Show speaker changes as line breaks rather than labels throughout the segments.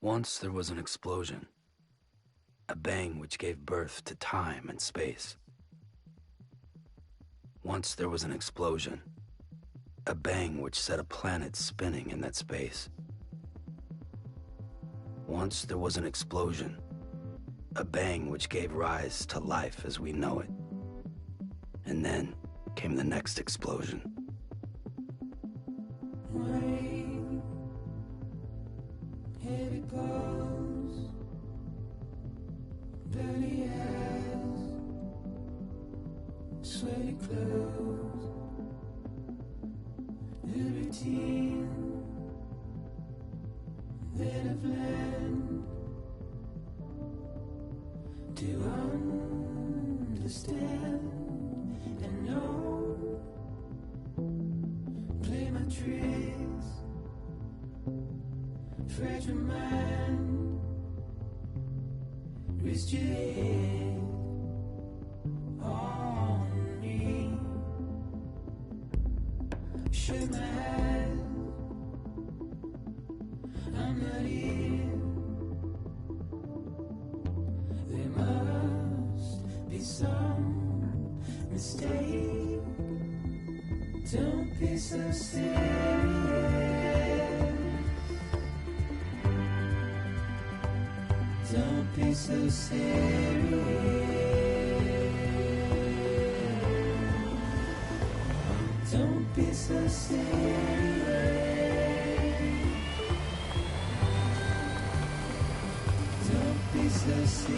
Once there was an explosion. A bang which gave birth to time and space. Once there was an explosion. A bang which set a planet spinning in that space. Once there was an explosion. A bang which gave rise to life as we know it. And then came the next explosion.
Rain, heavy clothes, dirty eyes, sweaty clothes, the routine that I've learned to understand and know. Play my tricks, fragile mind, rest your head on me. Shut my eyes, I'm not here. There must be some mistake. Don't be so serious. Don't be so serious. Don't be so serious. Don't be so serious.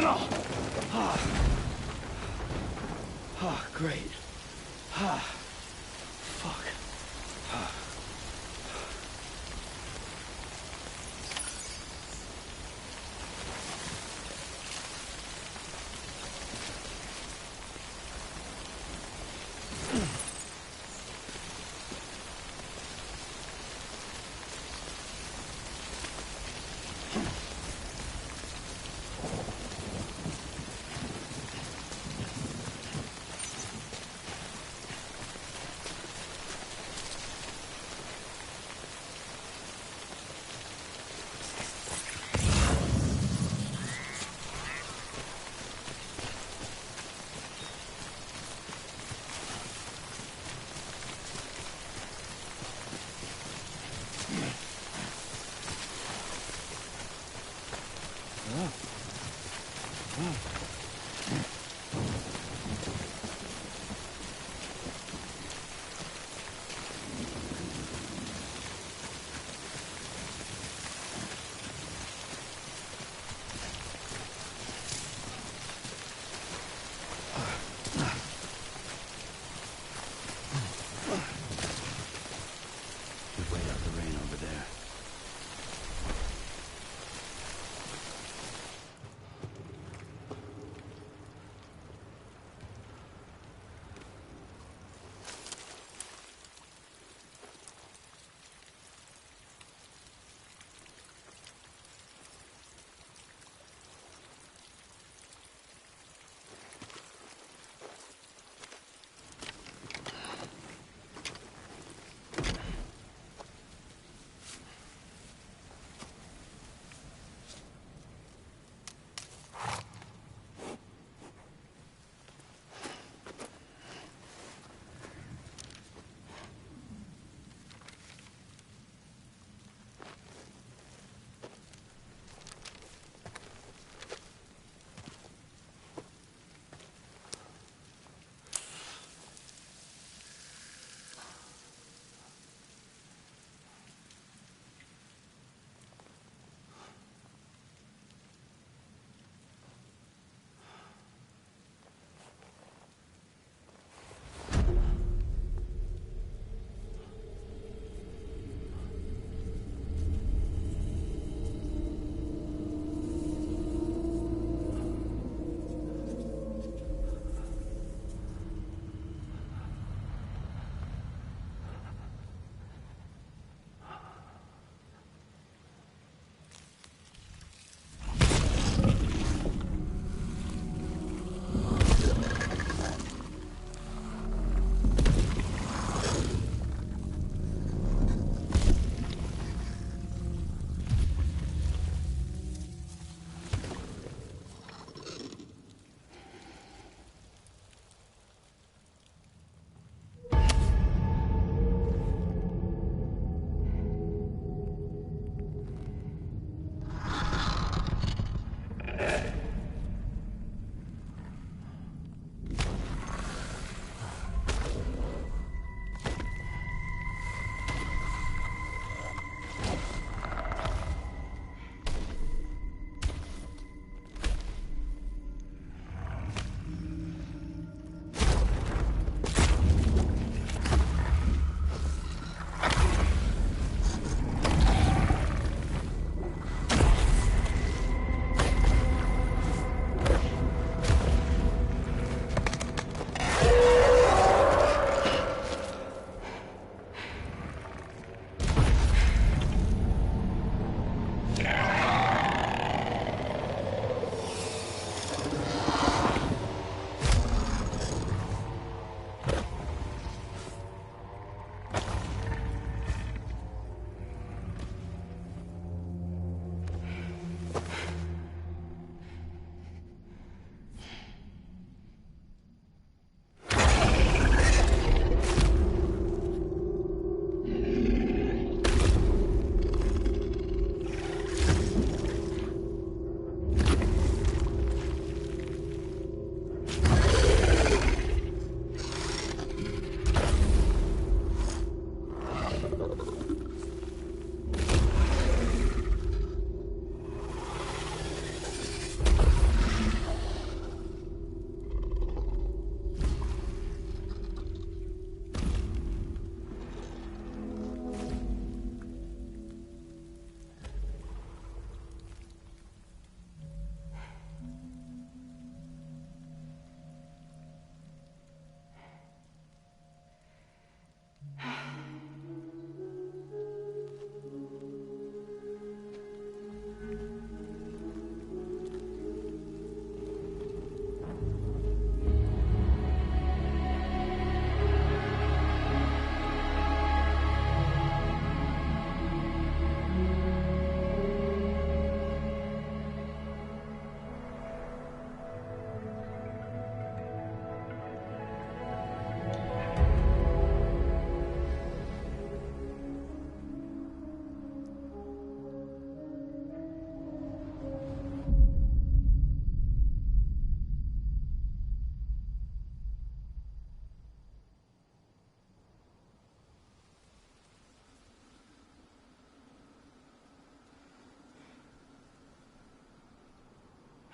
No. Great. Fuck. We've waited out the rain over there.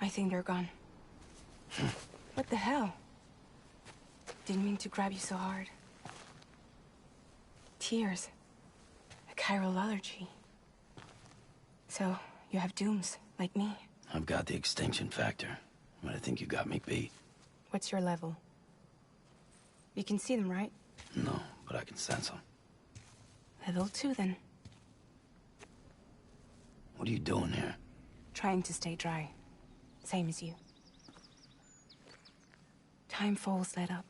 I think they're gone. What the hell? Didn't mean to grab you so hard. Tears. A chiral allergy. So, you have dooms, like me.
I've got the extinction factor, but I think you got me beat.
What's your level? You can see them, right?
No, but I can sense them.
Level 2, then.
What are you doing here?
Trying to stay dry. Same as you. Time falls let up.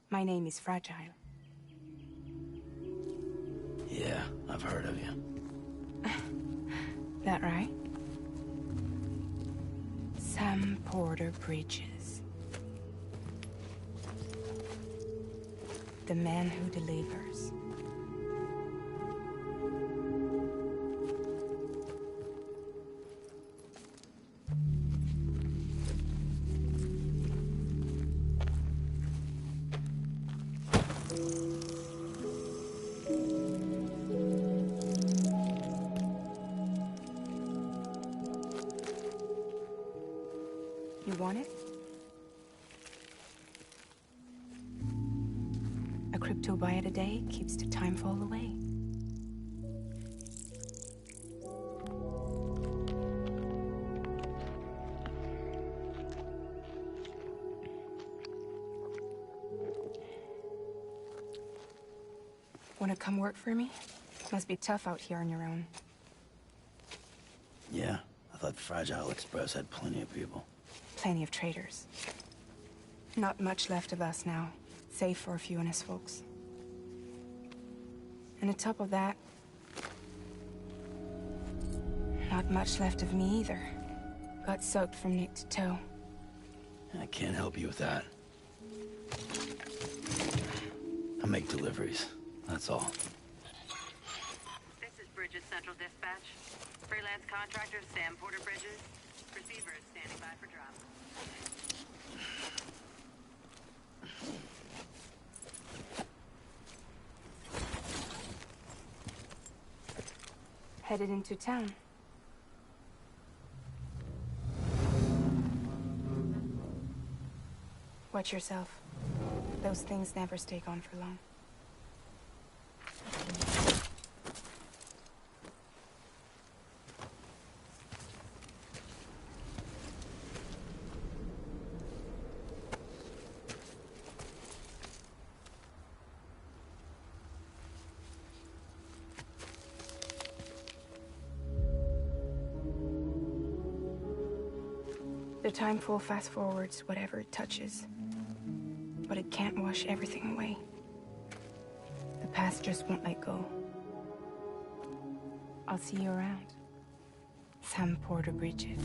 My name is Fragile.
Yeah, I've heard of you.
That right? Sam Porter Bridges. The man who delivers. You want it? A crypto byte a day keeps the time fall away. Wanna come work for me? Must be tough out here on your own.
Yeah, I thought Fragile Express had plenty of people.
Plenty of traitors. Not much left of us now, save for a few honest folks. And on top of that, not much left of me either. Got soaked from neck to toe.
I can't help you with that. I make deliveries, that's all.
This is Bridges Central Dispatch. Freelance contractor Sam Porter Bridges. Receiver is standing by for drop.
Headed into town. Watch yourself. Those things never stay gone for long. The time full fast forwards whatever it touches. But it can't wash everything away. The past just won't let go. I'll see you around. Sam Porter Bridges.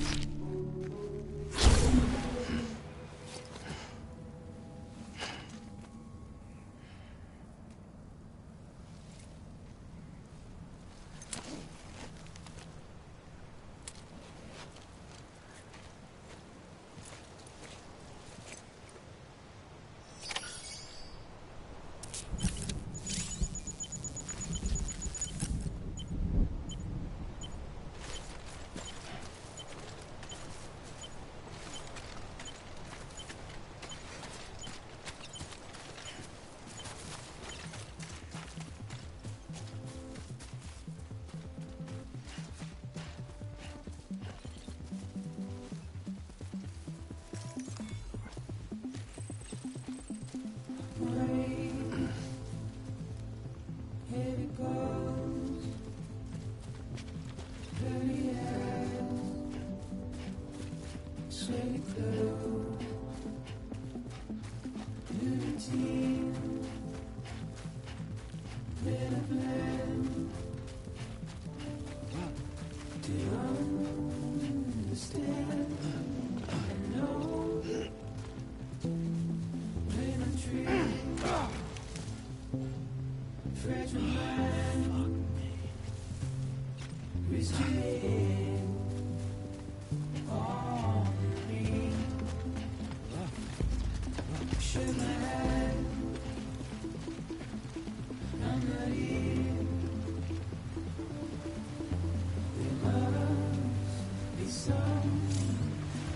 some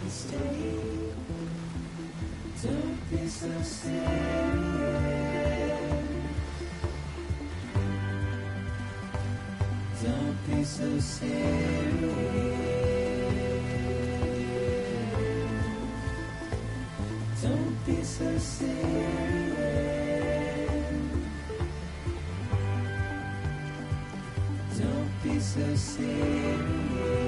mistake. Don't be so serious. Don't be so serious. Don't be so serious. Don't be so serious.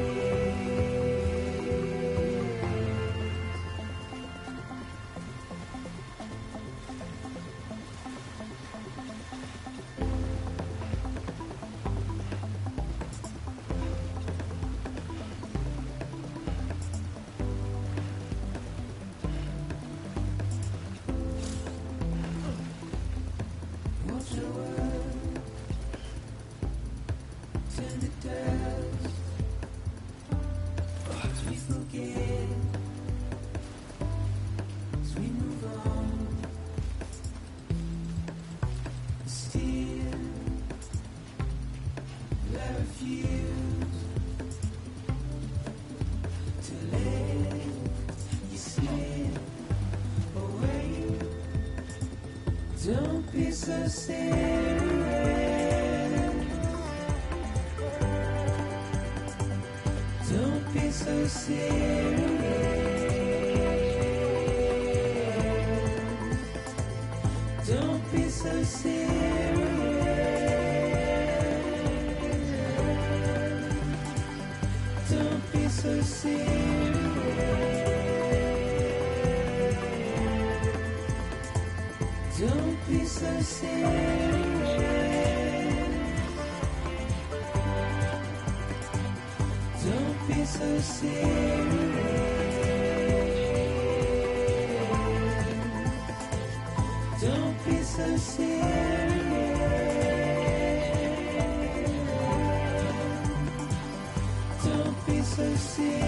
Watch your words, turn to dust. As we forget, as we move on, still I refuse to let you slip away. Don't be so serious. Don't be so serious. Don't be so serious. Don't be so serious. Don't be so serious. Don't be so serious. Don't be so serious. Don't be so serious.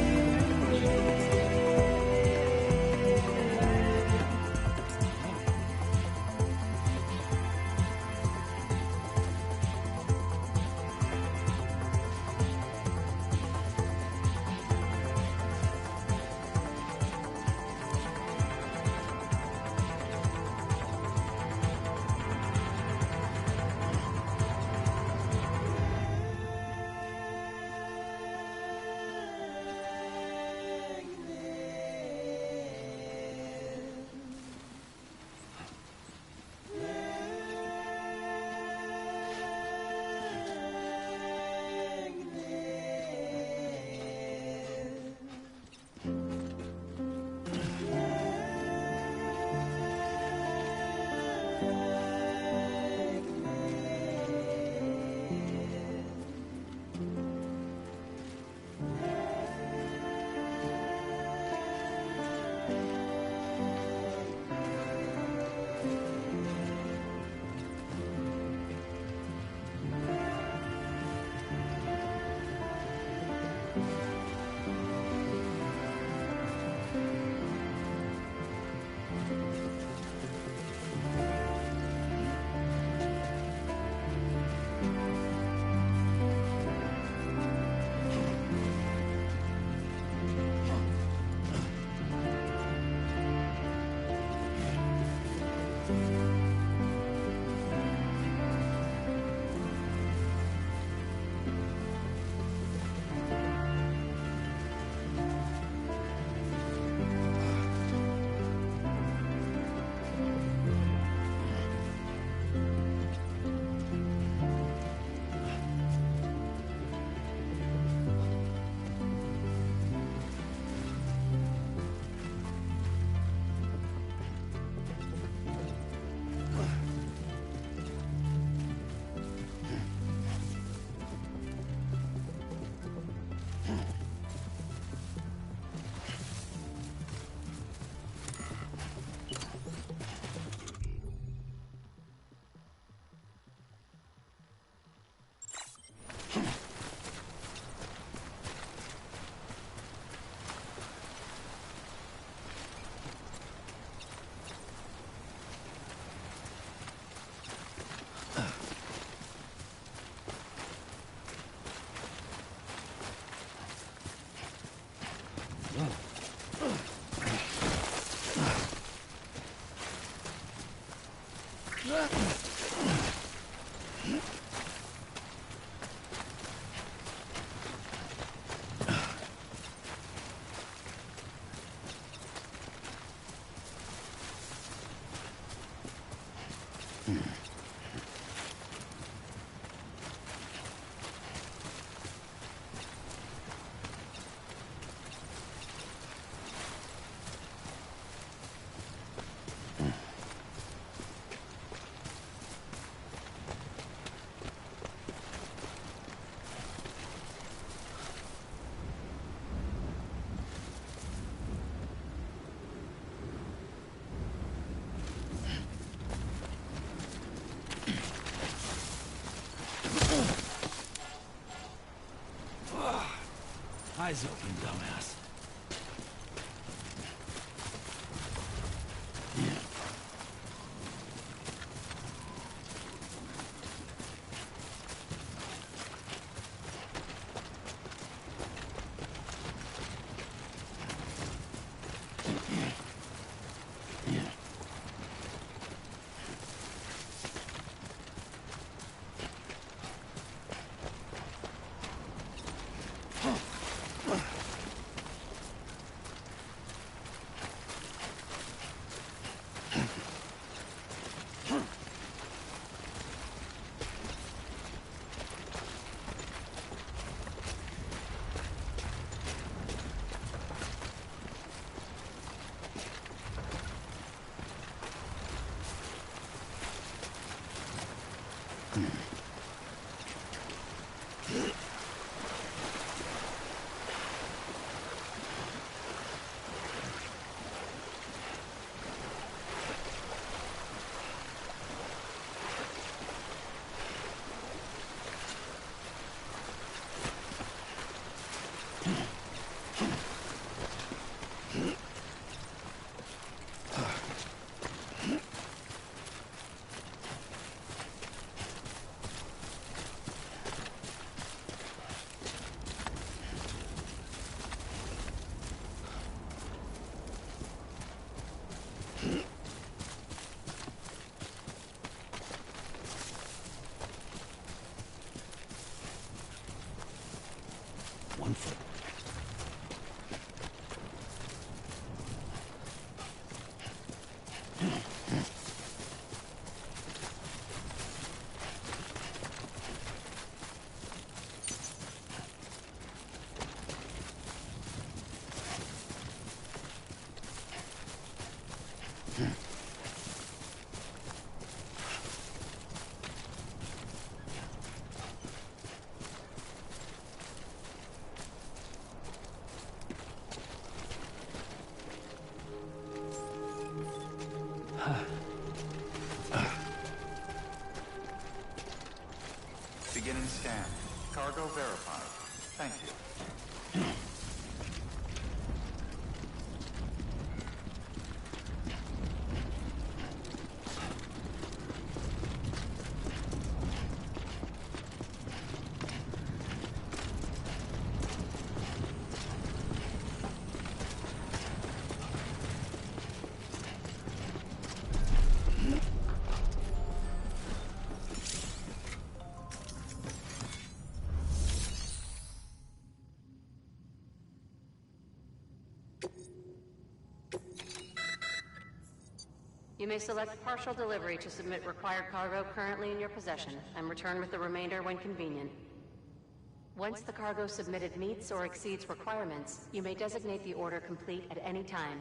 Eyes open, dumbass. One foot.
Beginning scan. Cargo verified. Thank you.
You may select partial delivery to submit required cargo currently in your possession and return with the remainder when convenient. Once the cargo submitted meets or exceeds requirements, you may designate the order complete at any time.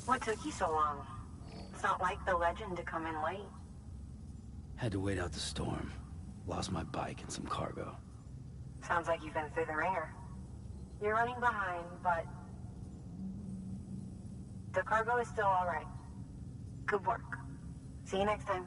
What took you so long? It's not like the legend to come in late.
Had to wait out the storm. Lost my bike and some cargo.
Sounds like you've been through the ringer. You're running behind, but the cargo is still all right. Good work. See you next time.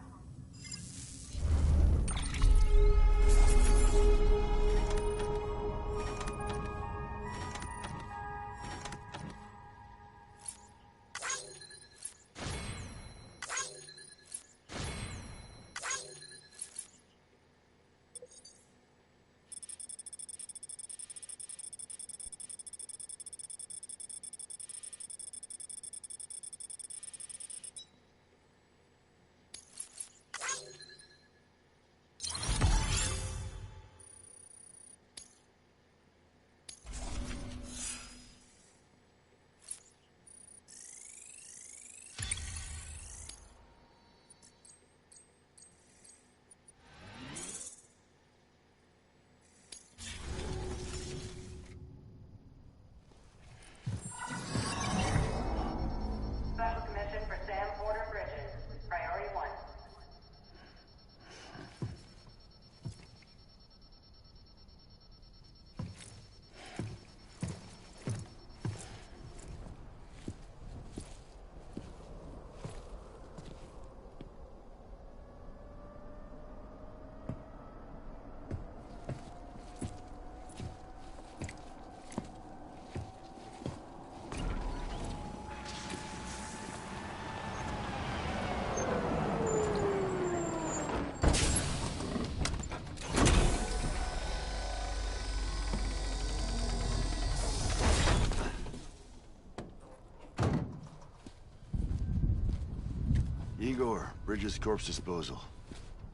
Amigo or Bridges Corpse Disposal?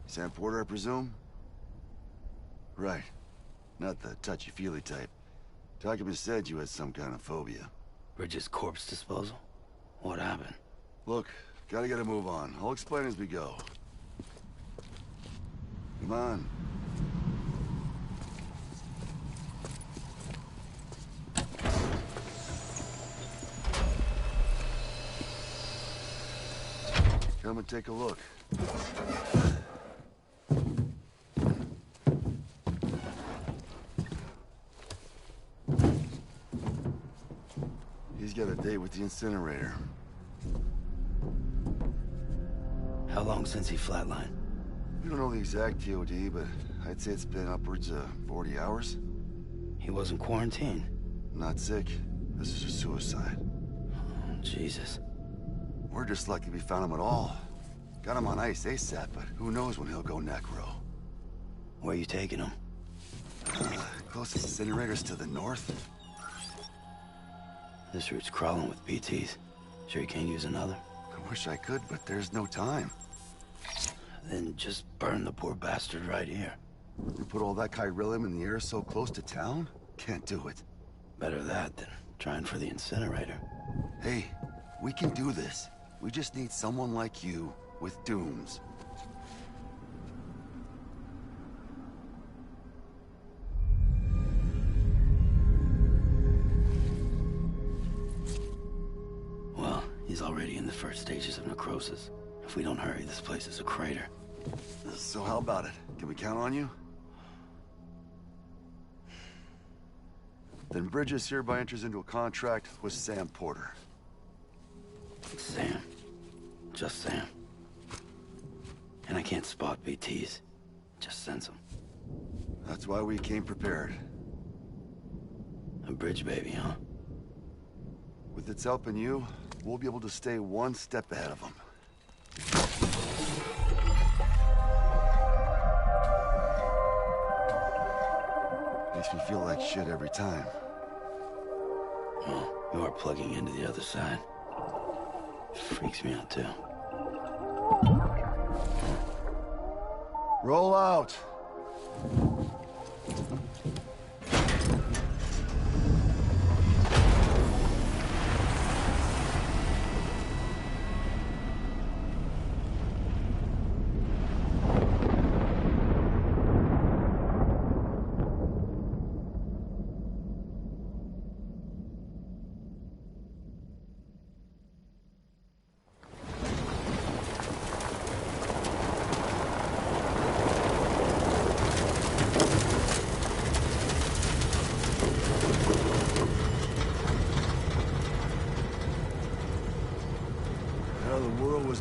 Sam Porter, I presume? Right. Not the touchy-feely type. Documents said you had some kind of phobia.
Bridges corpse disposal? What happened?
Look, gotta get a move on. I'll explain as we go. Come on. Come and take a look. He's got a date with the incinerator.
How long since he flatlined?
We don't know the exact TOD, but I'd say it's been upwards of 40 hours.
He wasn't quarantined.
Not sick. This is a suicide.
Oh, Jesus.
We're just lucky we found him at all. Got him on ice ASAP, but who knows when he'll go necro.
Where you taking him?
Closest incinerator's to the north.
This route's crawling with PTs. Sure you can't use another?
I wish I could, but there's no time.
Then just burn the poor bastard right here.
We put all that chiralium in the air so close to town? Can't do it.
Better that than trying for the incinerator.
Hey, we can do this. We just need someone like you with dooms.
Well, he's already in the first stages of necrosis. If we don't hurry, this place is a crater.
So how about it? Can we count on you? Then Bridges hereby enters into a contract with Sam Porter.
Sam. Just Sam. And I can't spot BTs. Just sense them.
That's why we came prepared.
A bridge baby, huh?
With its help and you, we'll be able to stay one step ahead of them. Makes me feel like shit every time.
Well, you are plugging into the other side. Freaks me out, too.
Roll out!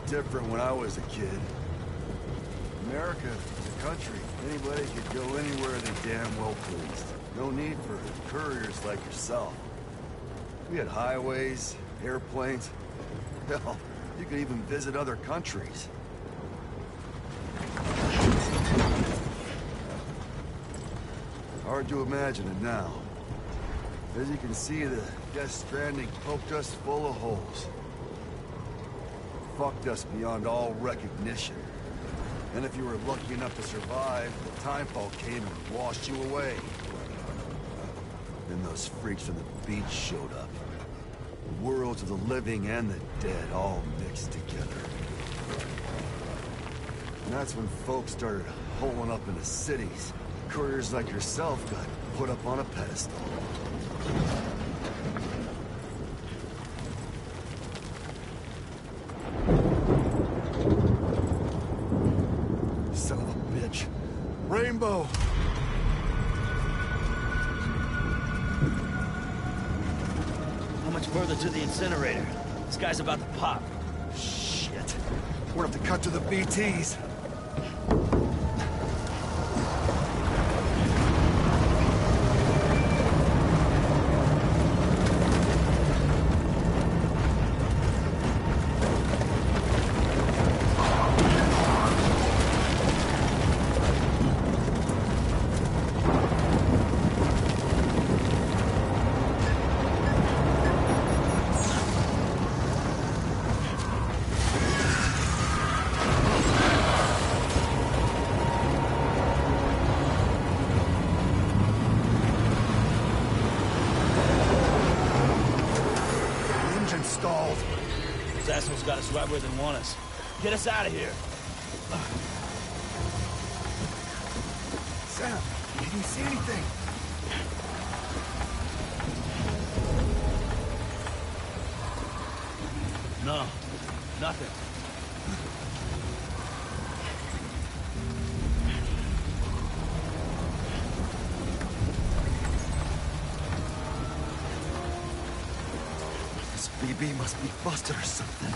Different when I was a kid. America, the country, anybody could go anywhere they damn well pleased. No need for couriers like yourself. We had highways, airplanes. Hell, you could even visit other countries. Hard to imagine it now. As you can see, the Death Stranding poked us full of holes. Fucked us beyond all recognition. And if you were lucky enough to survive, the timefall came and washed you away. Then those freaks from the beach showed up. The worlds of the living and the dead all mixed together. And that's when folks started holing up into cities. Couriers like yourself got put up on a pedestal. Son of a bitch. Rainbow!
How much further to the incinerator? This guy's about to pop.
Shit. We're gonna have to cut to the BTs.
got us right where they want us. Get us out of here.
Sam, can you see anything?
No, nothing.
This BB must be busted or something.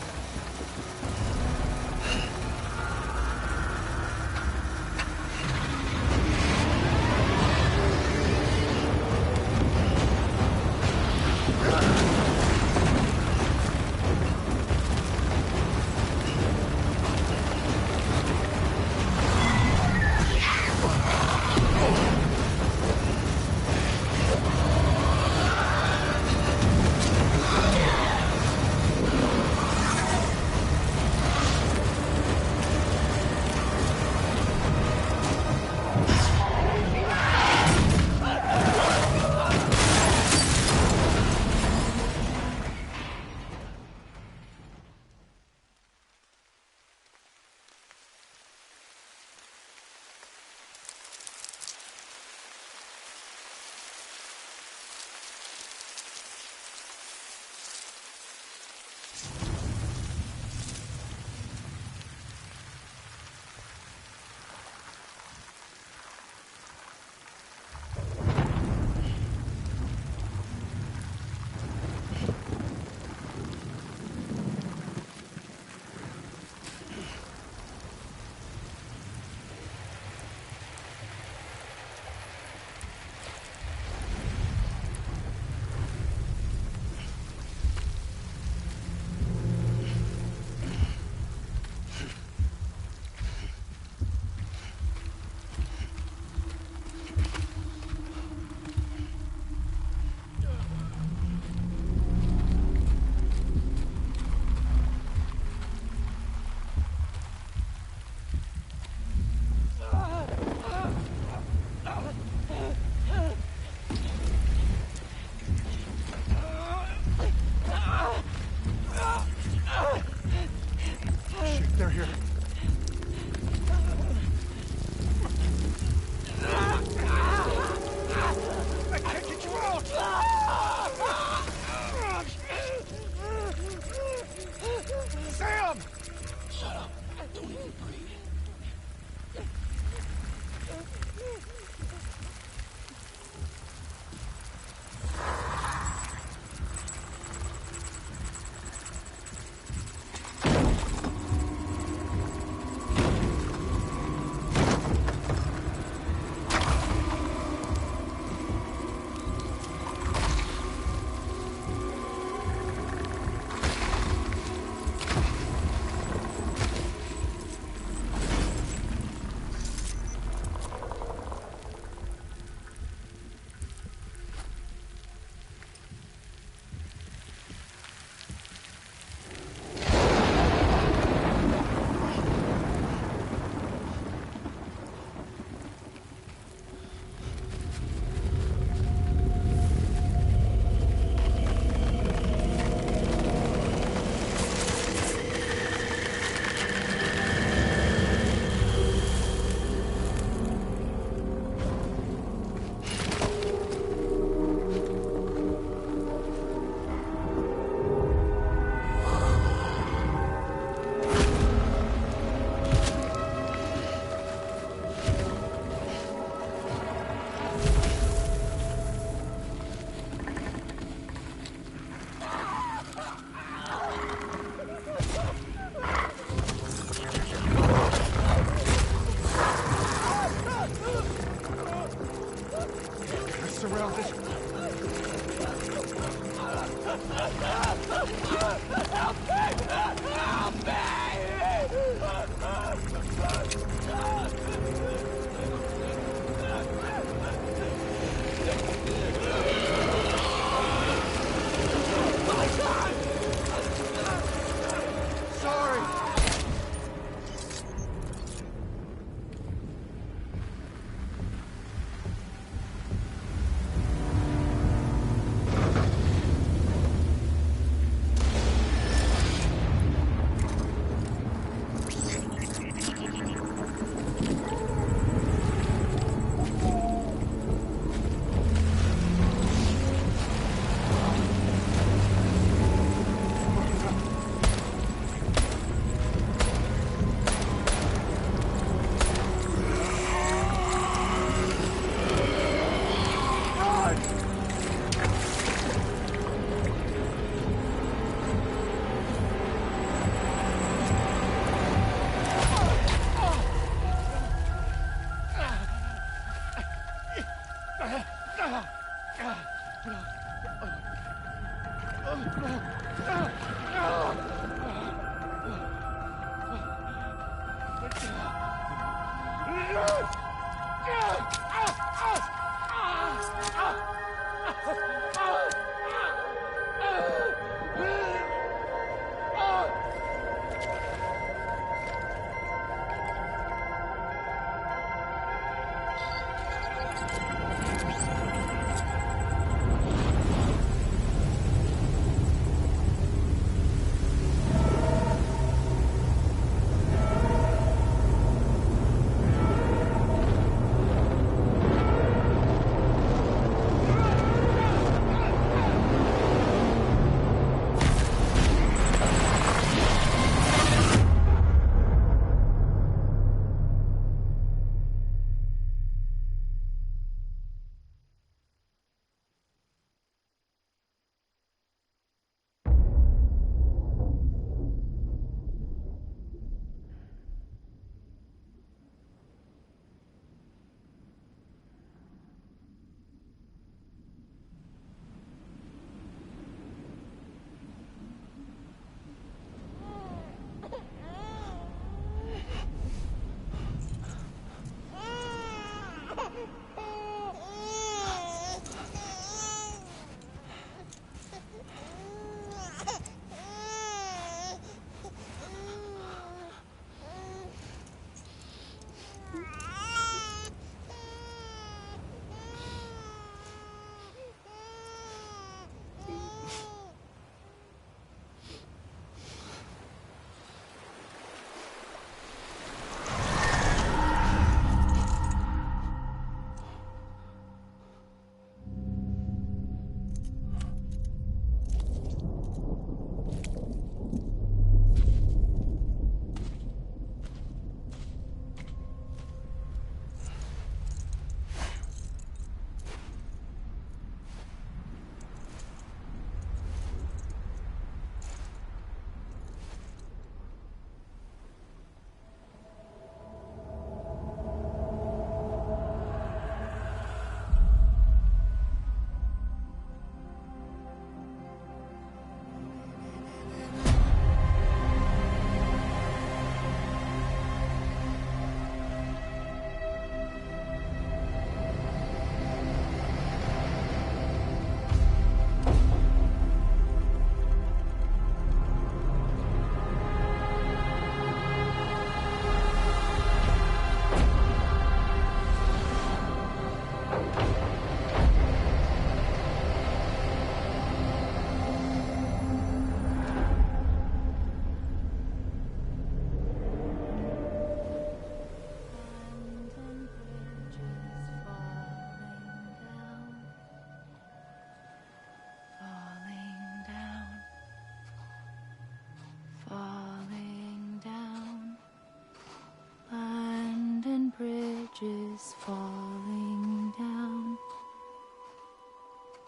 bridges falling down,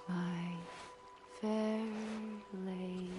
my fair lady.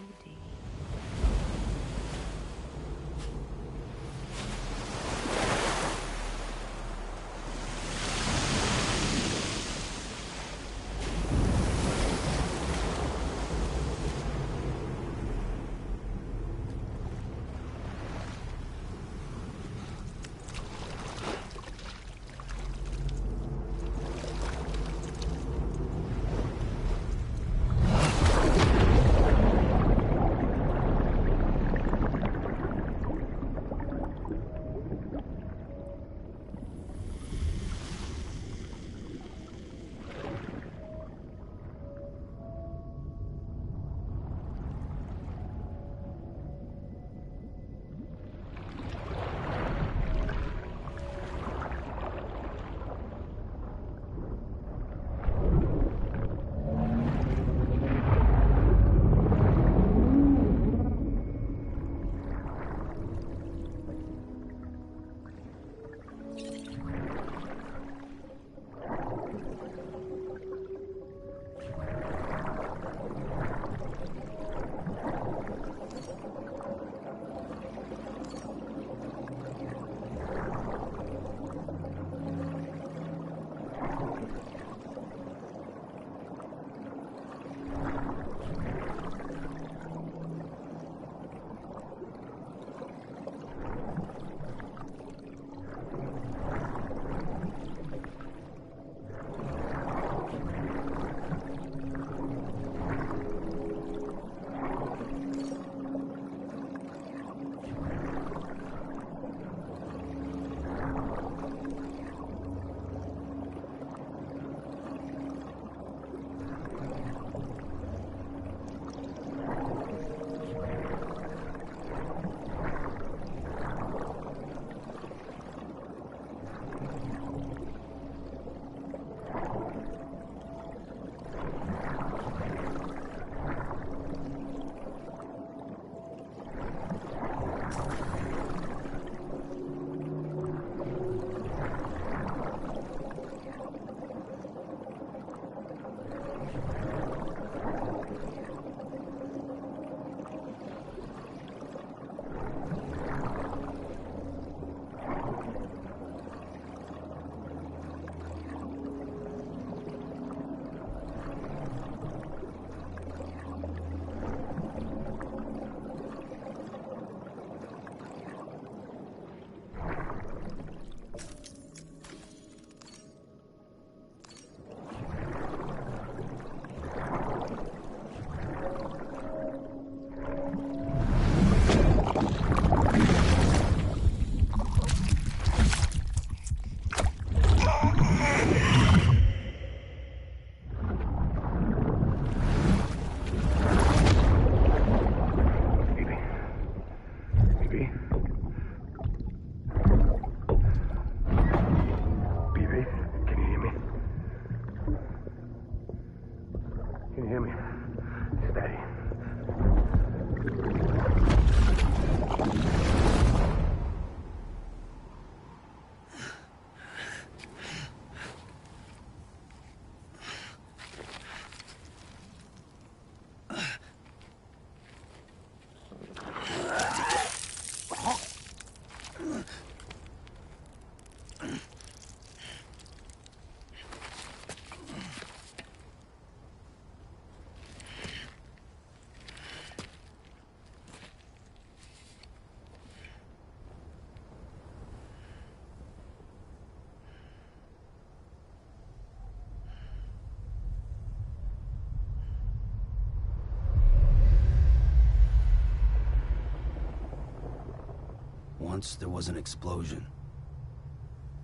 Once there was an explosion.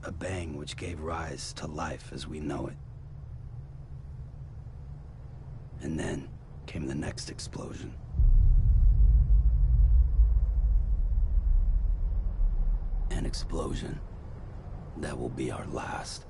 A bang which gave rise to life as we know it. And then came the next explosion. An explosion that will be our last.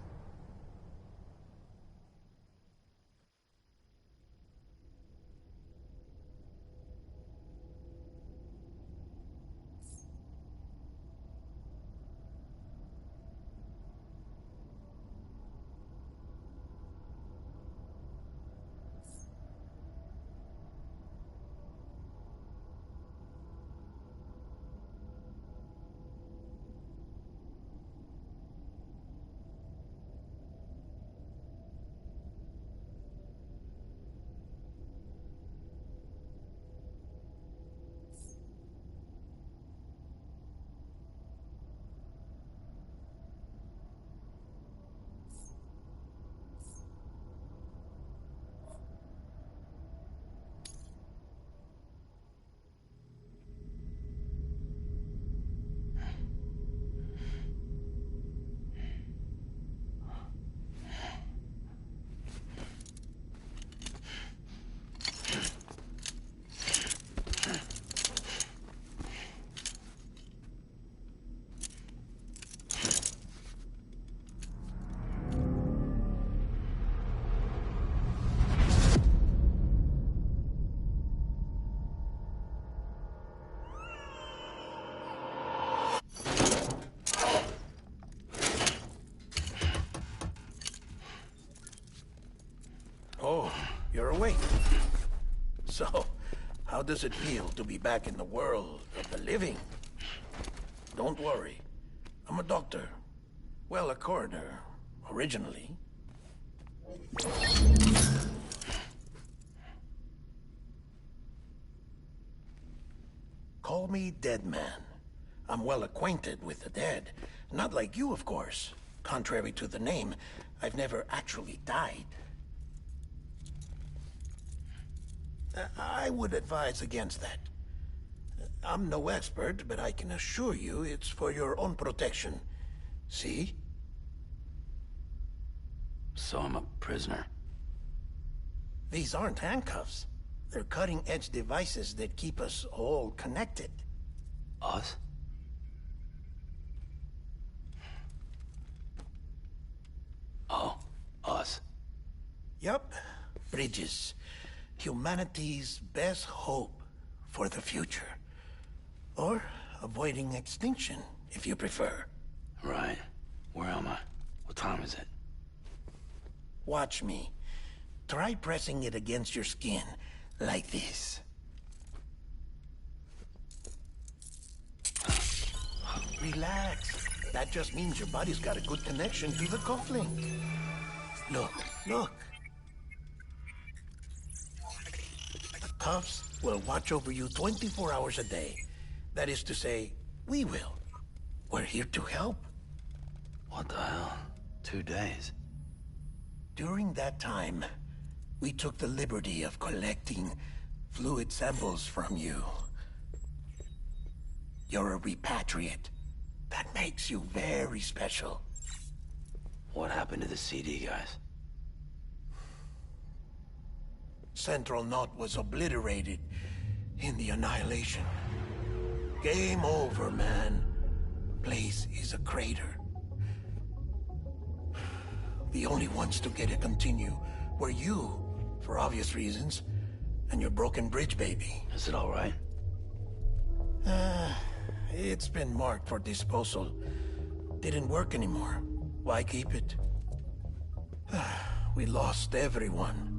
Oh, you're awake. So, how does it feel to be back in the world of the living? Don't worry. I'm a doctor. Well, a coroner, originally. Call me Dead Man. I'm well acquainted with the dead. Not like you, of course. Contrary to the name, I've never actually died. I would advise against that. I'm no expert, but I can assure you it's for your own protection. See?
So I'm a prisoner.
These aren't handcuffs. They're cutting-edge devices that keep us all connected.
Us? Oh, us.
Yup. Bridges. Humanity's best hope for the future. Or avoiding extinction, if you prefer.
Right. Where am I? What time is it?
Watch me. Try pressing it against your skin, like this. Relax. That just means your body's got a good connection to the cufflink. Look, look. The cuffs will watch over you 24 hours a day. That is to say, we will. We're here to help.
What the hell? 2 days?
During that time, we took the liberty of collecting fluid samples from you. You're a repatriate. That makes you very special.
What happened to the CD guys?
Central Knot was obliterated in the Annihilation. Game over, man. Place is a crater. The only ones to get to continue were you, for obvious reasons, and your broken bridge baby.
Is it all right?
It's been marked for disposal. Didn't work anymore. Why keep it? We lost everyone.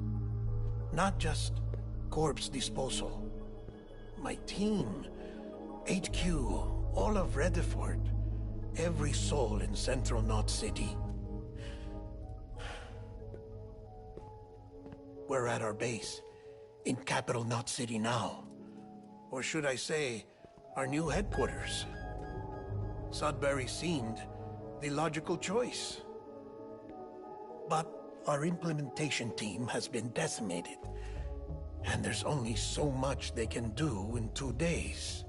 Not just corpse disposal. My team, HQ, all of Redford, every soul in Central Knot City. We're at our base, in Capital Knot City now. Or should I say, our new headquarters. Sudbury seemed the logical choice. But our implementation team has been decimated, and there's only so much they can do in 2 days.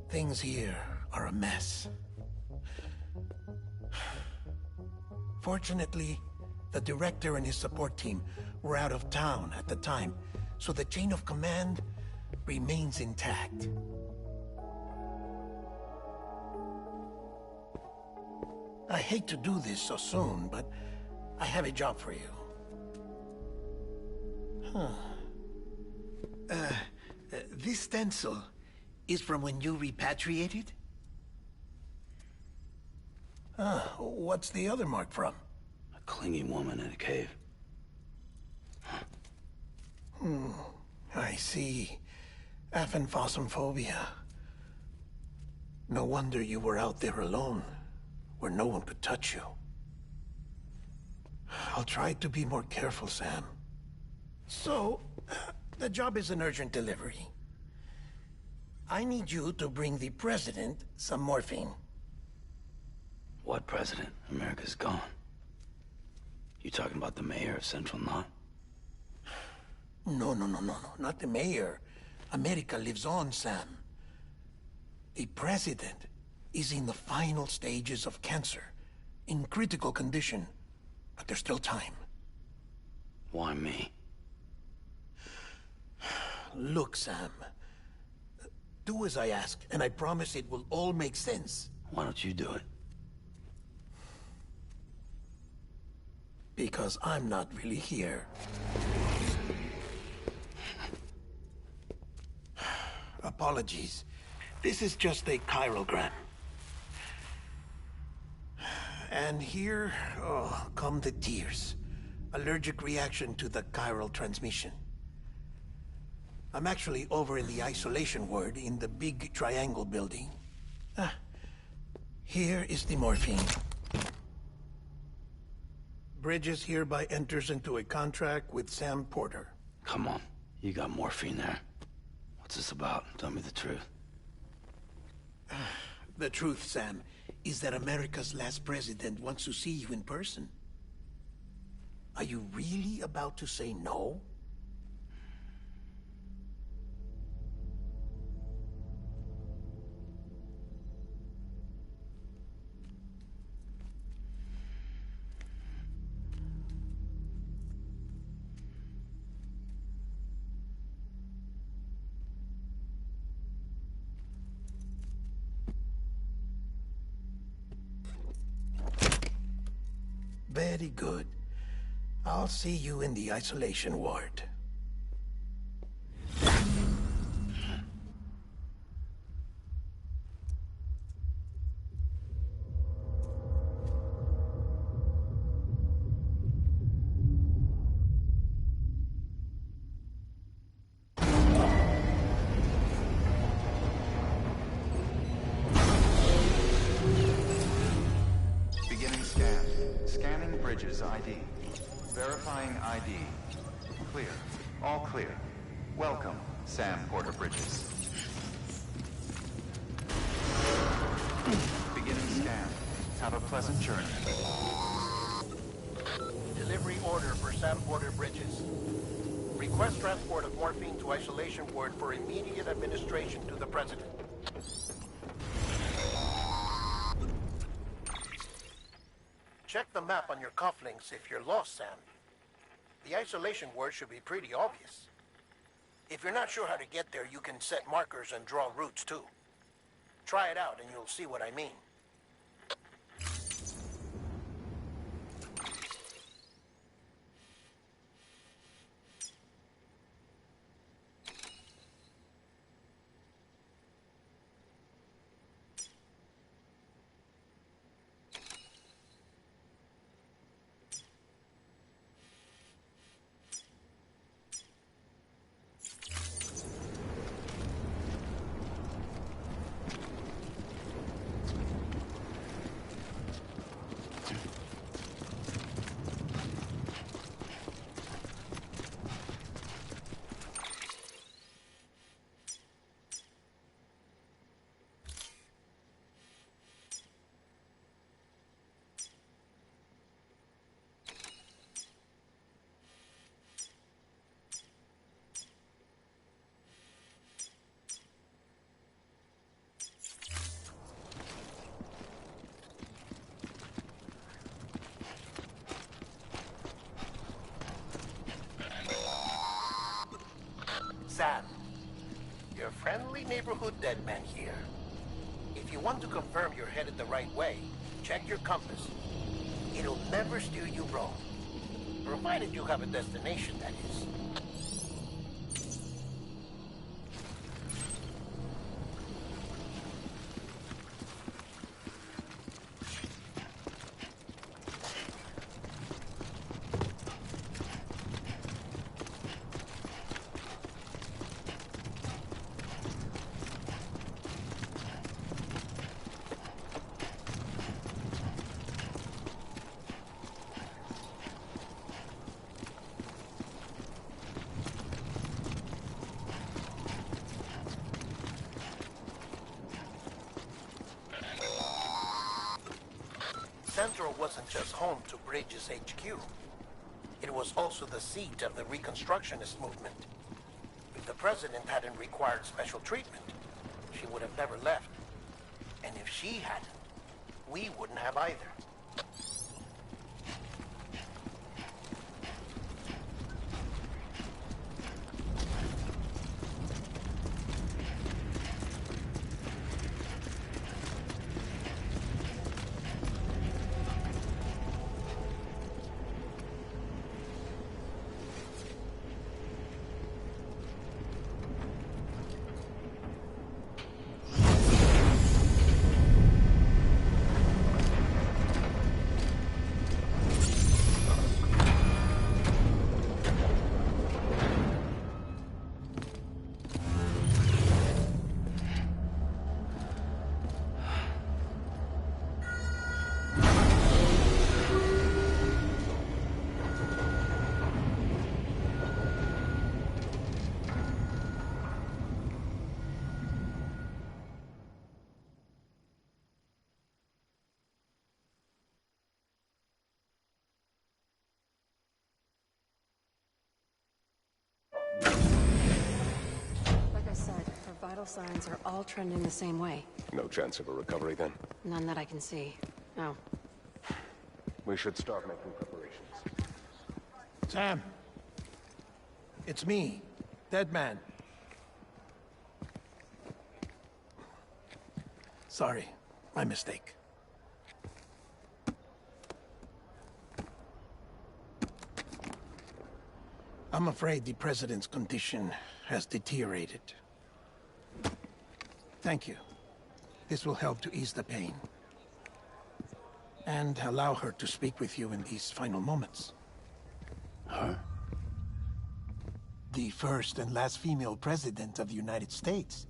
Things here are a mess. Fortunately, the director and his support team were out of town at the time, so the chain of command remains intact. I hate to do this so soon, but I have a job for you.
This stencil is from when you repatriated?
What's the other mark from?
A clingy woman in a cave.
I see. Aphanphosmphobia. No wonder you were out there alone, where no one could touch you. I'll try to be more careful, Sam. So, the job is an urgent delivery. I need you to bring the president some morphine.
What president? America's gone. You talking about the mayor of Central Knot?
No, not the mayor. America lives on, Sam. The president is in the final stages of cancer, in critical condition, but there's still time.
Why me?
Look, Sam. Do as I ask, and I promise it will all make sense.
Why don't you do it?
Because I'm not really here. Apologies. This is just a chirogram. And here, come the tears. Allergic reaction to the chiral transmission. I'm actually over in the isolation ward in the big triangle building. Here is the morphine. Bridges hereby enters into a contract with Sam Porter.
Come on, you got morphine there. What's this about? Tell me the truth.
The truth, Sam, is that America's last president wants to see you in person. Are you really about to say no? Very good. I'll see you in the isolation ward.
Beginning scan. Scanning Bridges ID. Verifying ID. Clear. All clear. Welcome, Sam Porter Bridges. Beginning scan. Have a pleasant journey.
Delivery order for Sam Porter Bridges. Request transport of morphine to isolation ward for immediate administration to the president. Check the map on your cufflinks if you're lost, Sam. The isolation word should be pretty obvious. If you're not sure how to get there, you can set markers and draw routes too. Try it out and you'll see what I mean. Sam, your friendly neighborhood deadman here. If you want to confirm you're headed the right way, check your compass. It'll never steer you wrong. Provided you have a destination, that is. Central wasn't just home to Bridges HQ. It was also the seat of the Reconstructionist movement. If the president hadn't required special treatment, she would have never left. And if she hadn't, we wouldn't have either.
Like I said, her vital signs are all trending the same way.
No chance of a recovery then?
None that I can see. No.
We should start making preparations.
Sam. It's me, Deadman. Sorry, my mistake. I'm afraid the president's condition has deteriorated. Thank you. This will help to ease the pain. And allow her to speak with you in these final moments.
Her?
The first and last female president of the United States.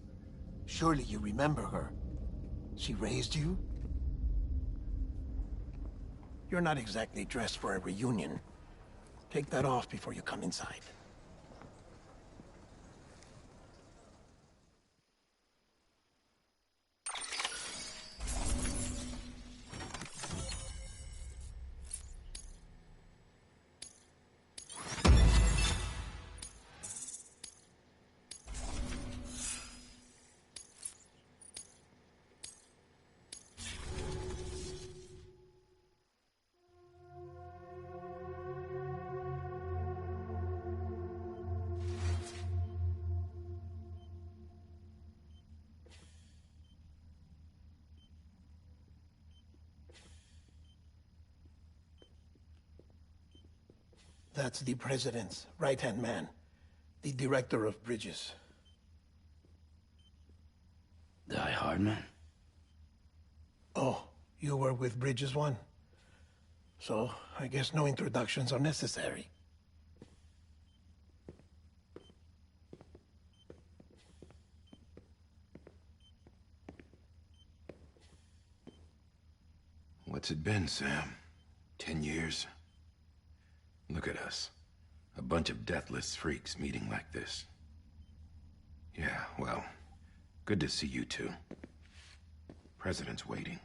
Surely you remember her. She raised you? You're not exactly dressed for a reunion. Take that off before you come inside. That's the president's right-hand man, the director of bridges.
Die Hardman?
Oh, you were with Bridges 1? So, I guess no introductions are necessary.
What's it been, Sam? 10 years? Look at us. A bunch of deathless freaks meeting like this. Yeah, well, good to see you two. President's waiting.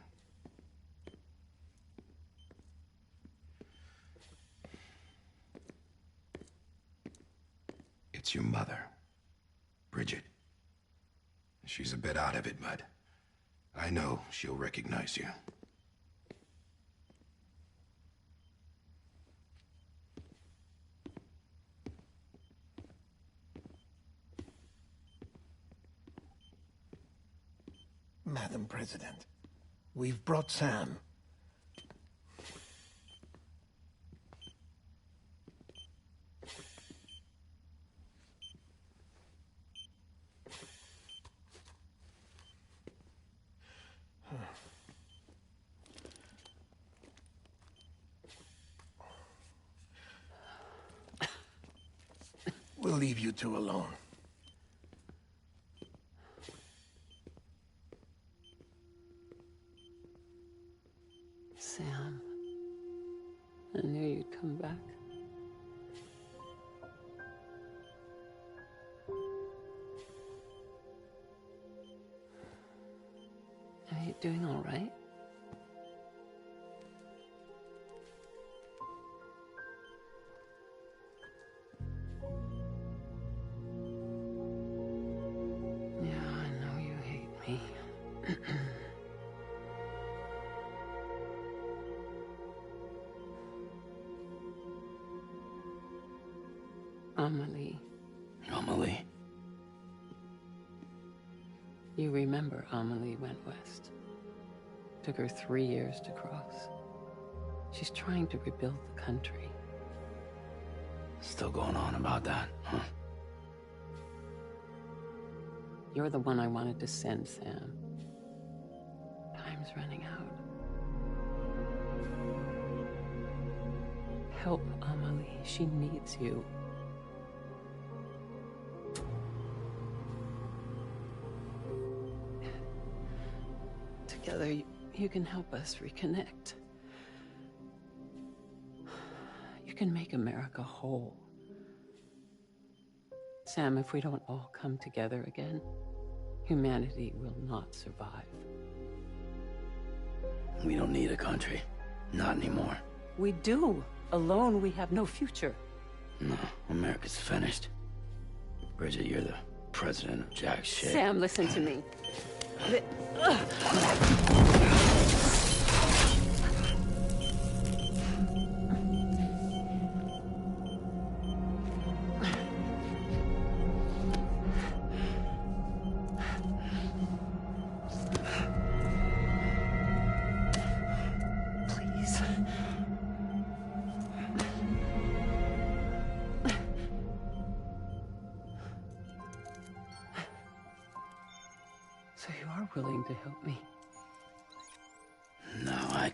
It's your mother, Bridget. She's a bit out of it, but I know she'll recognize you.
Madam President. We've brought Sam. We'll leave you two alone.
Sam, I knew you'd come back. Are you doing all right? Yeah, I know you hate me. Amelie.
Amelie?
You remember Amelie went west. Took her 3 years to cross. She's trying to rebuild the country.
Still going on about that, huh?
You're the one I wanted to send, Sam. Time's running out. Help Amelie. She needs you. Together, you can help us reconnect. You can make America whole. Sam, if we don't all come together again, humanity will not survive.
We don't need a country. Not anymore.
We do. Alone, we have no future.
No, America's finished. Bridget, you're the president of jack shit.
Sam, listen to me. Please. So you are willing to help me?
No, I...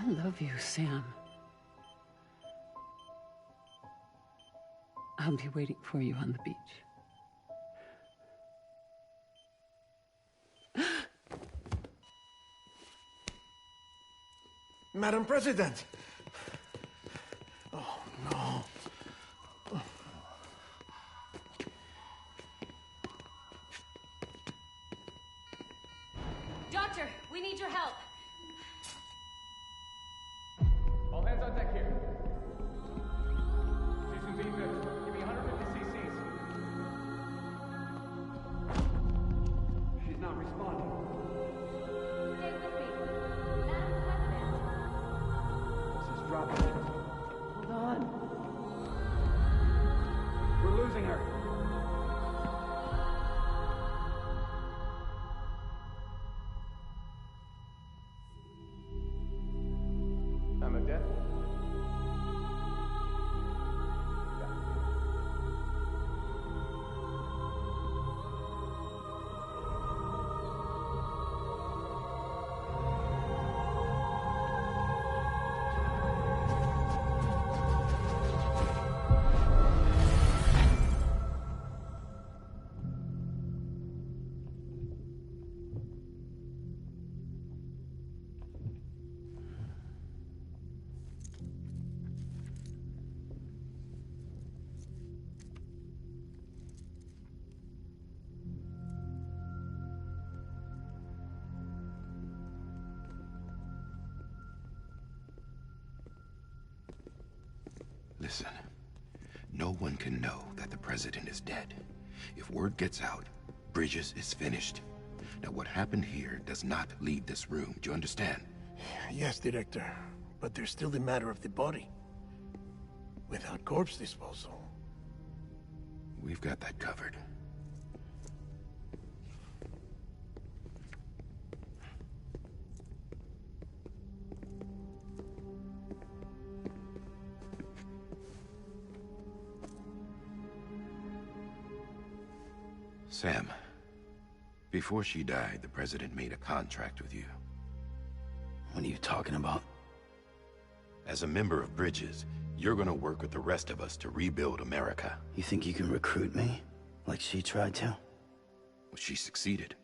I love you, Sam. I'll be waiting for you on the beach.
Madam President! Oh, no.
Doctor, we need your help.
All hands on deck here. Season B fixed. Give me 150 cc's. She's not responding.
Stay with me. Madam President.
This is dropping.
Hold on.
We're losing her. I'm a death.
Listen, No one can know that the president is dead. If word gets out, Bridges is finished. Now, what happened here does not leave this room. Do you understand?
Yes, Director. But there's still the matter of the body. Without corpse disposal.
We've got that covered. Sam, before she died, the president made a contract with you.
What are you talking about?
As a member of Bridges, you're gonna work with the rest of us to rebuild America.
You think you can recruit me? Like she tried to?
Well, she succeeded.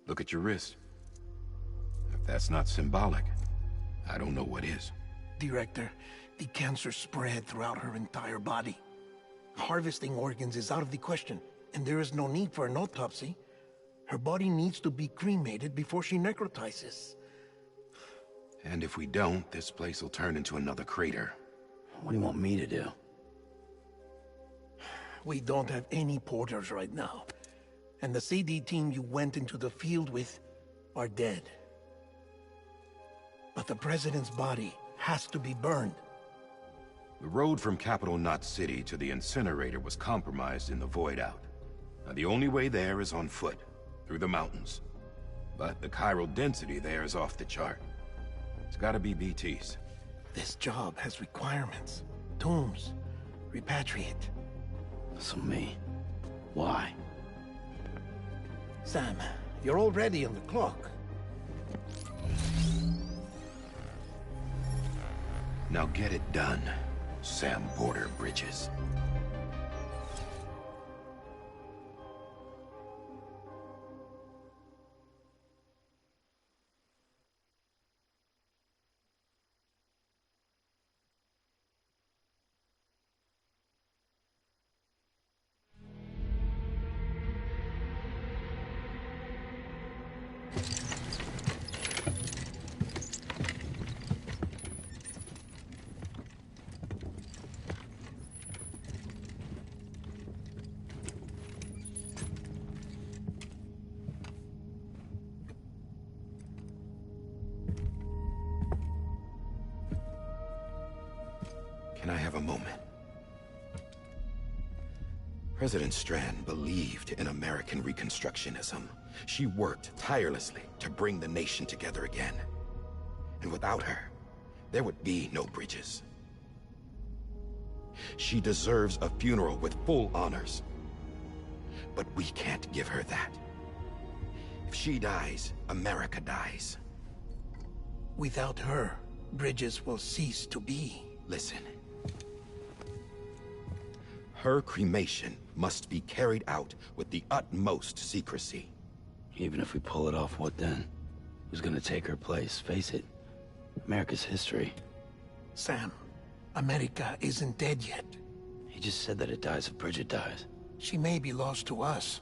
Look at your wrist. If that's not symbolic, I don't know what is.
Director, the cancer spread throughout her entire body. Harvesting organs is out of the question, and there is no need for an autopsy. Her body needs to be cremated before she necrotizes.
And if we don't, this place will turn into another crater.
What do you want me to do?
We don't have any porters right now. And the CD team you went into the field with are dead. But the president's body has to be burned.
The road from Capital Knot City to the incinerator was compromised in the void out. Now, the only way there is on foot, through the mountains. But the chiral density there is off the chart. It's gotta be BT's.
This job has requirements. Tombs. Repatriate.
So me. Why?
Sam, you're already on the clock.
Now get it done, Sam Porter Bridges. Can I have a moment? President Strand believed in American Reconstructionism. She worked tirelessly to bring the nation together again. And without her, there would be no Bridges. She deserves a funeral with full honors. But we can't give her that. If she dies, America dies.
Without her, Bridges will cease to be.
Listen. Her cremation must be carried out with the utmost secrecy.
Even if we pull it off, what then? Who's gonna take her place? Face it, America's history.
Sam, America isn't dead yet.
He just said that it dies if Bridget dies.
She may be lost to us,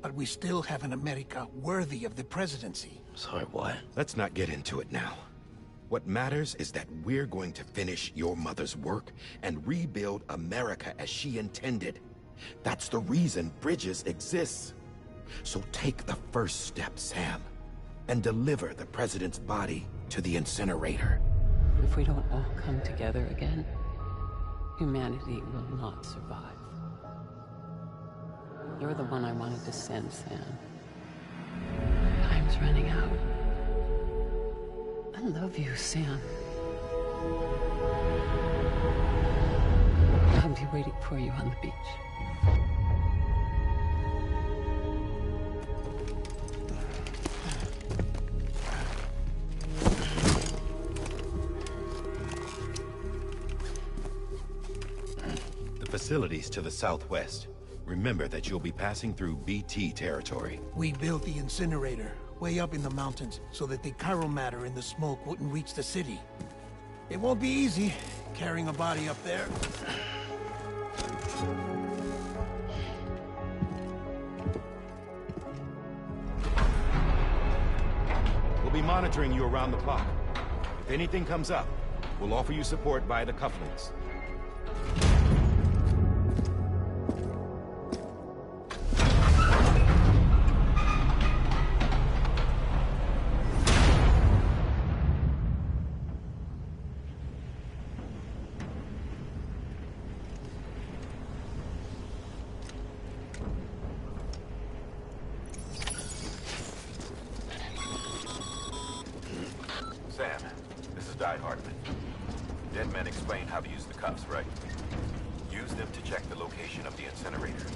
but we still have an America worthy of the presidency.
Sorry, what?
Let's not get into it now. What matters is that we're going to finish your mother's work and rebuild America as she intended. That's the reason Bridges exists. So take the first step, Sam, and deliver the president's body to the incinerator.
If we don't all come together again, humanity will not survive. You're the one I wanted to send, Sam. Time's running out. I love you, Sam. I'll be waiting for you on the beach.
The facilities to the southwest. Remember that you'll be passing through BT territory.
We built the incinerator way up in the mountains so that the chiral matter in the smoke wouldn't reach the city. It won't be easy carrying a body up there.
We'll be monitoring you around the clock. If anything comes up, we'll offer you support via the cufflinks. Hartman. Dead men explained how to use the cuffs, right? Use them to check the location of the incinerator.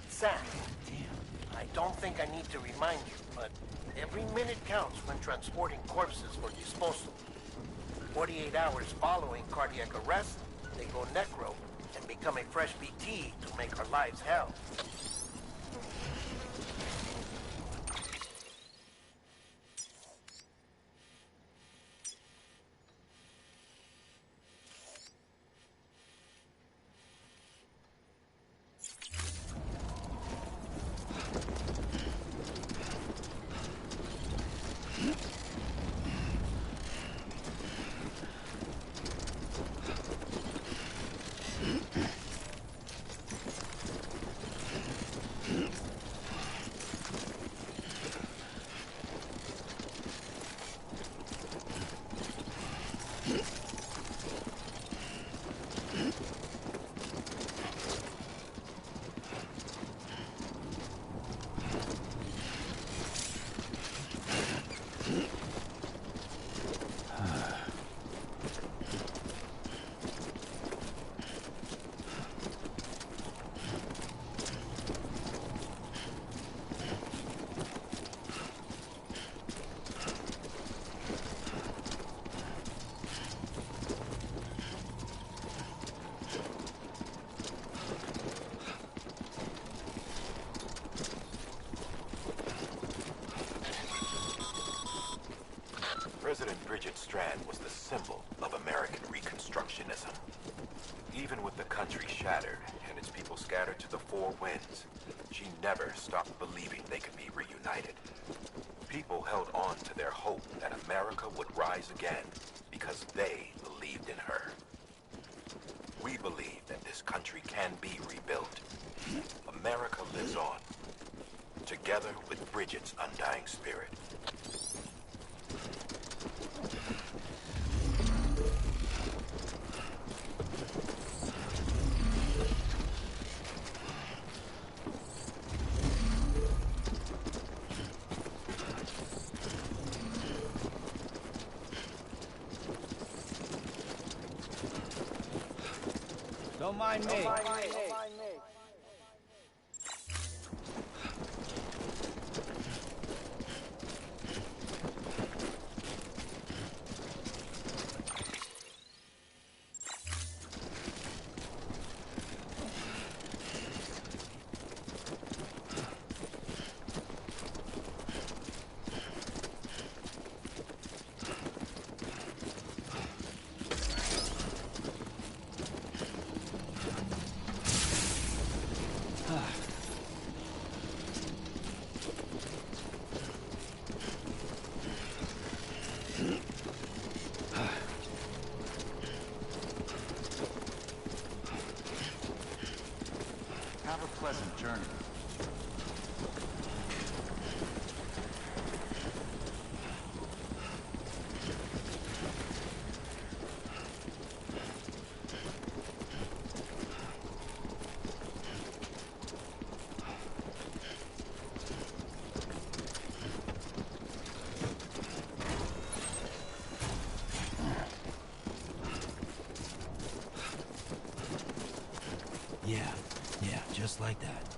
Sam, I don't think I need to remind you, but every minute counts when transporting corpses for disposal. 48 hours following cardiac arrest, they go necro and become a fresh BT to make our lives hell.
President Bridget Strand was the symbol of American Reconstructionism. Even with the country shattered and its people scattered to the four winds, she never stopped believing they could be reunited. People held on to their hope that America would rise again because they believed in her. We believe that this country can be rebuilt. America lives on, together with Bridget's undying spirit.
Don't mind me.
Have a pleasant journey.
Yeah, just like that.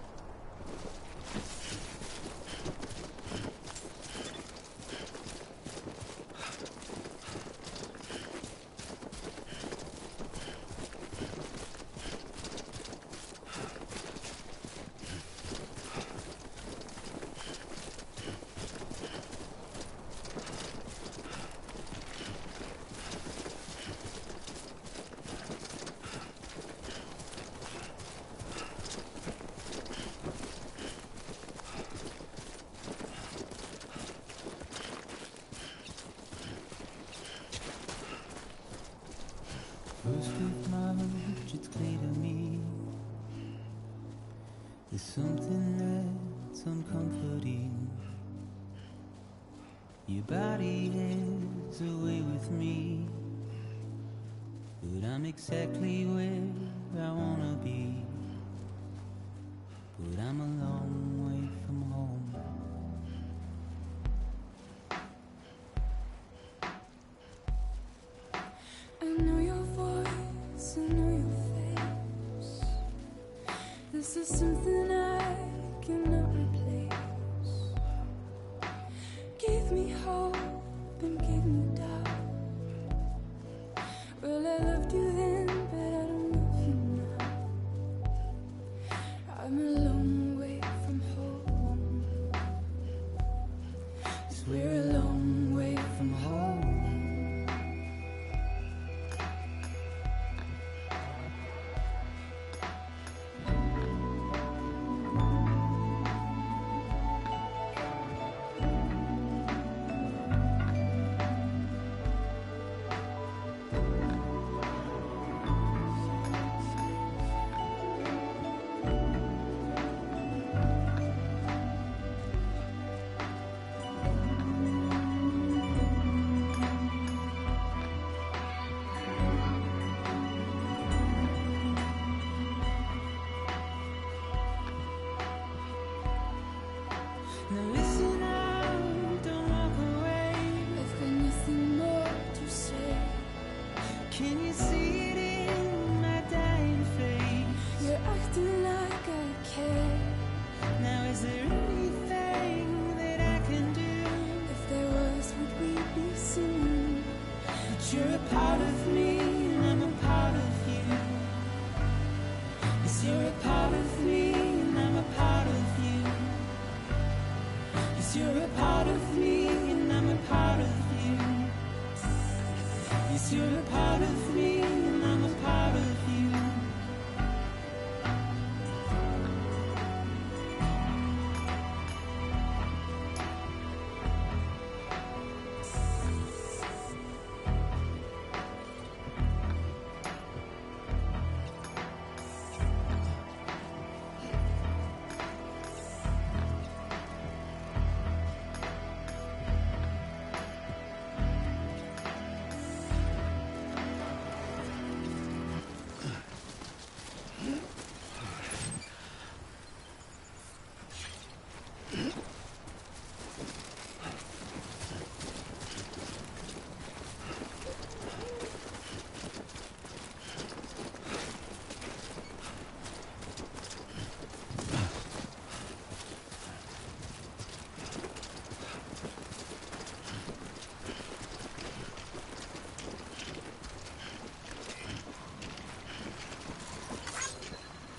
Your body is away with me, but I'm exactly where I wanna be. But I'm a long way from home.
I know your voice, I know your face. This is something I cannot replace. Gave me hope and gave me doubt. Well, I loved you then, but I don't love you now. I'm a long way from home. 'Cause we're a long way from home. Now listen out, don't walk away. I've got nothing more to say. Can you see it in my dying face? You're acting like I care. Now is there anything that I can do? If there was, would we be singing? But you're a part of me and I'm a part of you. Yes, you're a part of me and I'm a part of you. Yes, you're a part of me and I'm a part of you. Yes, you're a part of me and I'm a part of you.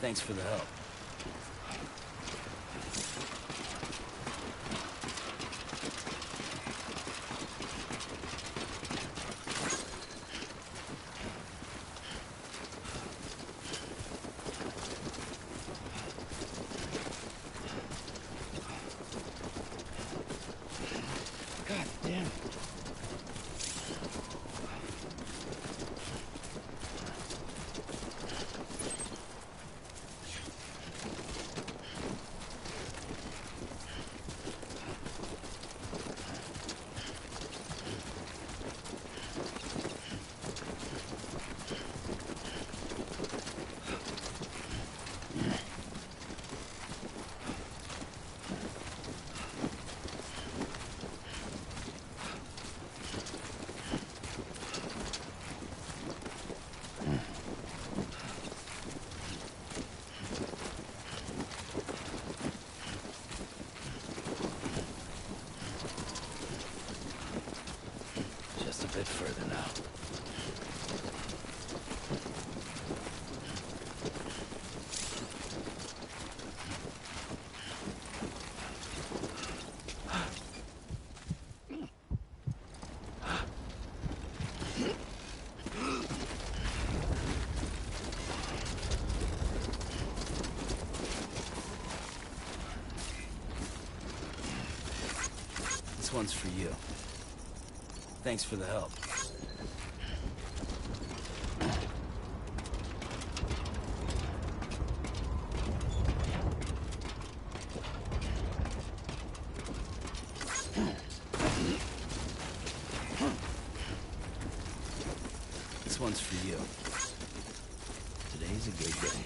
Thanks for the help.
God damn. Just a bit further now.
This one's for you. Thanks for the help. one's for you. Today's a good day.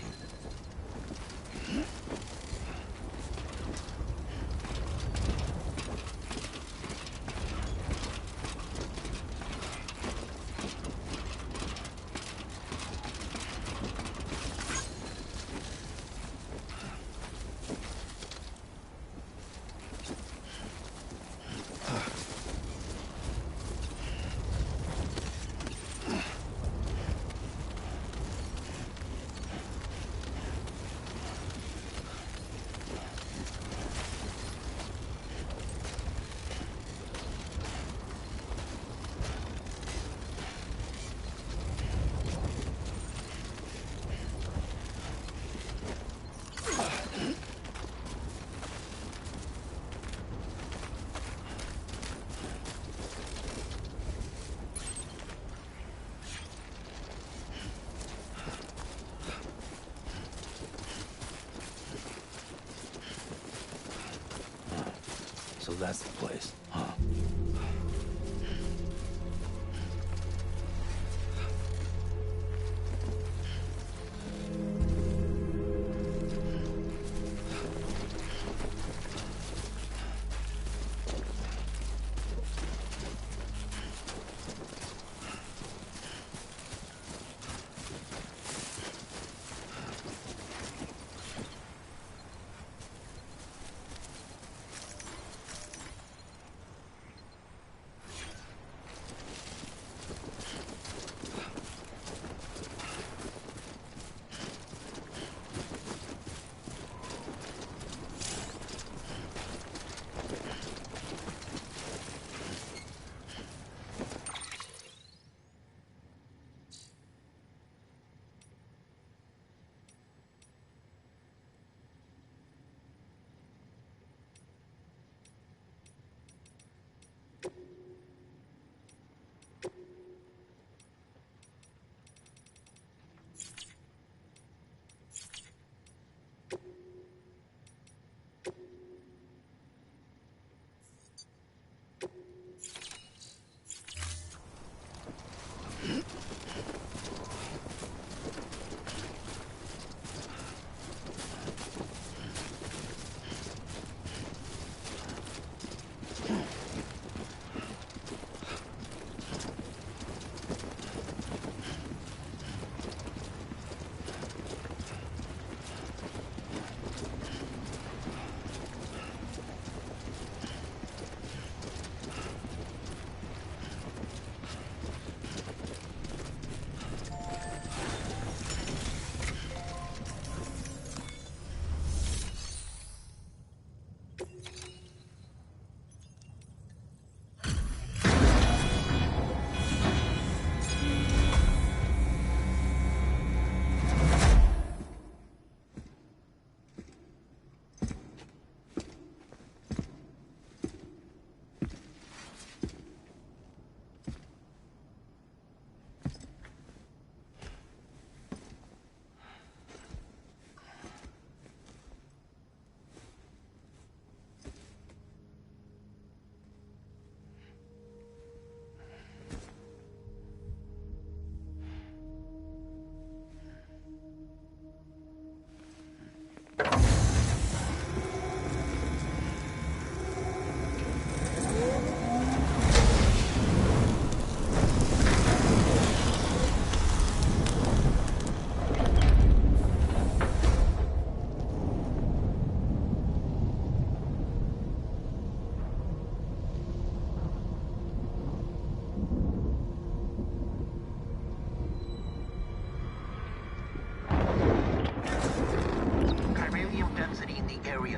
So that's the place, huh?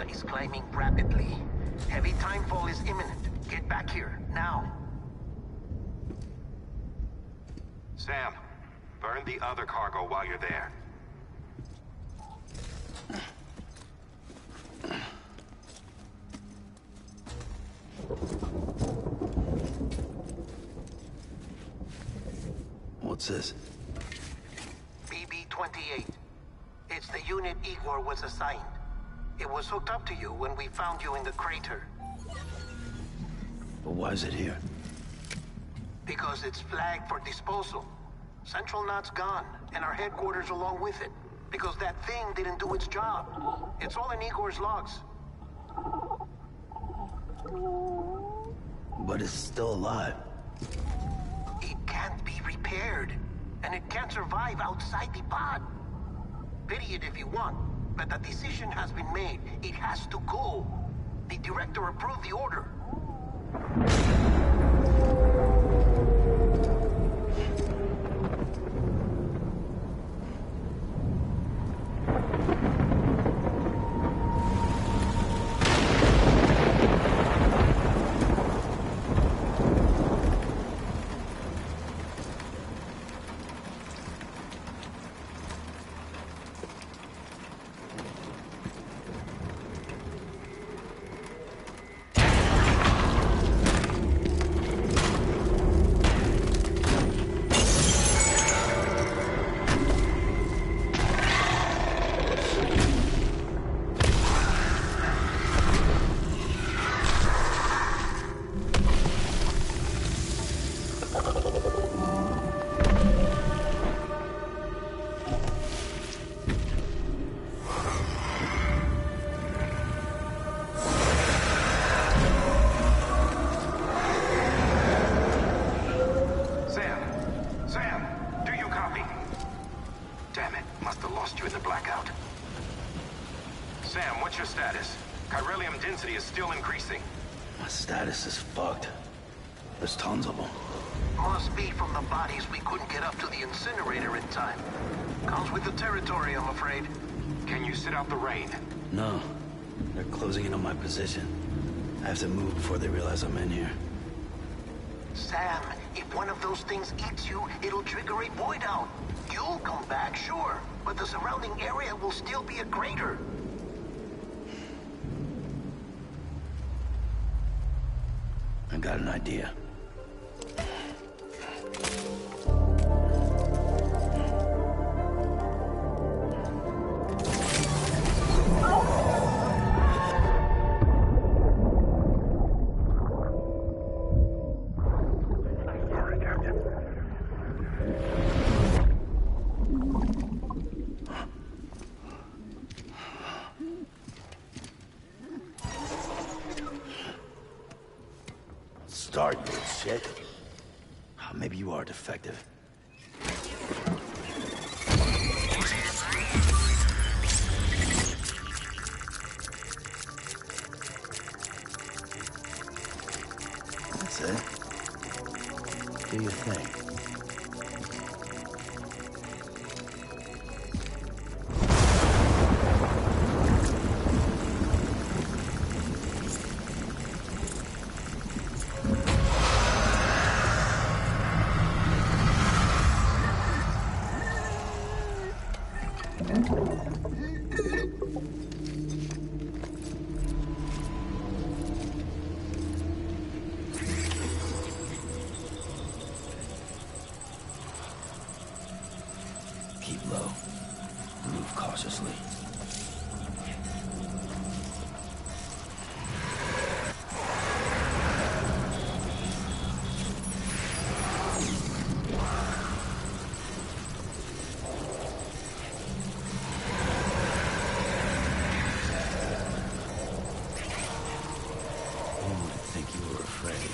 Is climbing rapidly. Heavy timefall is imminent. Get back here, now.
Sam, burn the other cargo while you're there.
What's this?
BB-28. It's the unit Igor was assigned. It was hooked up to you when we found you in the crater.
But why is it here?
Because it's flagged for disposal. Central Knot's gone, and our headquarters along with it. Because that thing didn't do its job. It's all in Igor's logs.
But it's still alive.
It can't be repaired. And it can't survive outside the pod. Pity it if you want, but the decision has been made. It has to go. The director approved the order.
Status is fucked. There's tons of them.
Must be from the bodies we couldn't get up to the incinerator in time. Comes with the territory, I'm afraid.
Can you sit out the rain?
No. They're closing in on my position. I have to move before they realize I'm in here.
Sam, if one of those things eats you, it'll trigger a void out. You'll come back, sure, but the surrounding area will still be a crater.
I got an idea. Start, you shit. Maybe you are defective. That's it. Do your thing. Keep low. Move cautiously. Who would think you were afraid?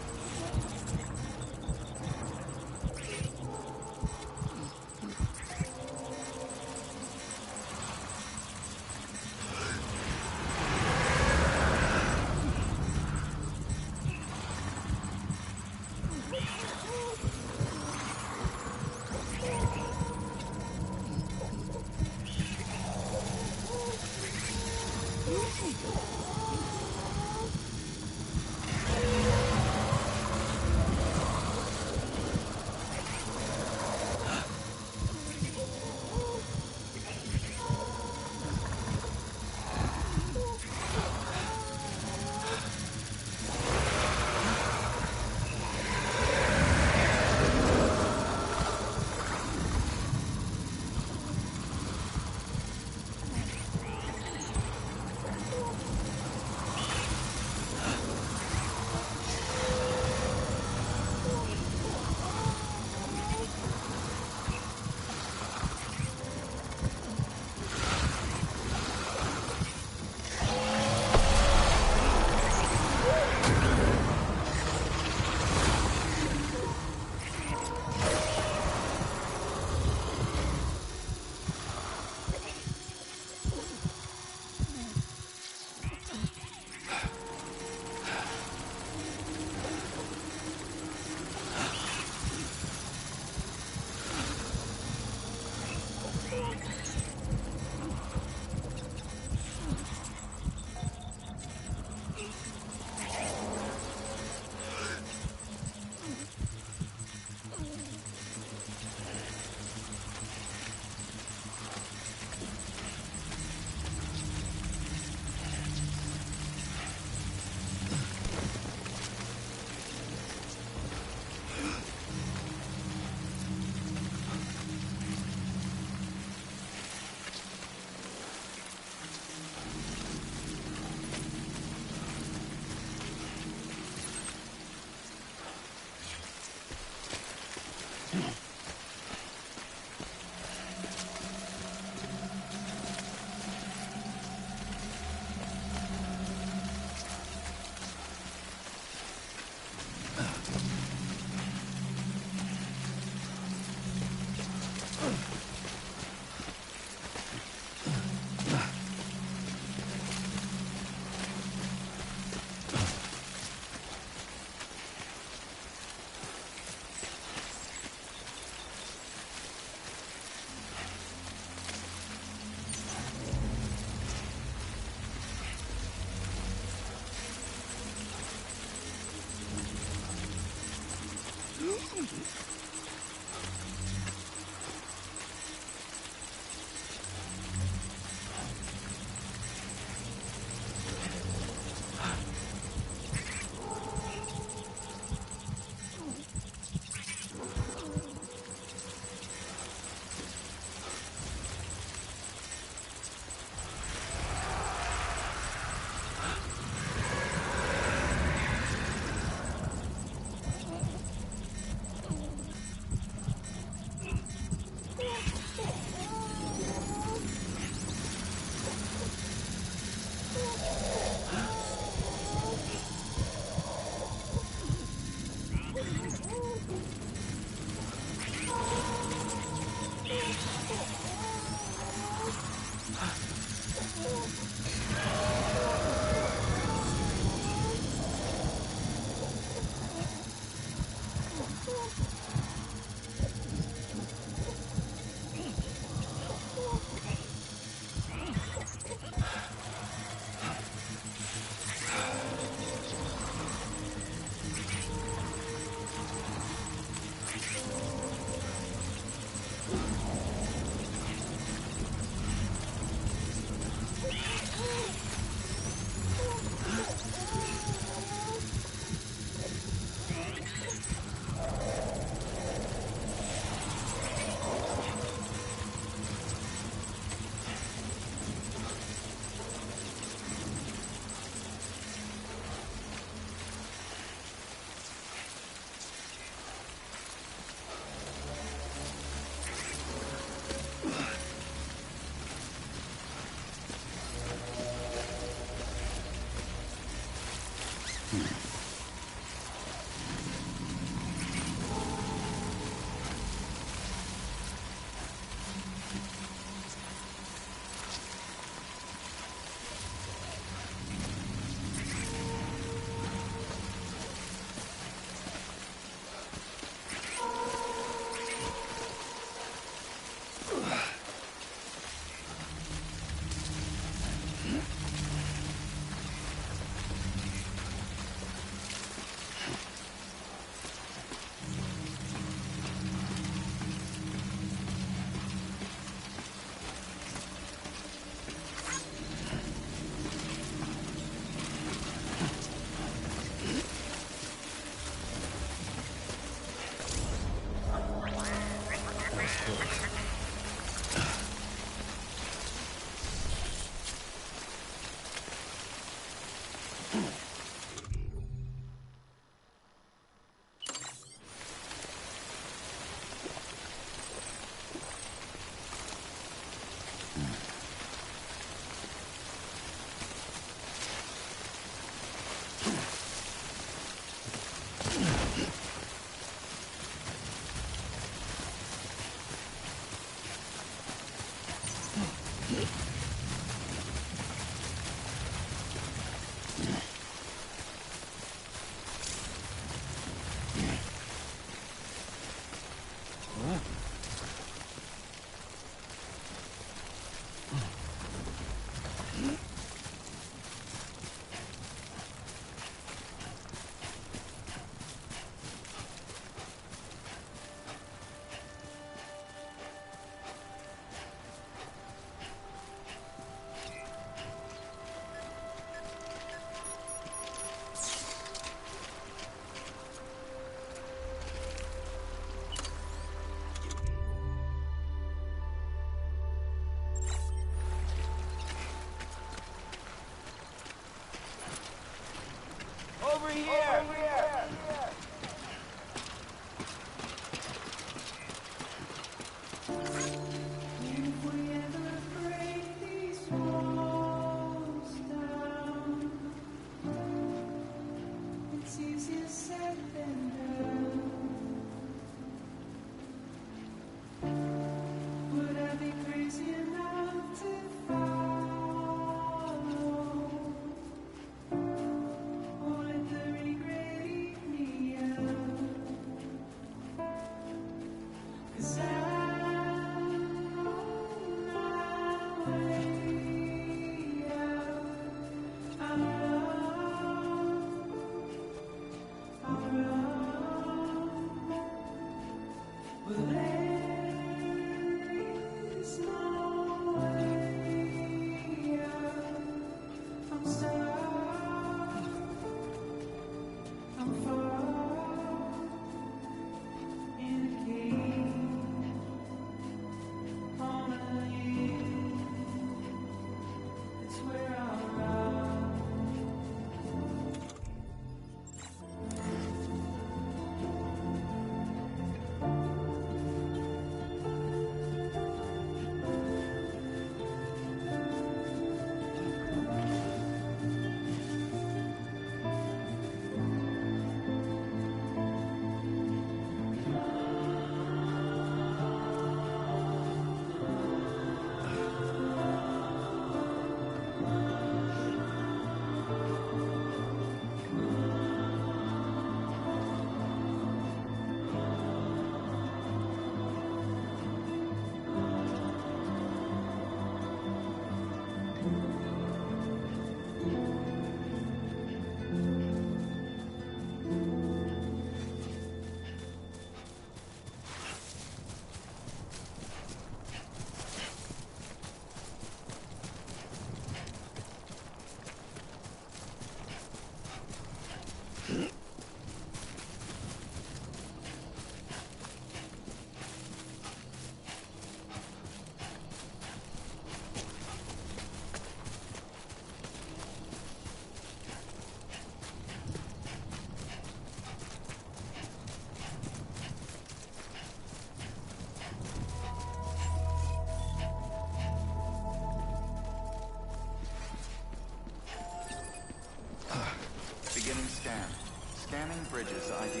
Scanning Bridges ID.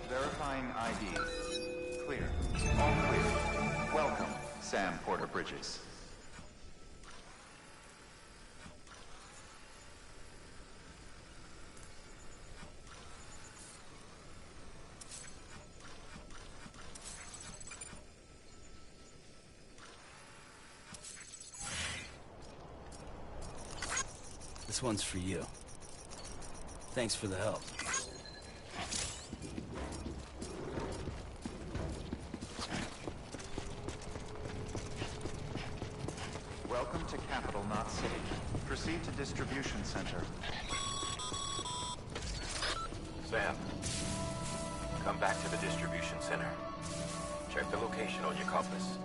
Verifying ID. Clear. All clear. Welcome, Sam Porter Bridges.
This one's for you. Thanks for the help.
Welcome to Capital Knot City. Proceed to Distribution Center.
Sam, come back to the distribution center. Check the location on your compass.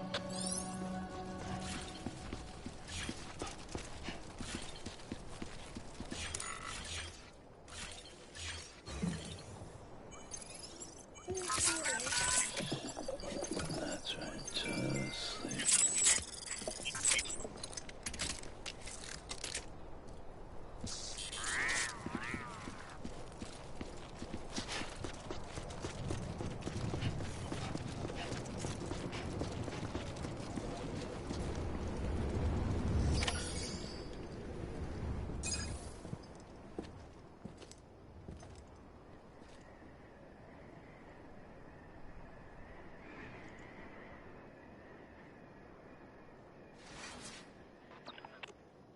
That's right, just sleep.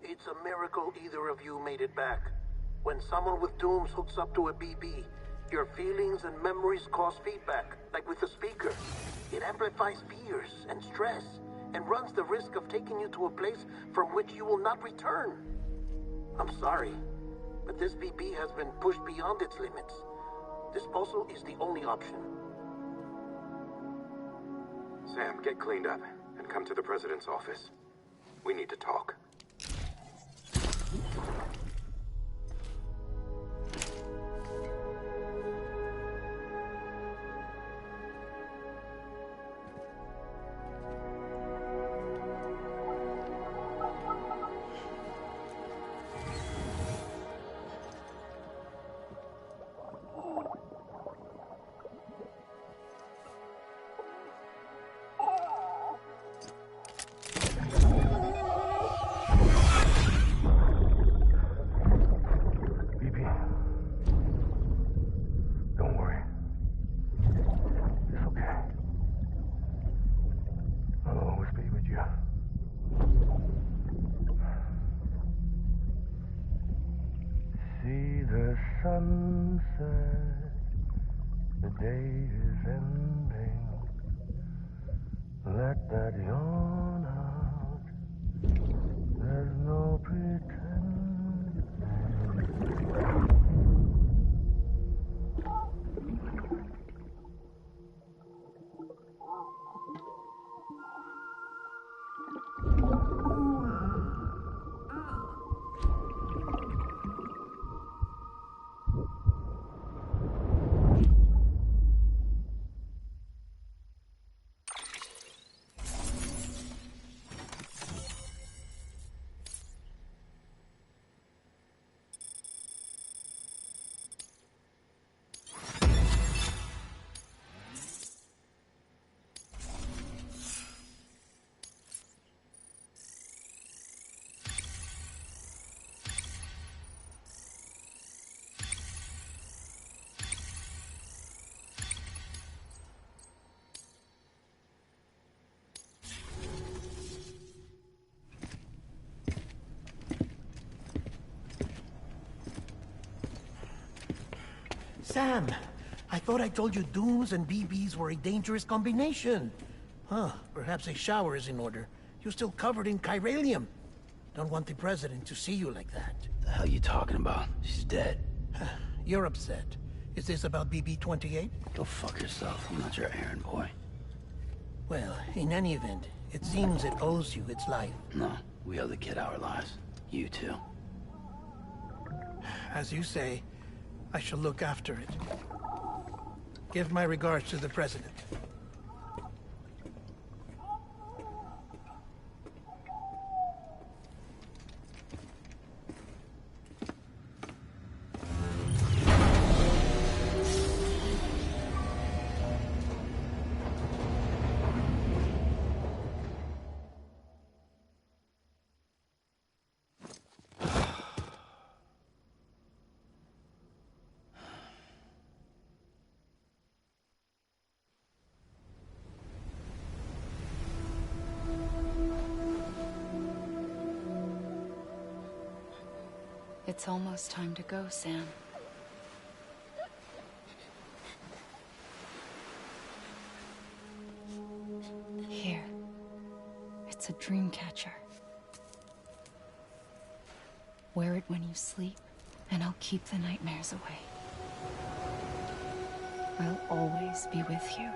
It's a miracle either of you made it back. When someone with dooms hooks up to a BB, your feelings and memories cause feedback, like with the speaker. It amplifies fears and stress, and runs the risk of taking you to a place from which you will not return. I'm sorry, but this BB has been pushed beyond its limits. Disposal is the only option.
Sam, get cleaned up and come to the president's office. We need to talk.
Sunset, the day is ending. Let that yawn out. There's no pretending.
Sam, I thought I told you dooms and BBs were a dangerous combination. Huh, perhaps a shower is in order. You're still covered in chiralium. Don't want the president to see you like that.
The hell you talking about? She's dead.
You're upset. Is this about BB-28?
Go fuck yourself. I'm not your errand boy.
Well, in any event, it seems it owes you its life.
No, we owe the kid our lives. You too.
As you say, I shall look after it. Give my regards to the president.
It's almost time to go, Sam. Here. It's a dream catcher. Wear it when you sleep, and I'll keep the nightmares away. I'll always be with you.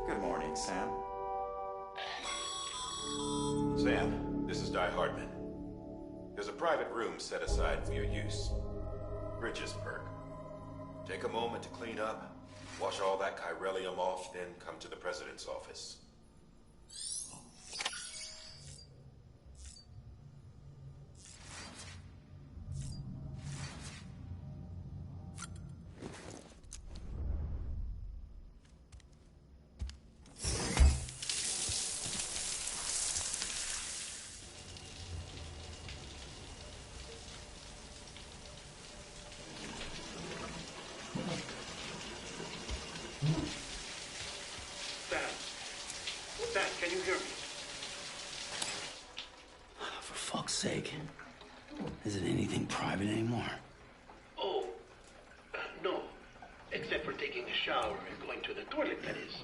Good morning, Sam.
Sam, this is Di Hardman. There's a private room set aside for your use. Bridges perk. Take a moment to clean up, wash all that chiralium off, then come to the President's office.
Sam, can you hear me?
For fuck's sake. Is it anything private anymore?
Oh, no. Except for taking a shower and going to the toilet, that is.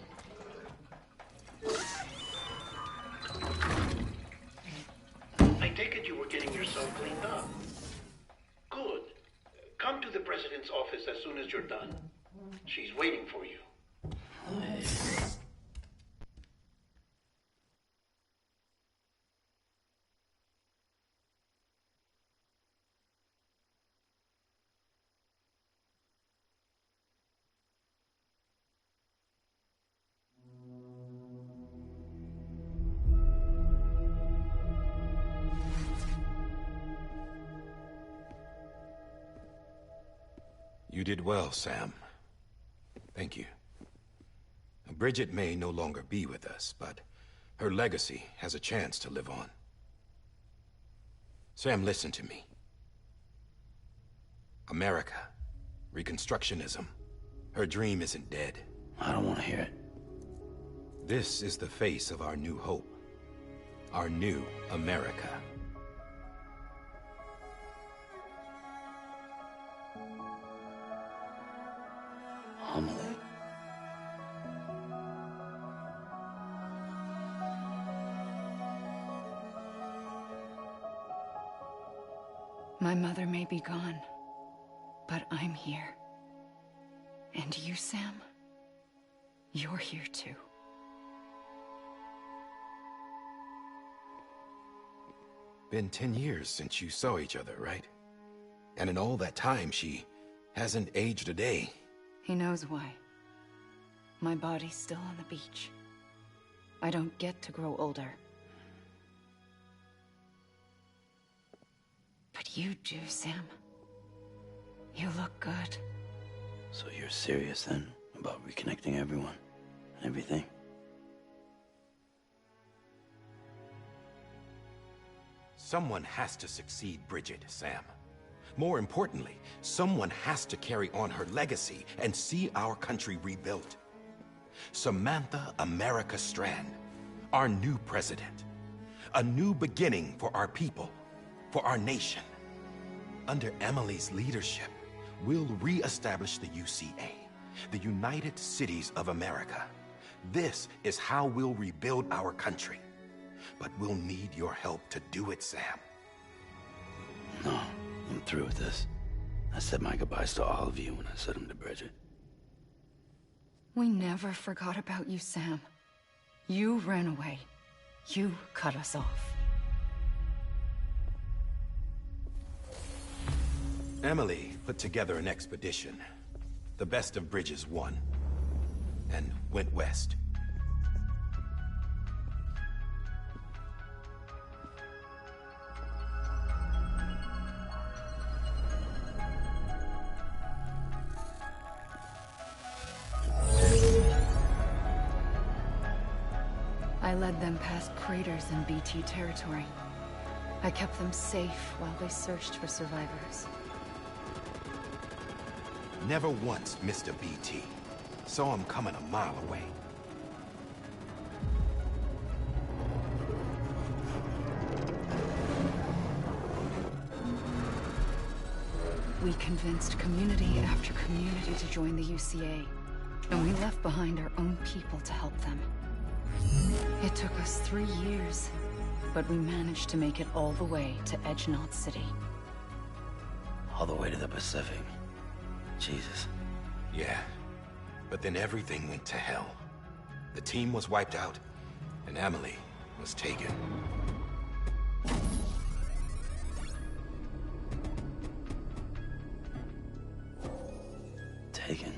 I take it you were getting yourself cleaned up. Good. Come to the President's office as soon as you're done. She's waiting for you.
You did well, Sam. Thank you. Bridget may no longer be with us, but her legacy has a chance to live on. Sam, listen to me. America, Reconstructionism, her dream isn't dead.
I don't want to hear it.
This is the face of our new hope. Our new America.
Amelie.
My mother may be gone, but I'm here. And you, Sam? You're here too.
Been 10 years since you saw each other, right? And in all that time, she hasn't aged a day.
He knows why. My body's still on the beach. I don't get to grow older. But you do, Sam. You look good.
So you're serious then about reconnecting everyone and everything?
Someone has to succeed Bridget, Sam. More importantly, someone has to carry on her legacy and see our country rebuilt. Samantha America Strand, our new president. A new beginning for our people, for our nation. Under Emily's leadership, we'll re-establish the UCA, the United Cities of America. This is how we'll rebuild our country. But we'll need your help to do it, Sam.
No, I'm through with this. I said my goodbyes to all of you when I said them to Bridget.
We never forgot about you, Sam. You ran away. You cut us off.
Emily put together an expedition. The best of Bridges won. And went west.
I led them past craters in BT territory. I kept them safe while they searched for survivors.
Never once missed a BT. Saw him coming a mile away.
We convinced community after community to join the UCA, and we left behind our own people to help them. It took us 3 years, but we managed to make it all the way to Edgenot City.
All the way to the Pacific. Jesus.
Yeah, but then everything went to hell. The team was wiped out, and Emily was taken.
Taken?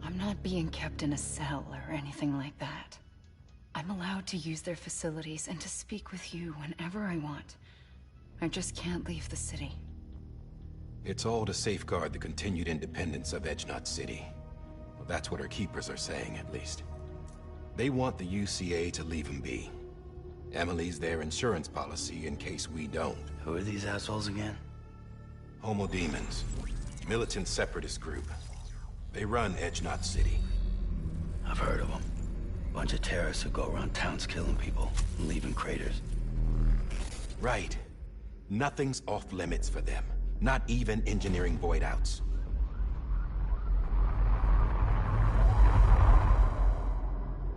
I'm not being kept in a cell or anything like that. I'm allowed to use their facilities and to speak with you whenever I want. I just can't leave the city.
It's all to safeguard the continued independence of Edgenot City. Well, that's what our keepers are saying, at least. They want the UCA to leave him be. Emily's their insurance policy in case we don't.
Who are these assholes again?
Homo Demons. Militant separatist group. They run Edgenot City.
I've heard of them. Bunch of terrorists who go around towns killing people and leaving craters.
Right. Nothing's off limits for them. Not even engineering void outs.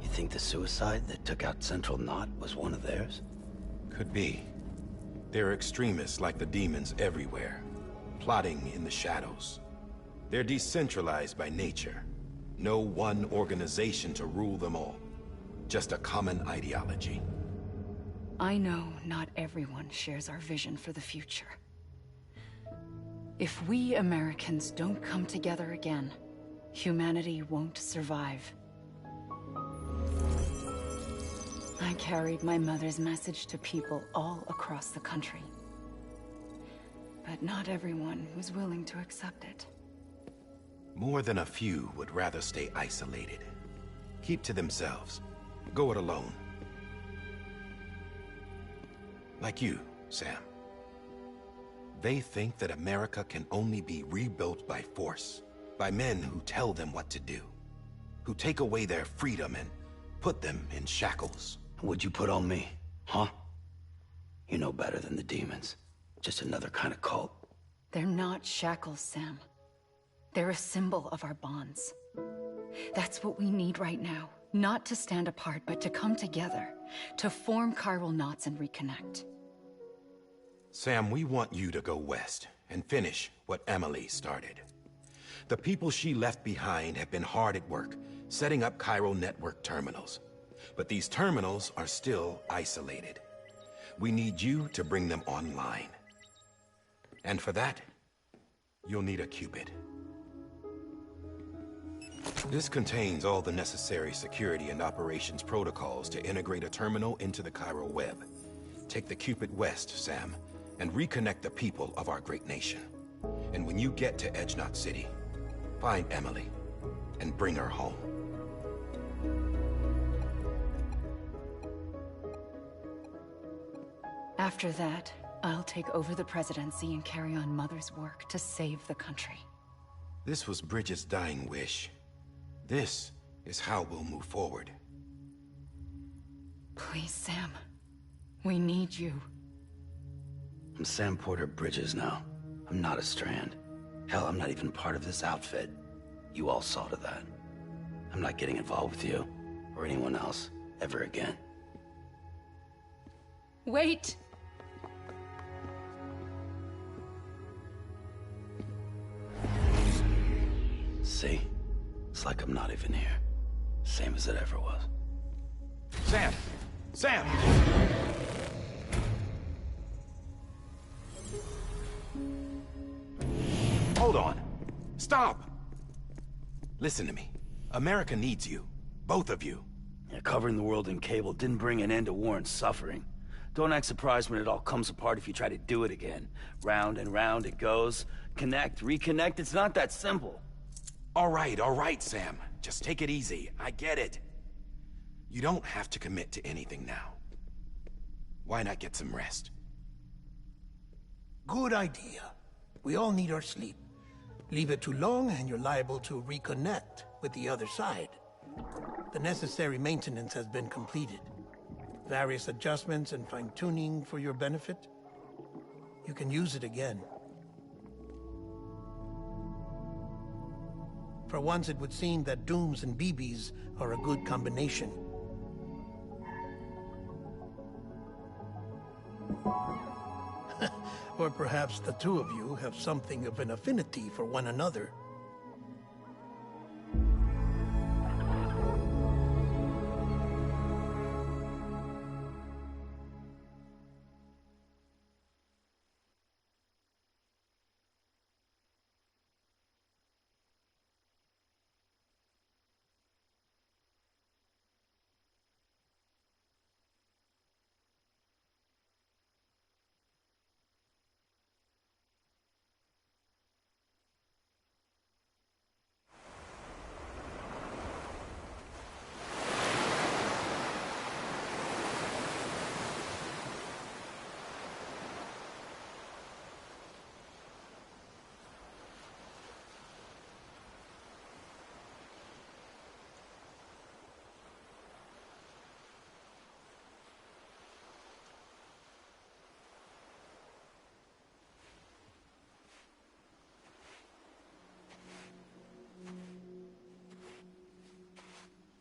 You think the suicide that took out Central Knot was one of theirs?
Could be. There are extremists like the demons everywhere, plotting in the shadows. They're decentralized by nature. No one organization to rule them all. Just a common ideology.
I know not everyone shares our vision for the future. If we Americans don't come together again, humanity won't survive. I carried my mother's message to people all across the country. But not everyone was willing to accept it.
More than a few would rather stay isolated. Keep to themselves. Go it alone. Like you, Sam. They think that America can only be rebuilt by force, by men who tell them what to do, who take away their freedom and put them in shackles.
What'd you put on me, huh? You know better than the demons. Just another kind of cult.
They're not shackles, Sam. They're a symbol of our bonds. That's what we need right now. Not to stand apart, but to come together, to form chiral knots and reconnect.
Sam, we want you to go west and finish what Emily started. The people she left behind have been hard at work, setting up chiral network terminals. But these terminals are still isolated. We need you to bring them online. And for that, you'll need a Cupid. This contains all the necessary security and operations protocols to integrate a terminal into the chiral web. Take the Cupid west, Sam, and reconnect the people of our great nation. And when you get to Edgenot City, find Emily and bring her home.
After that, I'll take over the presidency and carry on Mother's work to save the country.
This was Bridget's dying wish. This is how we'll move forward.
Please, Sam. We need you.
I'm Sam Porter Bridges now. I'm not a Strand. Hell, I'm not even part of this outfit. You all saw to that. I'm not getting involved with you, or anyone else, ever again.
Wait!
See? It's like I'm not even here. Same as it ever was.
Sam! Sam! Hold on. Stop! Listen to me. America needs you. Both of you.
Yeah, covering the world in cable didn't bring an end to war and suffering. Don't act surprised when it all comes apart if you try to do it again. Round and round it goes. Connect, reconnect, it's not that simple.
All right, Sam. Just take it easy. I get it. You don't have to commit to anything now. Why not get some rest?
Good idea. We all need our sleep. Leave it too long and you're liable to reconnect with the other side. The necessary maintenance has been completed. Various adjustments and fine-tuning for your benefit. You can use it again. For once, it would seem that Dooms and BBs are a good combination. Or perhaps the two of you have something of an affinity for one another.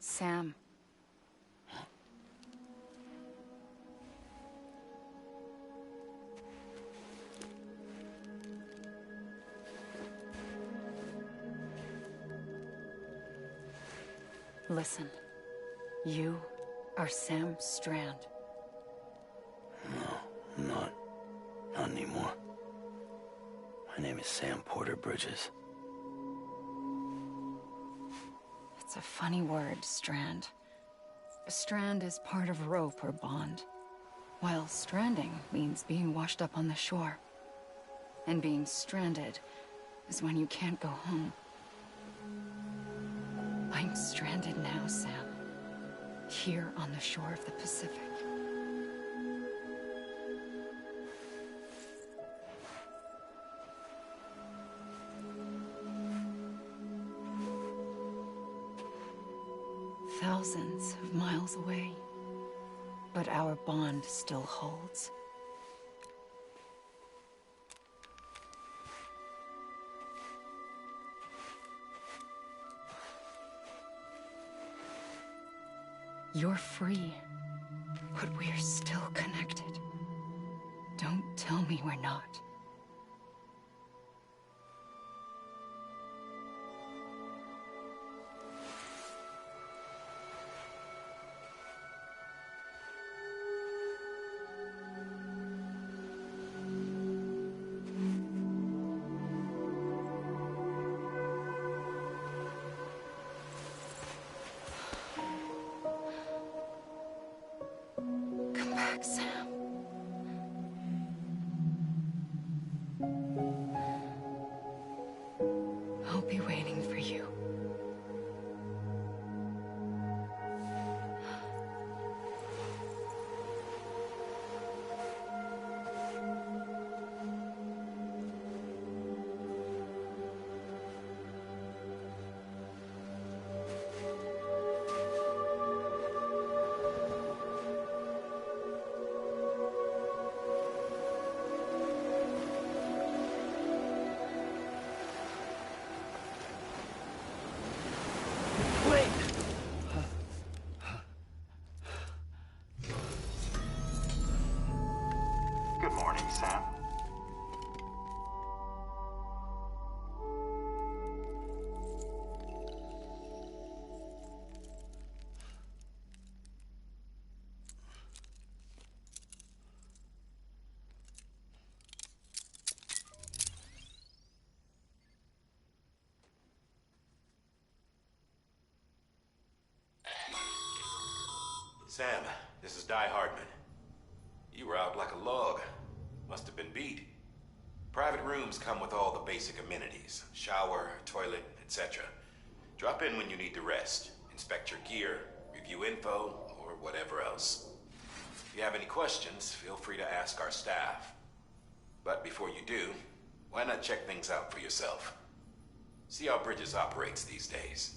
Sam. Listen. You are Sam Strand.
No, I'm not. Not anymore. My name is Sam Porter Bridges.
It's a funny word, strand. A strand is part of rope or bond, while stranding means being washed up on the shore. And being stranded is when you can't go home. I'm stranded now, Sam. Here on the shore of the Pacific. Thousands of miles away, but our bond still holds. You're free, but we're still connected. Don't tell me we're not. Come back, Sam. I'll be waiting for you.
Good morning, Sam.
Sam, this is Di Hardman. You were out like a log. Must have been beat. Private rooms come with all the basic amenities. Shower, toilet, etc. Drop in when you need to rest. Inspect your gear, review info, or whatever else. If you have any questions, feel free to ask our staff. But before you do, why not check things out for yourself? See how Bridges operates these days.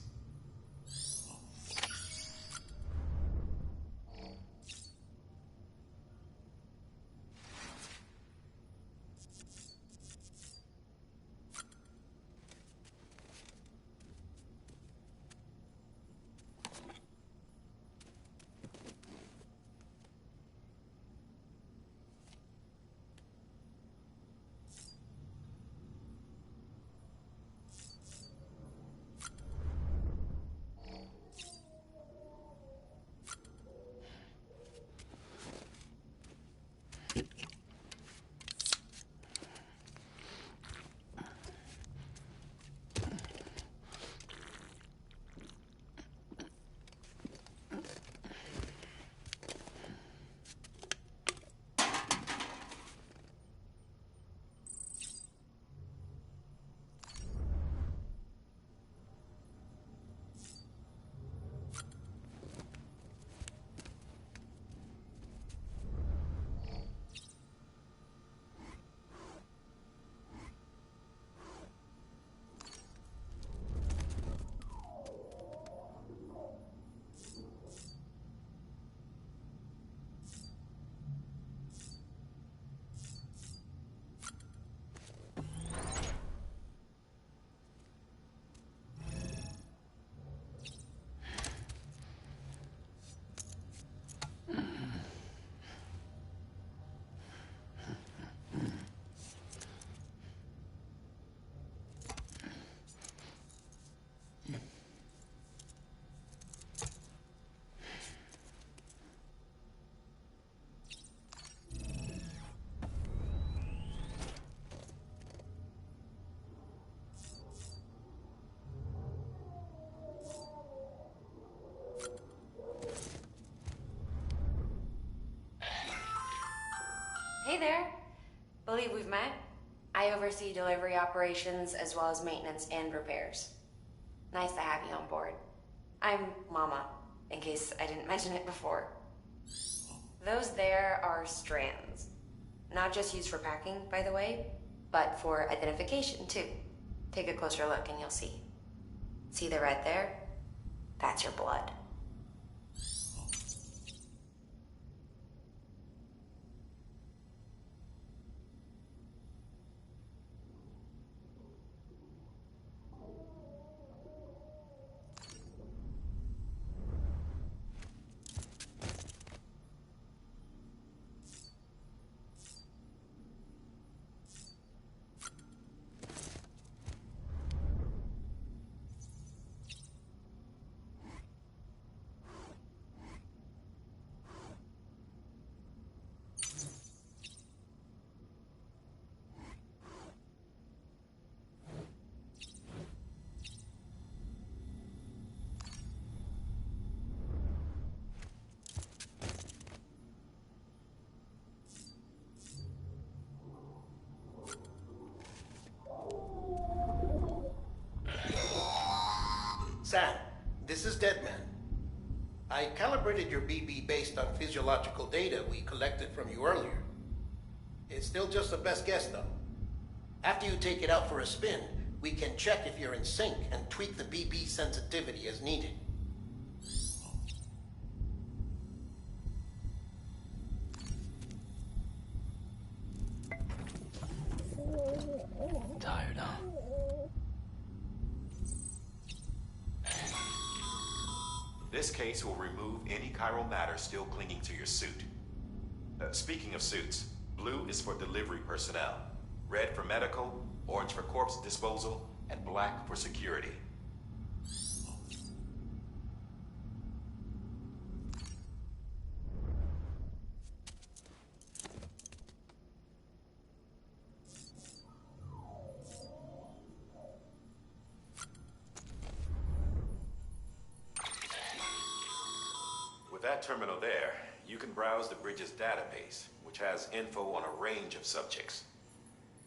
Hey there. Believe we've met. I oversee delivery operations as well as maintenance and repairs. Nice to have you on board. I'm Mama, in case I didn't mention it before. Those there are strands. Not just used for packing, by the way, but for identification too. Take a closer look and you'll see. See the red there? That's your blood.
Sam, this is Deadman. I calibrated your BB based on physiological data we collected from you earlier. It's still just a best guess, though. After you take it out for a spin, we can check if you're in sync and tweak the BB sensitivity as needed.
Tired, huh?
This case will remove any chiral matter still clinging to your suit. Speaking of suits, blue is for delivery personnel, red for medical, orange for corpse disposal, and black for security. With that terminal there, you can browse the Bridges database, which has info on a range of subjects.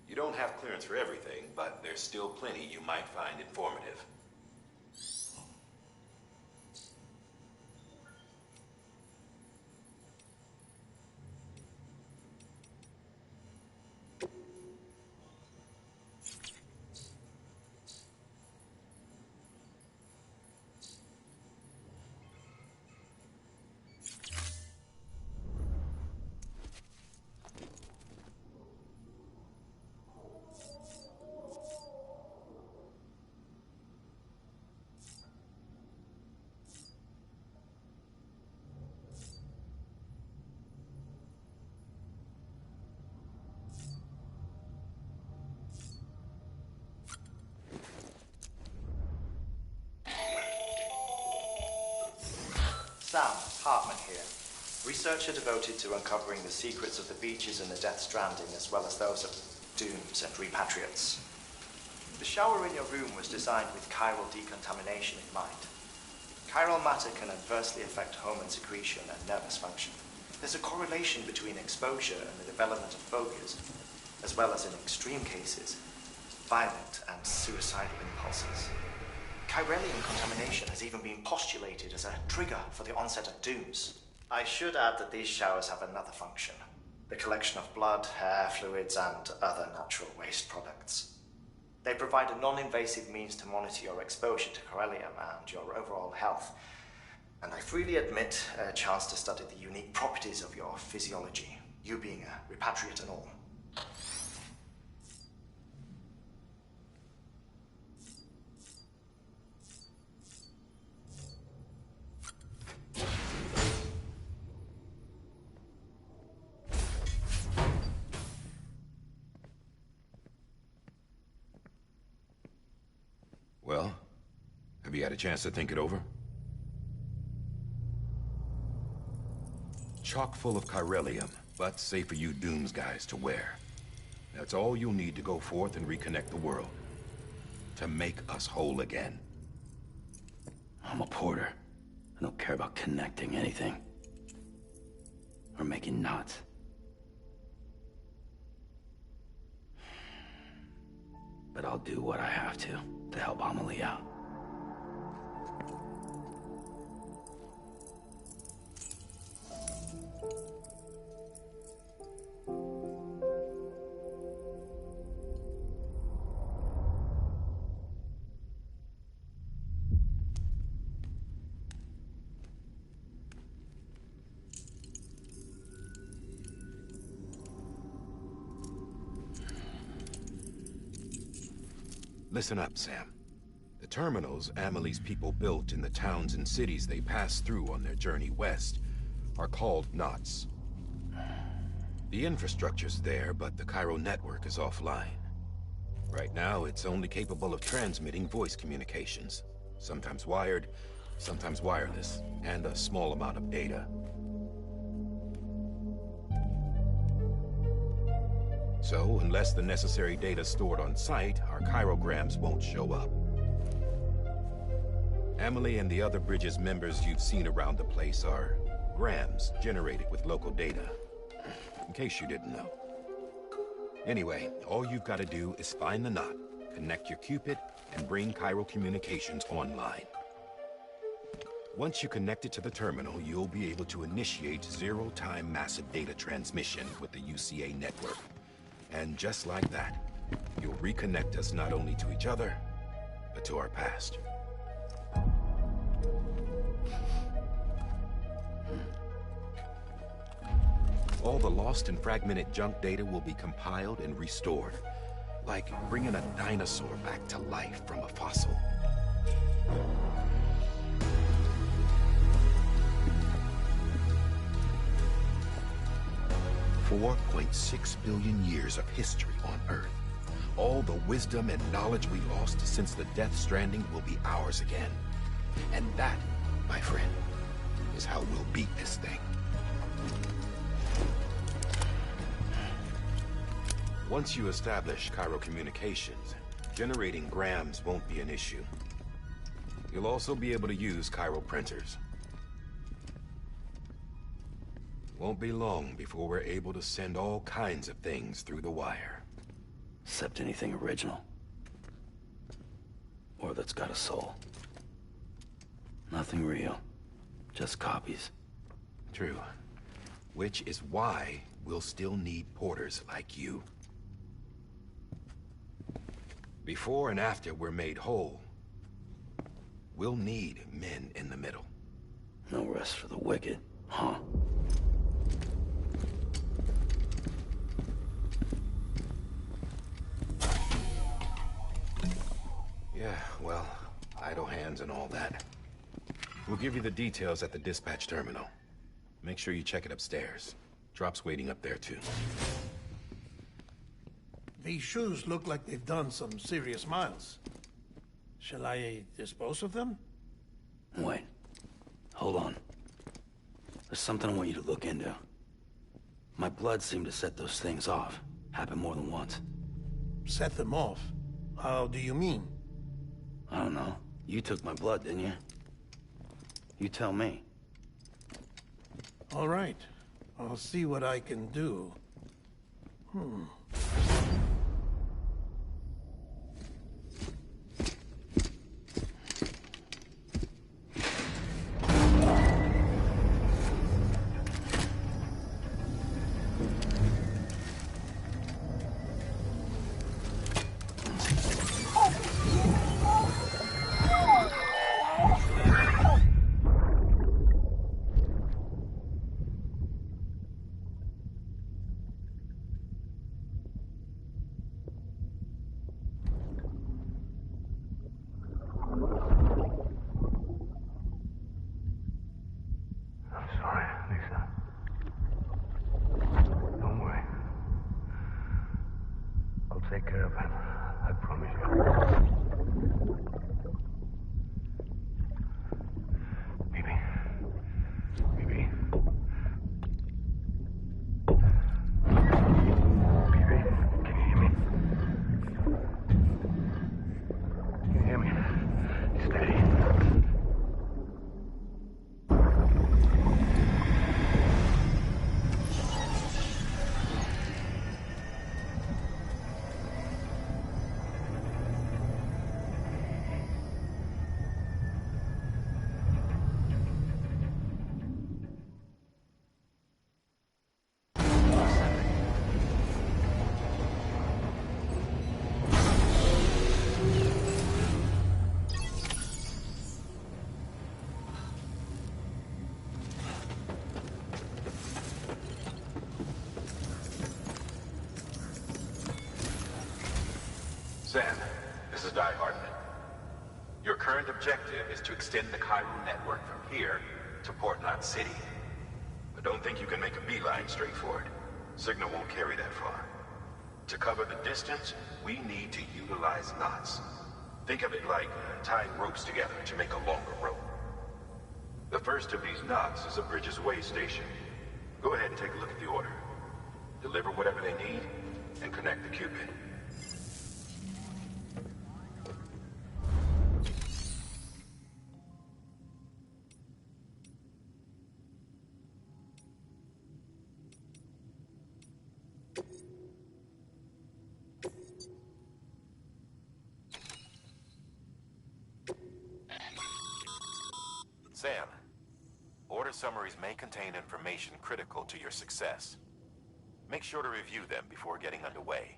You don't have clearance for everything, but there's still plenty you might find informative.
Sam Hartman here, researcher devoted to uncovering the secrets of the beaches in the Death Stranding, as well as those of dooms and repatriates. The shower in your room was designed with chiral decontamination in mind. Chiral matter can adversely affect hormone secretion and nervous function. There's a correlation between exposure and the development of phobias, as well as in extreme cases, violent and suicidal impulses. Chiralium contamination has even been postulated as a trigger for the onset of dooms. I should add that these showers have another function: the collection of blood, hair, fluids, and other natural waste products. They provide a non-invasive means to monitor your exposure to chiralium and your overall health. And I freely admit a chance to study the unique properties of your physiology, you being a repatriate and all.
Well, have you had a chance to think it over? Chock full of chiralium, but safe for you Dooms guys to wear. That's all you'll need to go forth and reconnect the world. To make us whole again.
I'm a porter. I don't care about connecting anything. Or making knots. But I'll do what I have to help Amelie out.
Listen up, Sam. The terminals Amelie's people built in the towns and cities they passed through on their journey west are called knots. The infrastructure's there, but the Cairo network is offline. Right now, it's only capable of transmitting voice communications. Sometimes wired, sometimes wireless, and a small amount of data. So, unless the necessary data's stored on site, our chirograms won't show up. Amelie and the other Bridges members you've seen around the place are grams generated with local data. In case you didn't know. Anyway, all you've got to do is find the knot, connect your Cupid, and bring Chiral communications online. Once you connect it to the terminal, you'll be able to initiate zero-time massive data transmission with the UCA network. And just like that, you'll reconnect us not only to each other, but to our past. All the lost and fragmented junk data will be compiled and restored, like bringing a dinosaur back to life from a fossil. 4.6 billion years of history on Earth. All the wisdom and knowledge we lost since the Death Stranding will be ours again. And that, my friend, is how we'll beat this thing. Once you establish Cairo communications, generating grams won't be an issue. You'll also be able to use Cairo printers. Won't be long before we're able to send all kinds of things through the wire.
Except anything original. Or that's got a soul. Nothing real. Just copies.
True. Which is why we'll still need porters like you. Before and after we're made whole, we'll need men in the middle.
No rest for the wicked, huh?
Yeah, well, idle hands and all that. We'll give you the details at the dispatch terminal. Make sure you check it upstairs. Drop's waiting up there, too.
These shoes look like they've done some serious miles. Shall I dispose of them?
Wait. Hold on. There's something I want you to look into. My blood seemed to set those things off. Happened more than once.
Set them off? How do you mean?
I don't know. You took my blood, didn't you? You tell me.
All right. I'll see what I can do.
I'm sorry, Lisa. Don't worry. I'll take care of him. I promise you. Baby. Baby. Baby, can you hear me? Can you hear me? Steady.
Sam, this is Die Hardman. Your current objective is to extend the Cairo network from here to Port Knot City. But don't think you can make a beeline straight for it. Signal won't carry that far. To cover the distance, we need to utilize knots. Think of it like tying ropes together to make a longer rope. The first of these knots is a Bridges Way station. Go ahead and take a look at the order. Deliver whatever they need, and connect the Cupid.
Sam, order summaries may contain information critical to your success. Make sure to review them before getting underway.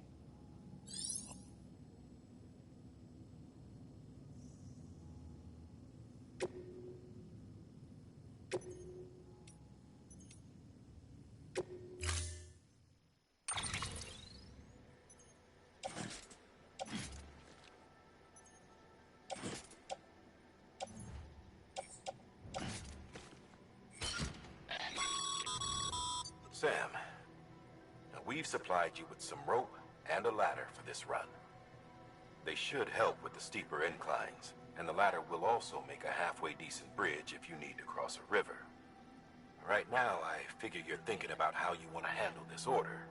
Sam, we've supplied you with some rope and a ladder for this run. They should help with the steeper inclines, and the ladder will also make a halfway decent bridge if you need to cross a river. Right now, I figure you're thinking about how you want to handle this order.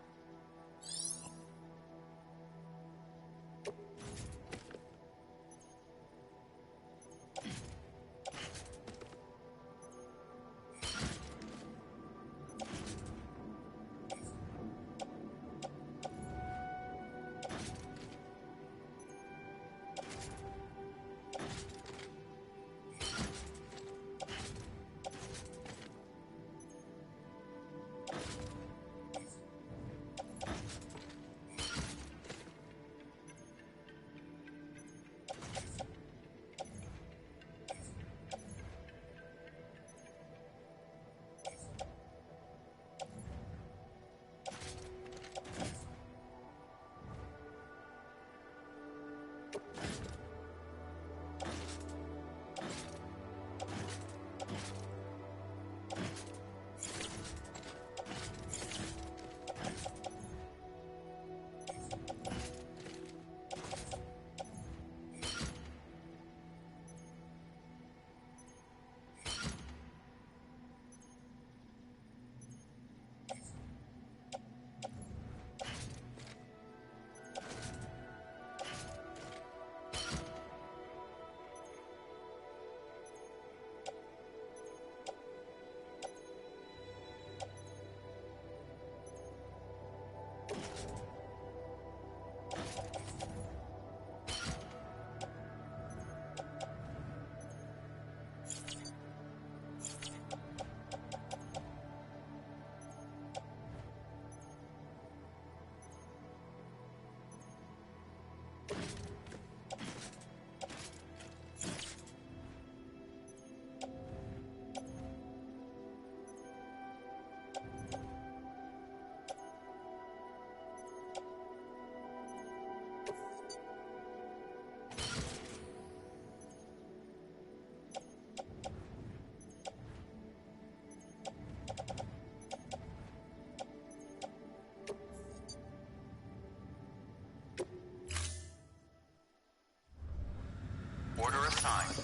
Order assigned.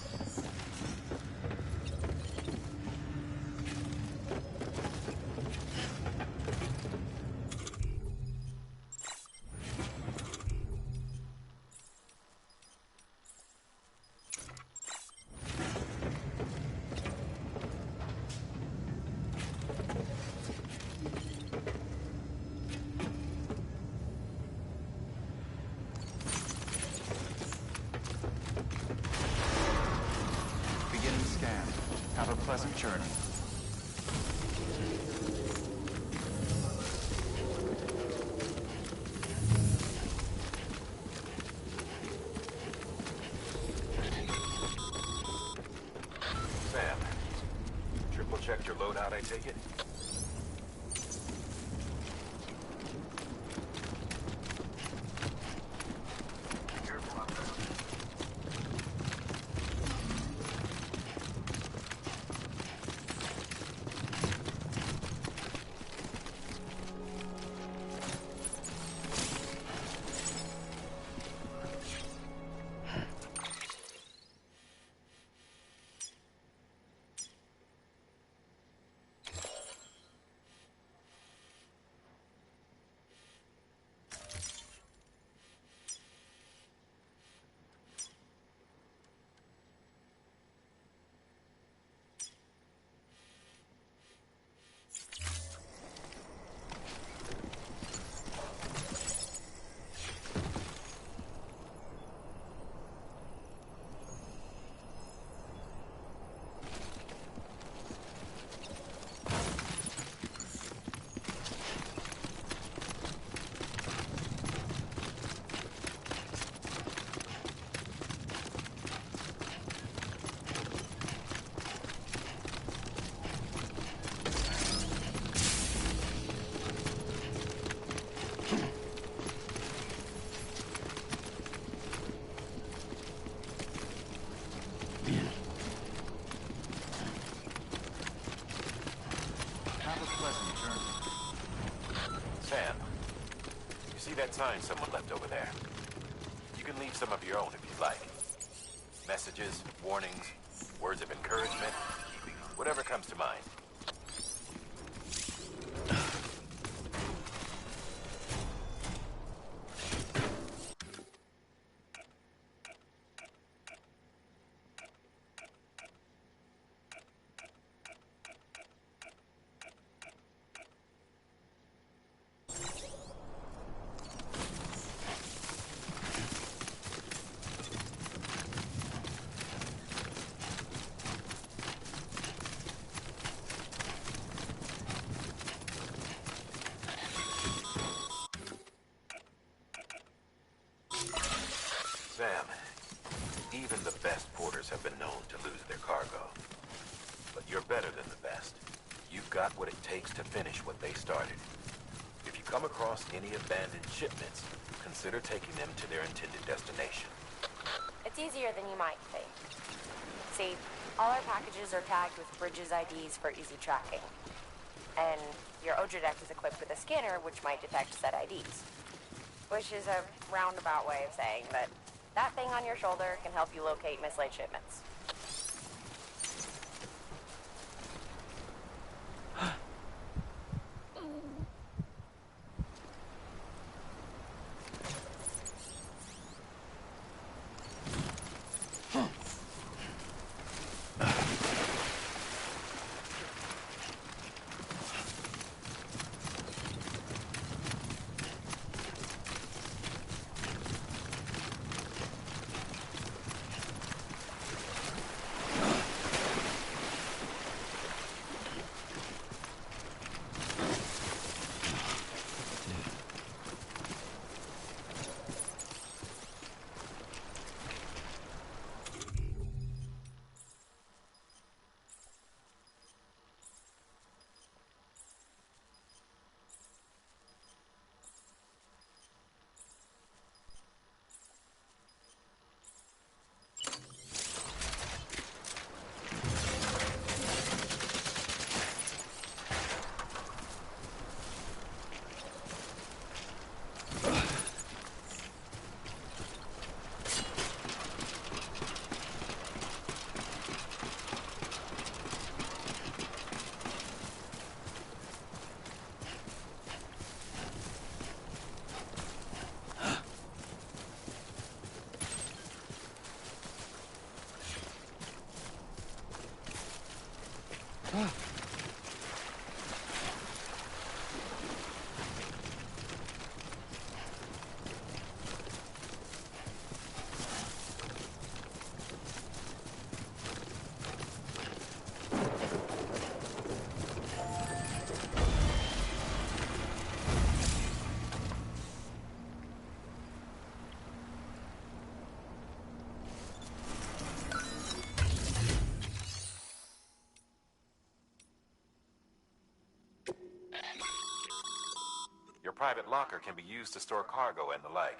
Have a pleasant journey.
Sam, triple checked your loadout, I take it? Sam, you see that sign someone left over there? You can leave some of your own if you'd like. Messages, warnings, words of encouragement, whatever comes to mind. Sam, even the best porters have been known to lose their cargo. But you're better than the best. You've got what it takes to finish what they started. If you come across any abandoned shipments, consider taking them to their intended destination.
It's easier than you might think. See, all our packages are tagged with Bridges IDs for easy tracking. And your Odra deck is equipped with a scanner which might detect said IDs. Which is a roundabout way of saying that that thing on your shoulder can help you locate mislaid shipments.
private locker can be used to store cargo and the like.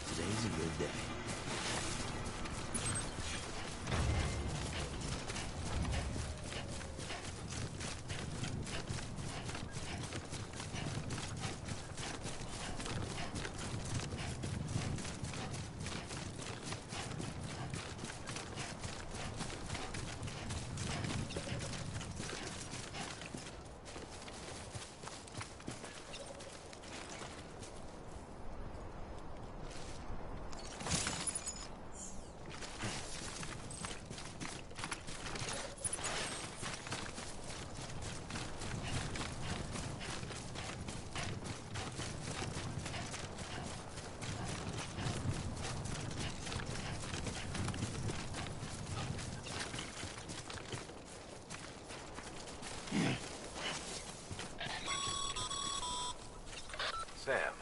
Today's a good day.
Sam,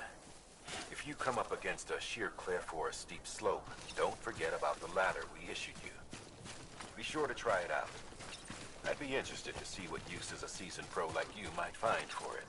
if you come up against a sheer cliff or a steep slope, don't forget about the ladder we issued you. Be sure to try it out. I'd be interested to see what uses a seasoned pro like you might find for it.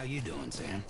How you doing, Sam?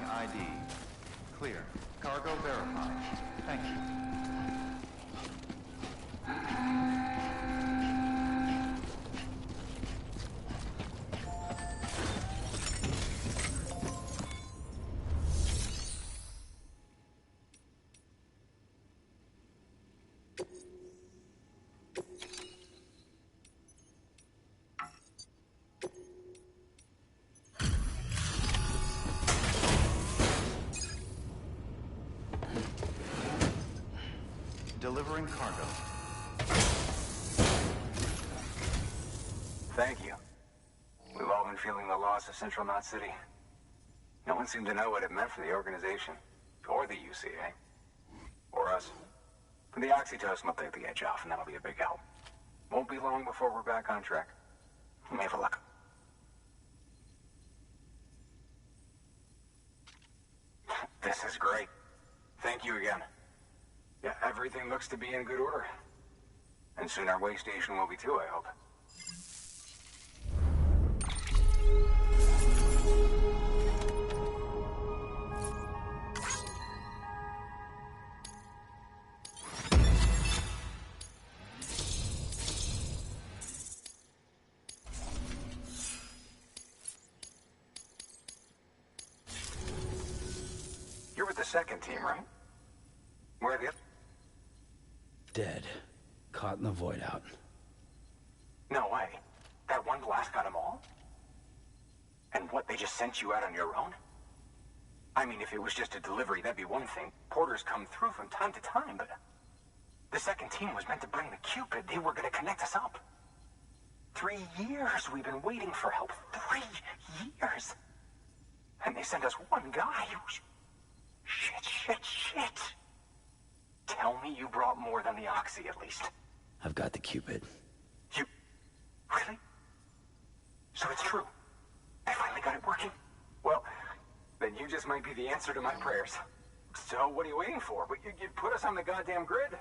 ID. Clear. Cargo verified. Thank you. Delivering cargo.
Thank you. We've all been feeling the loss of Central Knot City. No one seemed to know what it meant for the organization, or the UCA, or us. But the oxytocin will take the edge off, and that'll be a big help. Won't be long before we're back on track. You may have a look. This is great. Thank you again. Yeah, everything looks to be in good order. And soon our way station will be too, I hope. You're with the second team, right? Where are the others?
Dead. Caught in the void out.
No way. That one blast got them all? And what, they just sent you out on your own? I mean, if it was just a delivery, that'd be one thing. Porters come through from time to time, but... The second team was meant to bring the Cupid. They were gonna connect us up. 3 years we've been waiting for help. 3 years! And they sent us one guy who's... Shit. Tell me you brought more than the Oxy, at least.
I've got the Cupid.
You... Really? So it's true. I finally got it working. Well, then you just might be the answer to my prayers. So what are you waiting for? You put us on the goddamn grid.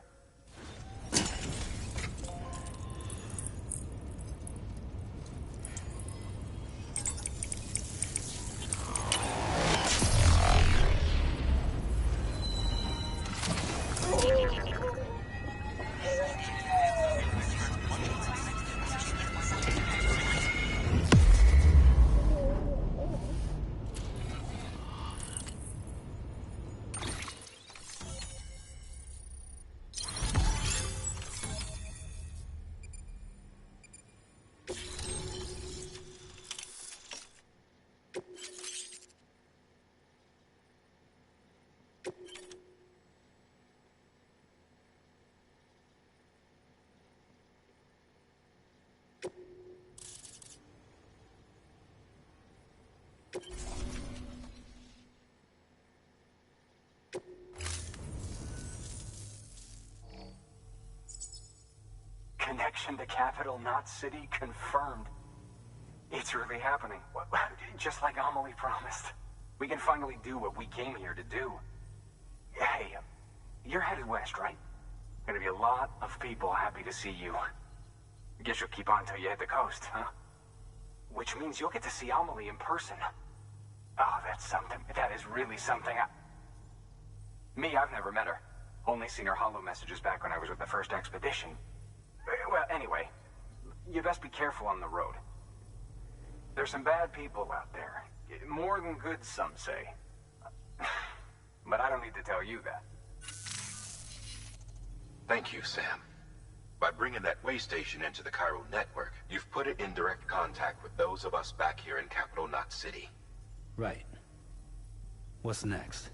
Connection to Capital Knot City confirmed. It's really happening. Just like Amelie promised. We can finally do what we came here to do. Hey, you're headed west, right? Gonna be a lot of people happy to see you. Guess you'll keep on till you hit the coast, huh? Which means you'll get to see Amelie in person. Oh, that's something. That is really something. Me, I've never met her. Only seen her holo messages back when I was with the first expedition. Well, anyway, you best be careful on the road. There's some bad people out there. More than good, some say. But I don't need to tell you that.
Thank you, Sam. By bringing that way station into the Cairo network, you've put it in direct contact with those of us back here in Capital Knot City.
Right. What's next?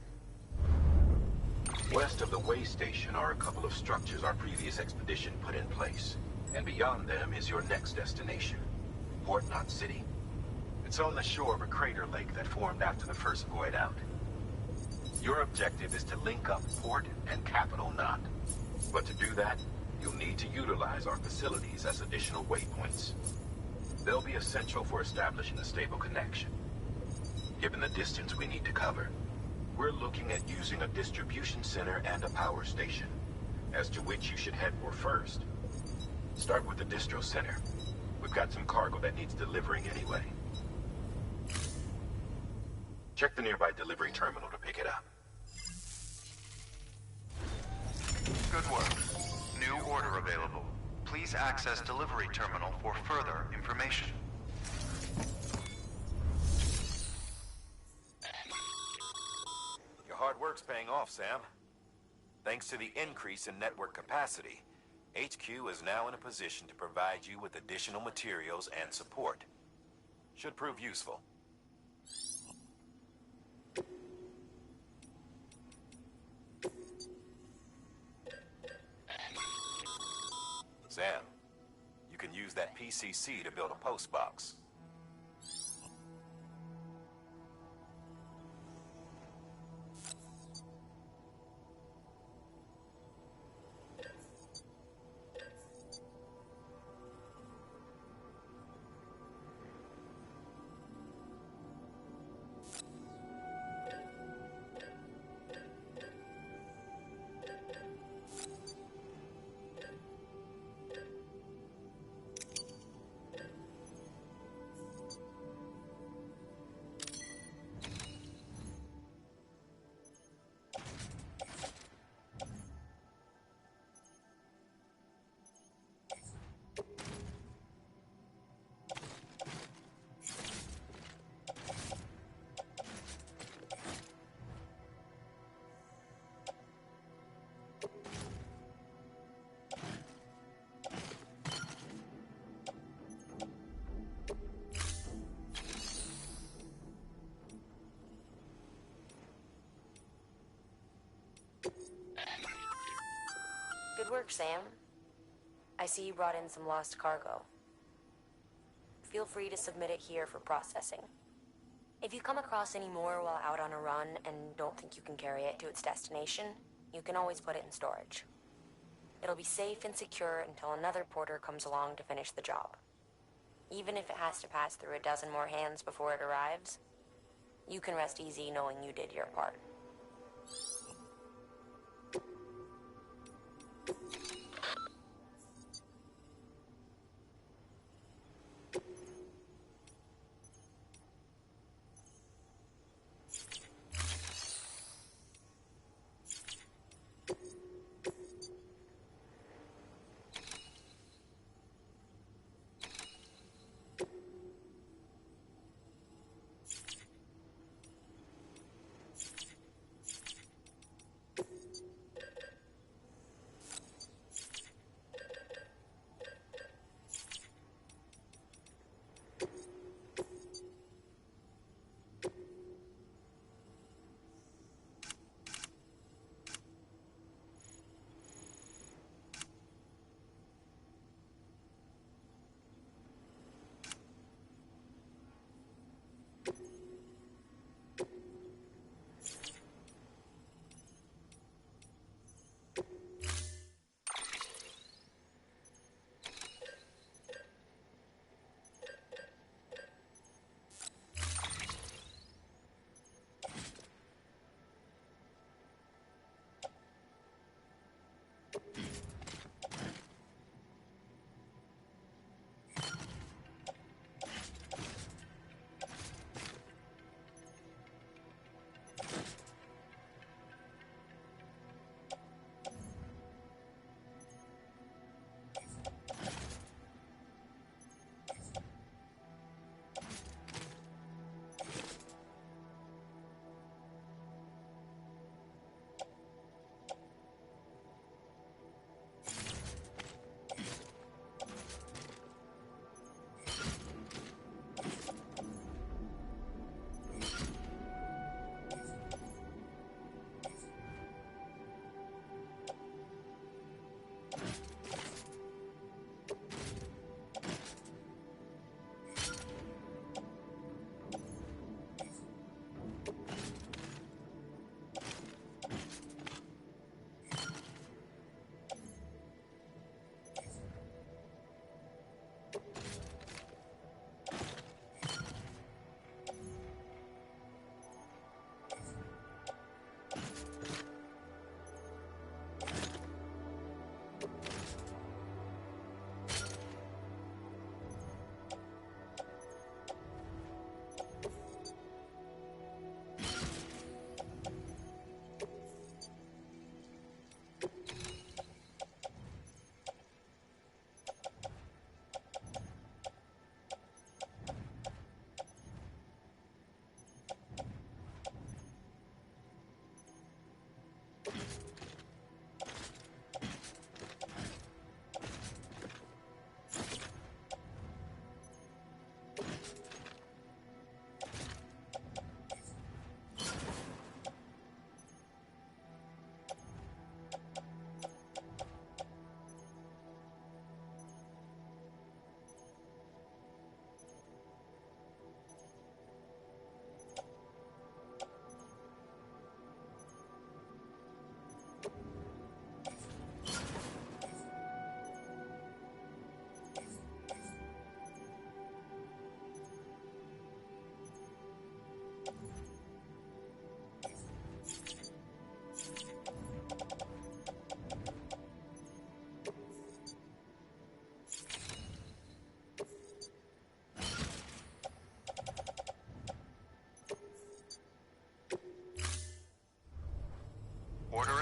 West of the way station are a couple of structures our previous expedition put in place. And beyond them is your next destination, Port Knot City. It's on the shore of a crater lake that formed after the first void out. Your objective is to link up Port and Capital Knot. But to do that, you'll need to utilize our facilities as additional waypoints. They'll be essential for establishing a stable connection. Given the distance we need to cover, we're looking at using a distribution center and a power station, as to which you should head for first. Start with the distro center. We've got some cargo that needs delivering anyway. Check Check the nearby delivery terminal to pick it up.
Good work. New order available. Please access delivery terminal for further information.
Your hard work's paying off, Sam. Thanks to the increase in network capacity, HQ is now in a position to provide you with additional materials and support. Should prove useful. Sam, you can use that PCC to build a post box.
Good work, Sam. I see you brought in some lost cargo. Feel free to submit it here for processing. If you come across any more while out on a run and don't think you can carry it to its destination, you can always put it in storage. It'll be safe and secure until another porter comes along to finish the job. Even if it has to pass through a dozen more hands before it arrives, you can rest easy knowing you did your part.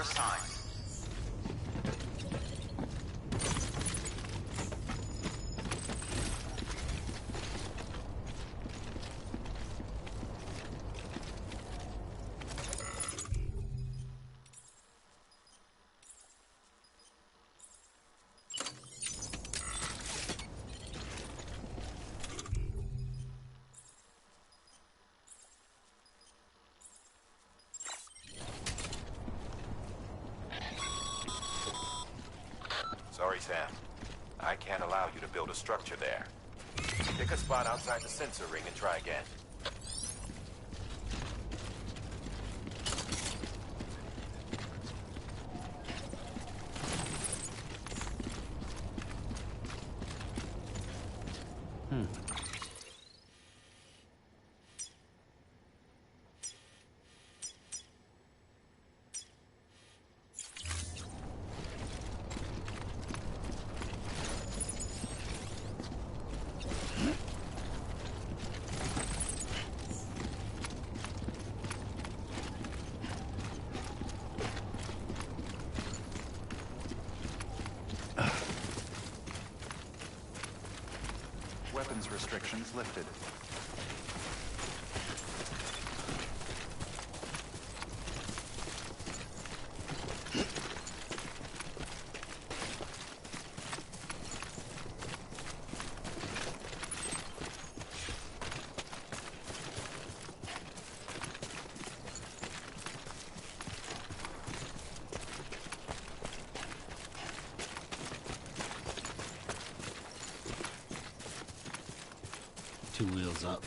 assigned.
Sorry, Sam. I can't allow you to build a structure there. Pick a spot outside the sensor ring and try again.
Weapons restrictions lifted.
Two wheels up.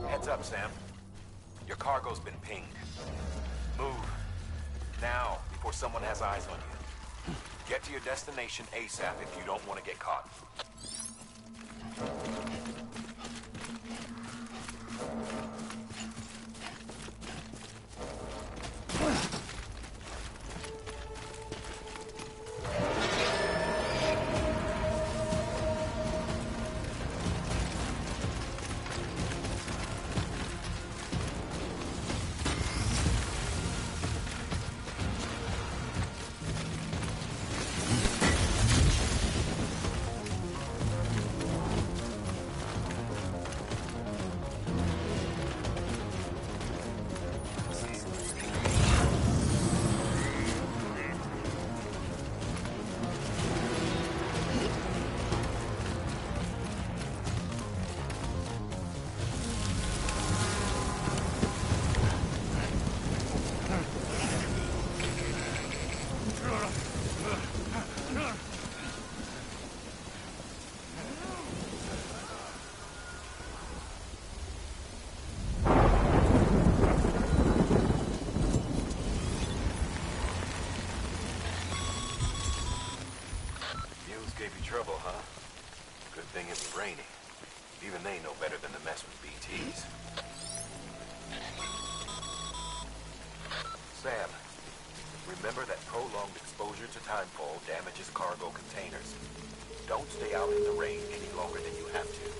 Heads up, Sam. Your cargo's been pinged. Move. Now, before someone has eyes on you. Get to your destination ASAP if you don't want to get caught. Gave you trouble, huh? Good thing it's raining. Even they know better than to mess with BTs. Sam, remember that prolonged exposure to timefall damages cargo containers. Don't stay out in the rain any longer than you have to.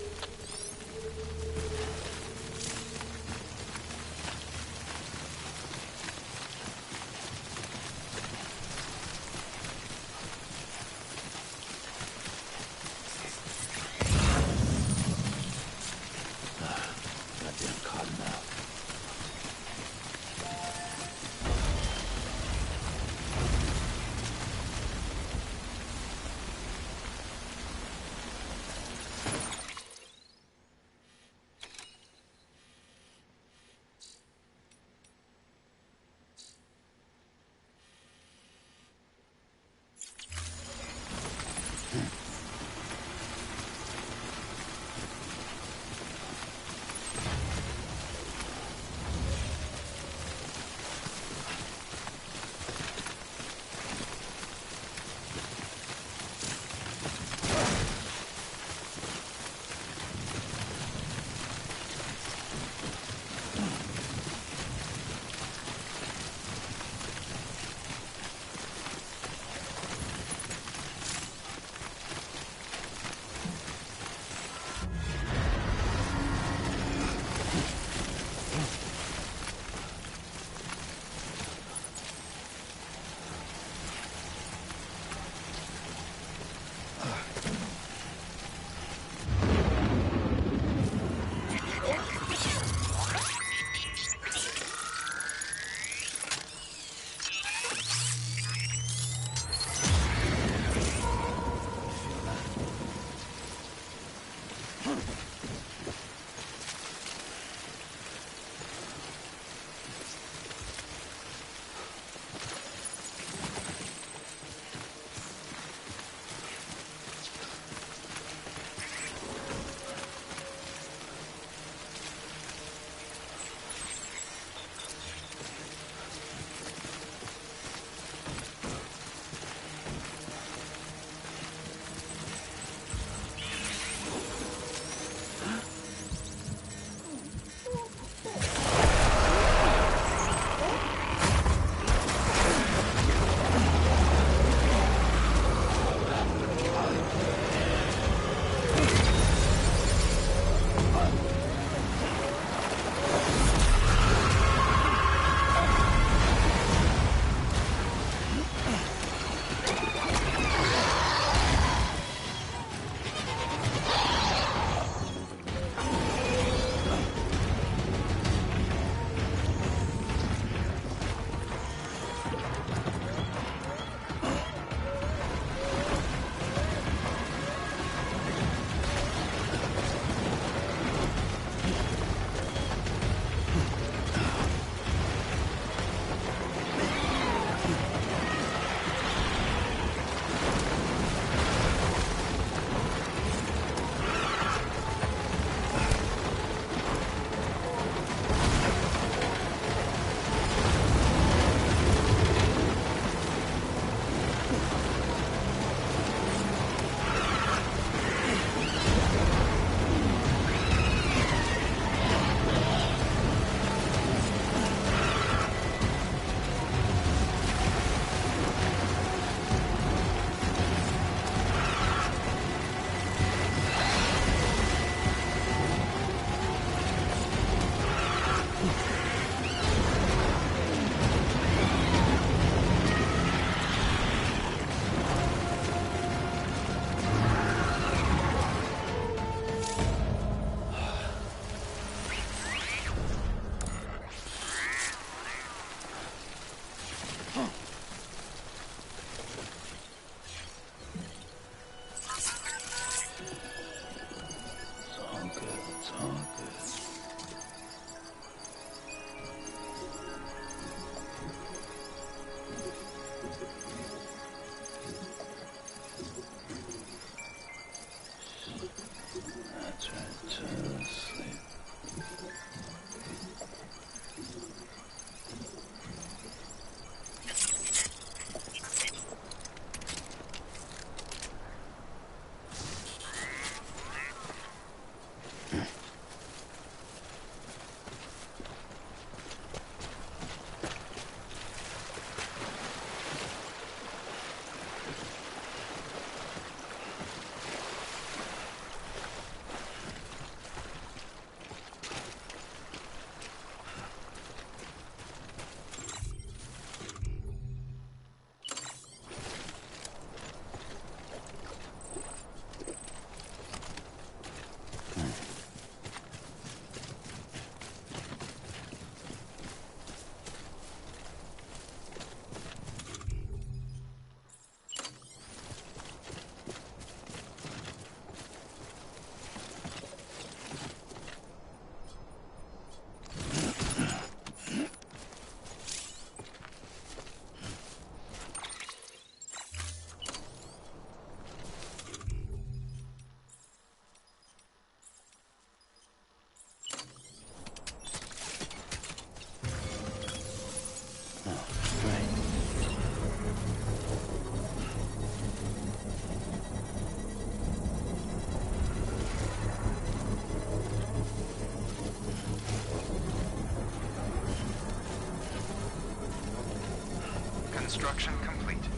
Construction complete.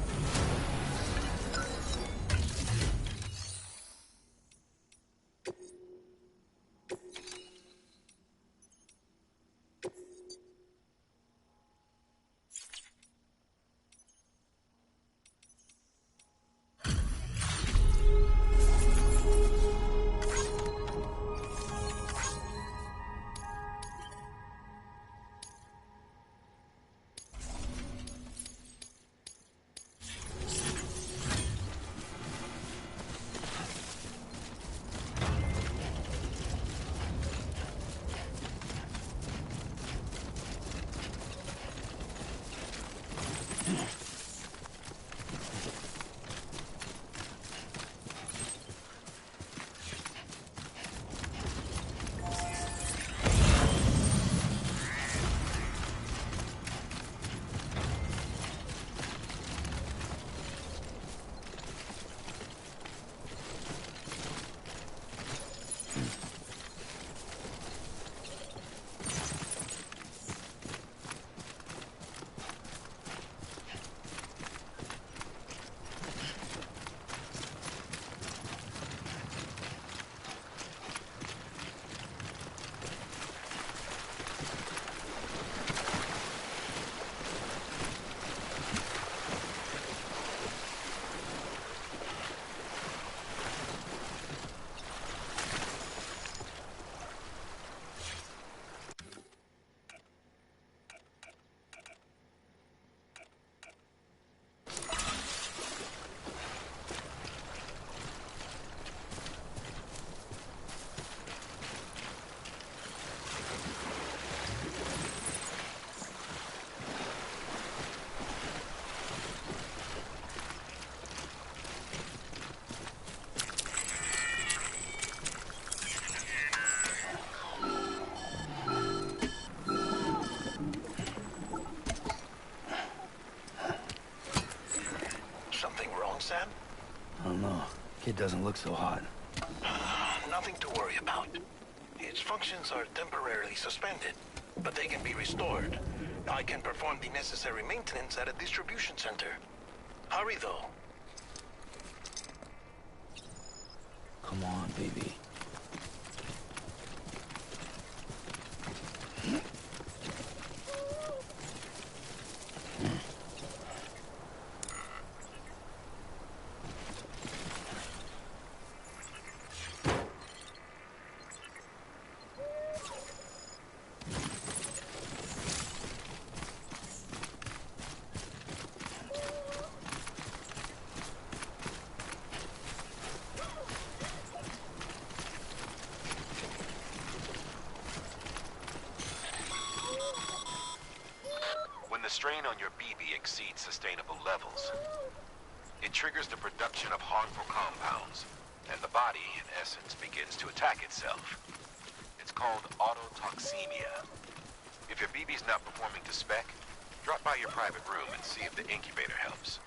Sam?
I don't know. Kid doesn't look so hot.
Nothing to worry about. Its functions are temporarily suspended, but they can be restored. I can perform the necessary maintenance at a distribution center. Hurry, though.
Come on, baby.
The strain on your BB exceeds sustainable levels. It triggers the production of harmful compounds, and the body, in essence, begins to attack itself. It's called autotoxemia. If your BB's not performing to spec, drop by your private room and see if the incubator helps.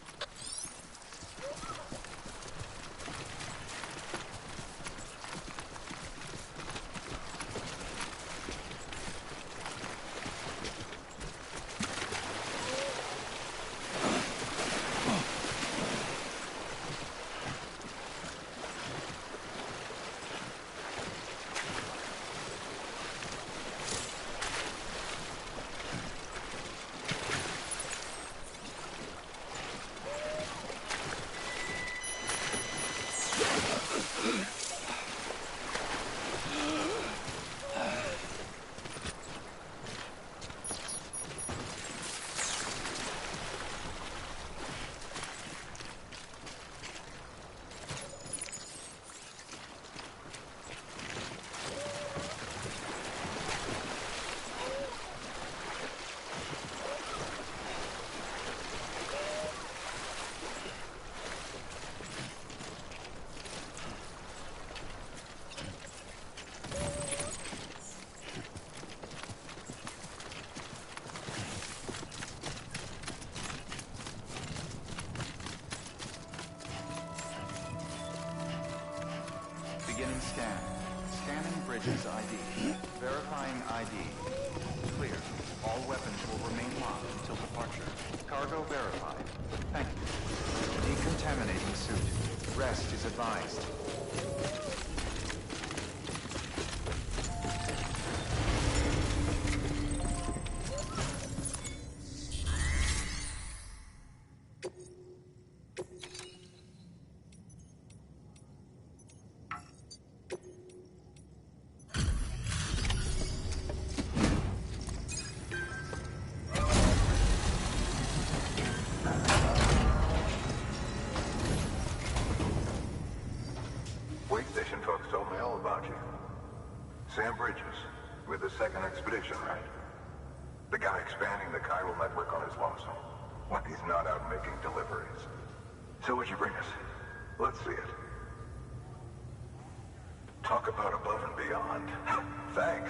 Beginning scan. Scanning Bridges ID. Verifying ID. Clear. All weapons will remain locked until departure. Cargo verified. Thank you. Decontaminating suit. Rest is advised.
Station folks told me all about you. Sam Bridges, with the second expedition, right? The guy expanding the chiral network on his lonesome, when he's not out making deliveries. So what'd you bring us? Let's see it. Talk about above and beyond. Thanks.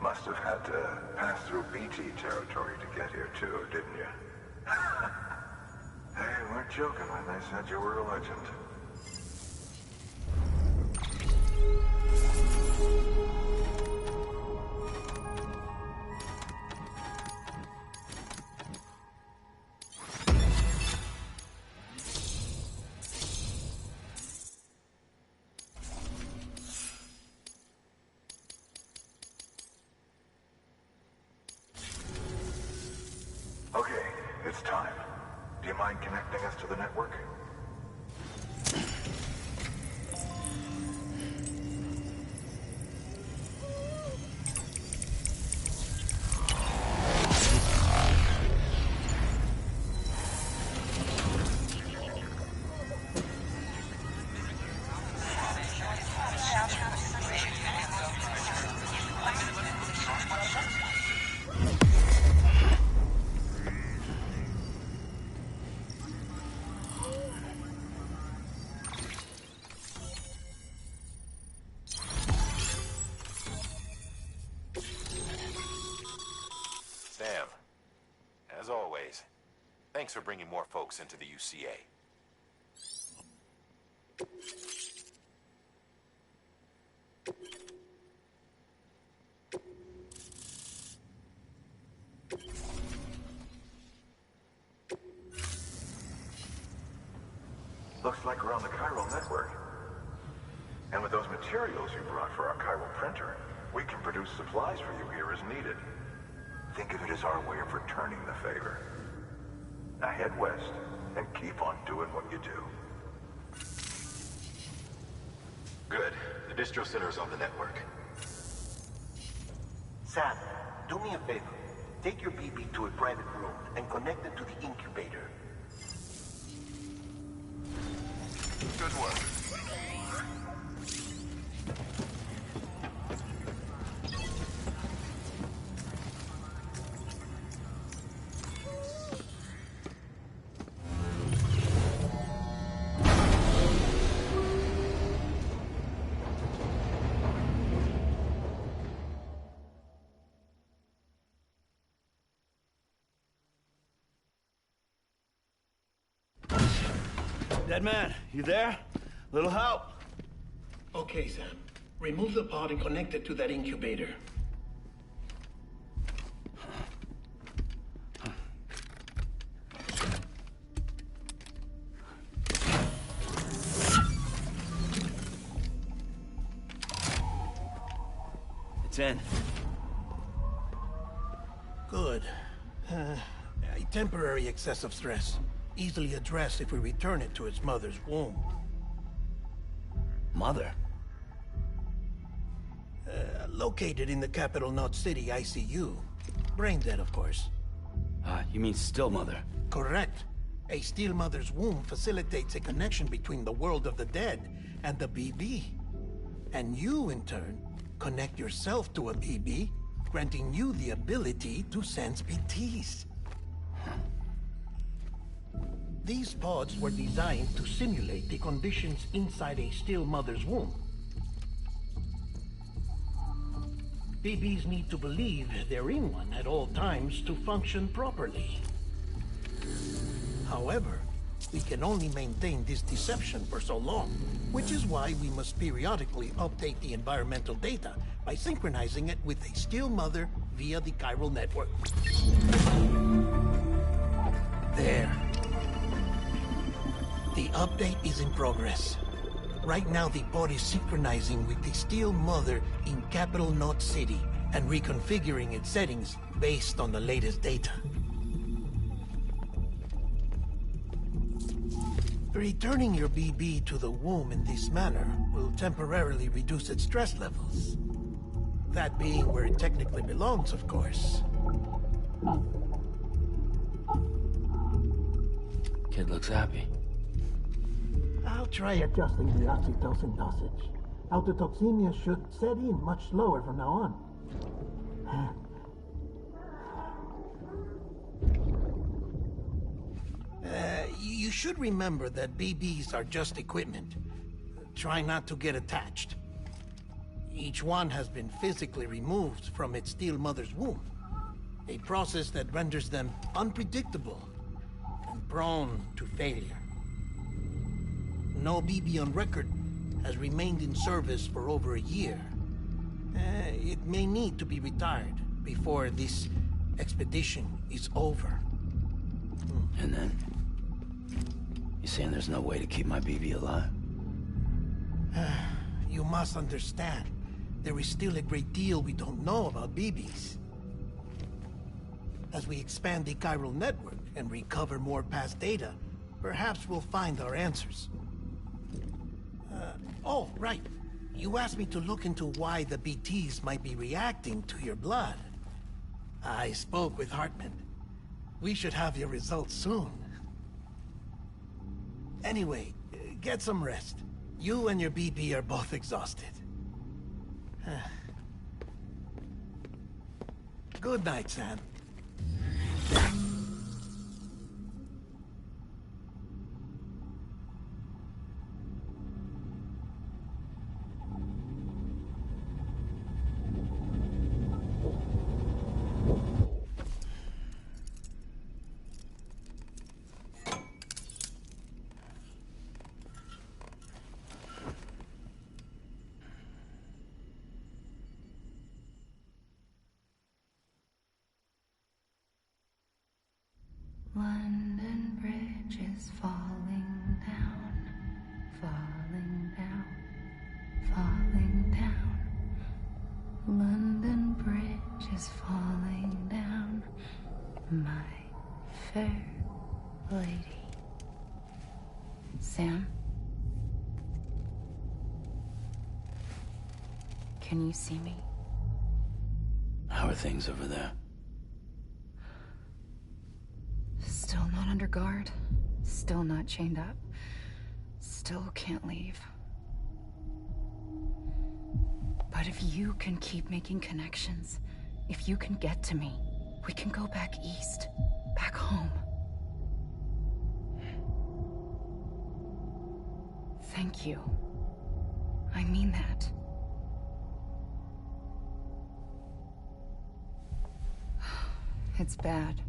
Must have had to pass through BT territory to get here too, didn't you? They weren't joking when they said you were a legend. Okay, it's time. Do you mind connecting us to the network?
Sam, as always, thanks for bringing more folks into the UCA.
Looks like we're on the chiral network. And with those materials you brought for our chiral printer, we can produce supplies for you here as needed. Think of it as our way of returning the favor. Now head west and keep on doing what you do.
Good. The distro center is on the network.
Sam, do me a favor. Take your BB to a private room and connect it to the incubator.
Good work.
Dead man, you there? Little help?
Okay, Sam. Remove the pod and connect it to that incubator.
It's in.
Good. A temporary excessive stress. Easily addressed if we return it to its mother's womb.
Mother?
Located in the capital Knot City ICU. Brain dead, of course.
You mean still mother?
Correct. A still mother's womb facilitates a connection between the world of the dead and the BB. And you, in turn, connect yourself to a BB, granting you the ability to sense BTs. These pods were designed to simulate the conditions inside a still mother's womb. BBs need to believe they're in one at all times to function properly. However, we can only maintain this deception for so long, which is why we must periodically update the environmental data by synchronizing it with a still mother via the chiral network. There. The update is in progress. Right now, the pod is synchronizing with the Steel Mother in Capital Knot City and reconfiguring its settings based on the latest data. Returning your BB to the womb in this manner will temporarily reduce its stress levels. That being where it technically belongs, of course.
Kid looks happy.
I'll try adjusting the oxytocin dosage. Autotoxemia should set in much slower from now on.
You should remember that BBs are just equipment. Try not to get attached. Each one has been physically removed from its Steel Mother's womb. A process that renders them unpredictable and prone to failure. No BB on record has remained in service for over a year. It may need to be retired before this expedition is over.
And then? You saying there's no way to keep my BB alive?
You must understand, there is still a great deal we don't know about BBs. As we expand the chiral network and recover more past data, perhaps we'll find our answers. Oh, right. You asked me to look into why the BTs might be reacting to your blood. I spoke with Hartman. We should have your results soon. Anyway, get some rest. You and your BB are both exhausted. Good night, Sam.
London Bridge is falling down, falling down, falling down. London Bridge is falling down, my fair lady. Sam? Can you see me?
How are things over there?
Still not under guard. Still not chained up. Still can't leave. But if you can keep making connections, if you can get to me, we can go back east. Back home. Thank you. I mean that. It's bad.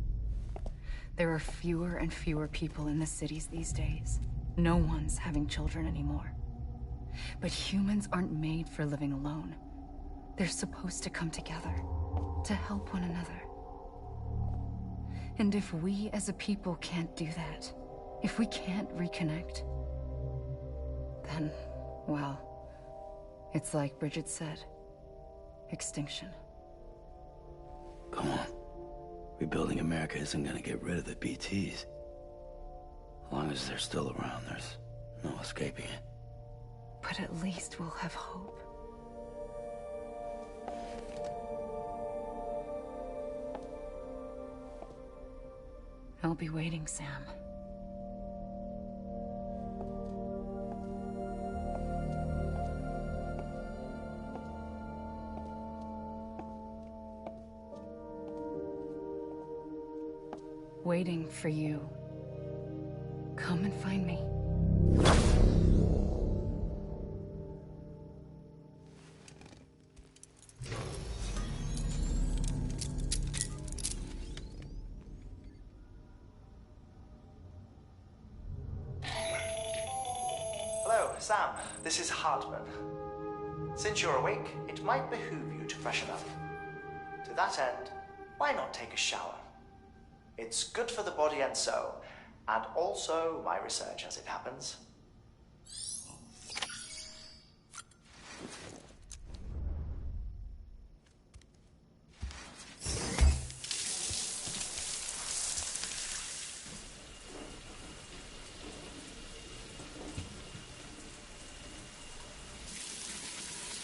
There are fewer and fewer people in the cities these days. No one's having children anymore. But humans aren't made for living alone. They're supposed to come together, to help one another. And if we as a people can't do that, if we can't reconnect, then, well, it's like Bridget said, extinction.
Come on. Rebuilding America isn't gonna get rid of the BTs. As long as they're still around, there's no escaping it.
But at least we'll have hope. I'll be waiting, Sam. Waiting for you. Come and find me.
Hello, Sam. This is Hartman. Since you're awake, it might behoove you to freshen up. To To that end, why not take a shower? It's good for the body and soul, and also my research as it happens.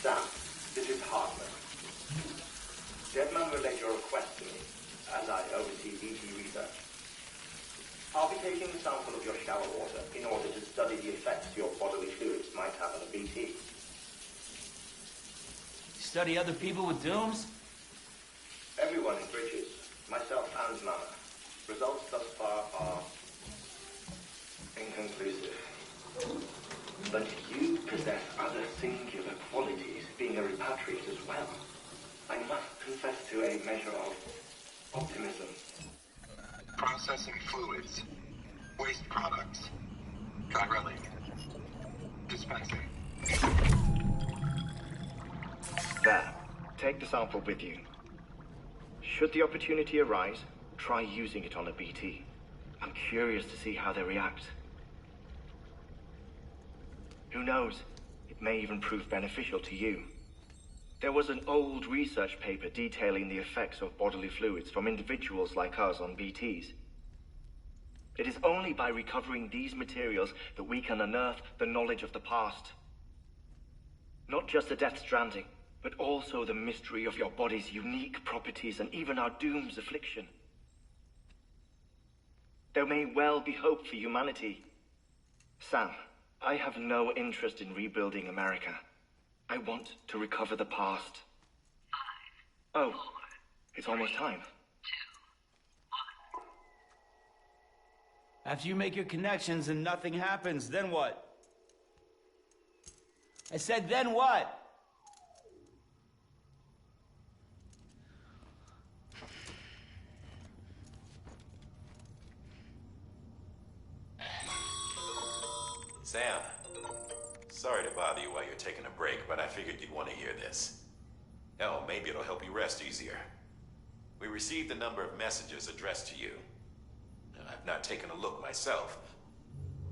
Sam, this is Hartman. Deadman relayed your request to me, as I oversee BT research. I'll be taking a sample of your shower water in order to study the effects your bodily fluids might have on a BT.
Study other people with dooms?
Everyone in Bridges, myself and Mama. Results thus far are inconclusive. But you possess other singular qualities, being a repatriate as well. I must confess to a measure of optimism.
Processing fluids. Waste products. Chirelli. Dispensing.
There. Take the sample with you. Should the opportunity arise, try using it on a BT. I'm curious to see how they react. Who knows? It may even prove beneficial to you. There was an old research paper detailing the effects of bodily fluids from individuals like us on BTs. It is only by recovering these materials that we can unearth the knowledge of the past. Not just the Death Stranding, but also the mystery of your body's unique properties and even our doom's affliction. There may well be hope for humanity. Sam, I have no interest in rebuilding America. I want to recover the past. 5, oh, 4, it's almost time.
2, 1. After you make your connections and nothing happens, then what? I said, then what?
Sam, sorry to bother you while you're taking a break, but I figured you'd want to hear this. Hell, maybe it'll help you rest easier. We received a number of messages addressed to you. I've not taken a look myself,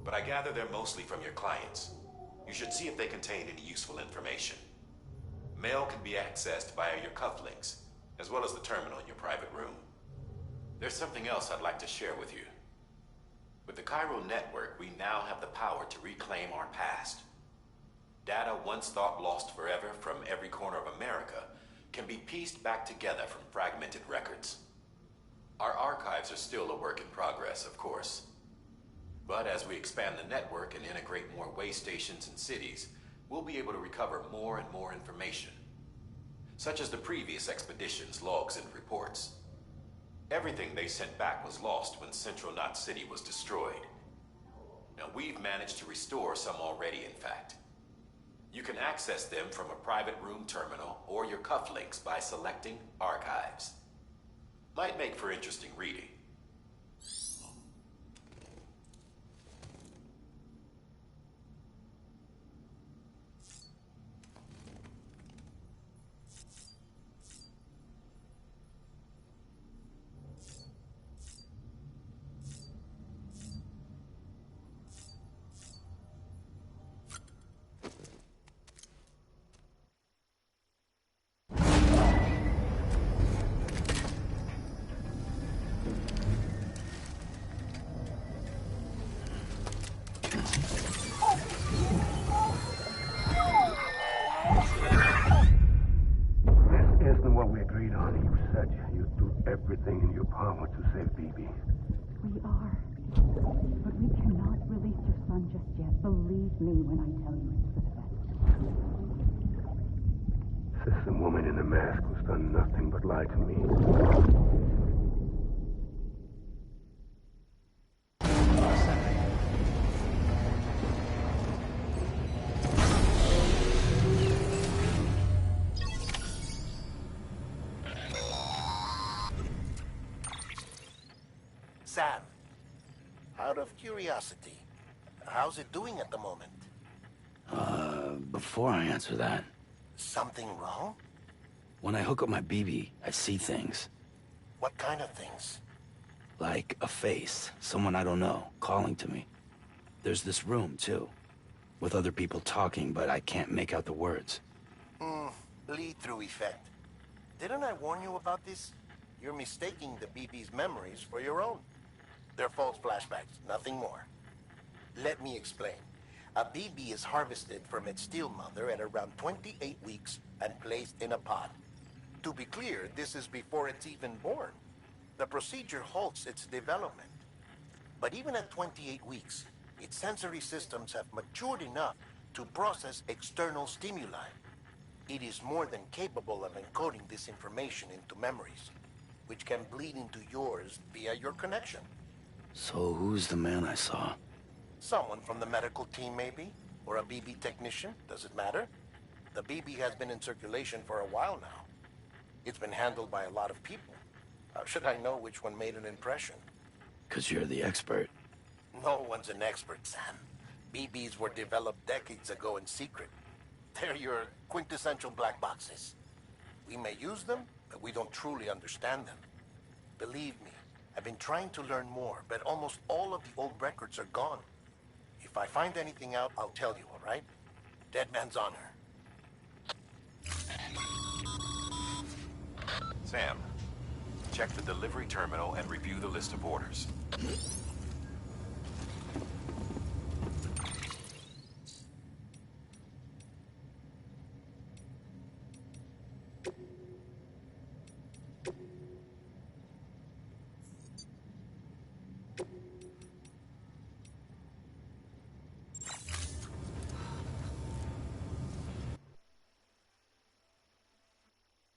but I gather they're mostly from your clients. You should see if they contain any useful information. Mail can be accessed via your cufflinks, as well as the terminal in your private room. There's something else I'd like to share with you. With the Cairo network, we now have the power to reclaim our past. Data once thought lost forever from every corner of America can be pieced back together from fragmented records. Our archives are still a work in progress, of course. But as we expand the network and integrate more way stations and cities, we'll be able to recover more and more information, such as the previous expedition's logs and reports. Everything they sent back was lost when Central Knot City was destroyed. Now, we've managed to restore some already, in fact. You can access them from a private room terminal or your cufflinks by selecting Archives. Might make for interesting reading.
Everything in your power to save Bibi.
We are. But we cannot release your son just yet. Believe me when I tell you it's for the best.
This woman in the mask who's done nothing but lie to me.
Sam, out of curiosity, how's it doing at the moment?
Before I answer that...
Something wrong?
When I hook up my BB, I see things.
What kind of things?
Like a face, someone I don't know, calling to me. There's this room, too, with other people talking, but I can't make out the words.
Lead-through effect. Didn't I warn you about this? You're mistaking the BB's memories for your own. They're false flashbacks, nothing more. Let me explain. A BB is harvested from its steel mother at around 28 weeks and placed in a pod. To be clear, this is before it's even born. The procedure halts its development. But even at 28 weeks, its sensory systems have matured enough to process external stimuli. It is more than capable of encoding this information into memories, which can bleed into yours via your connection.
So who's the man I saw?
Someone from the medical team, maybe? Or a BB technician? Does it matter? The BB has been in circulation for a while now. It's been handled by a lot of people. How should I know which one made an impression?
'Cause you're the expert.
No one's an expert, Sam. BBs were developed decades ago in secret. They're your quintessential black boxes. We may use them, but we don't truly understand them. Believe me, I've been trying to learn more, but almost all of the old records are gone. If I find anything out, I'll tell you, all right? Dead man's honor.
Sam, check the delivery terminal and review the list of orders.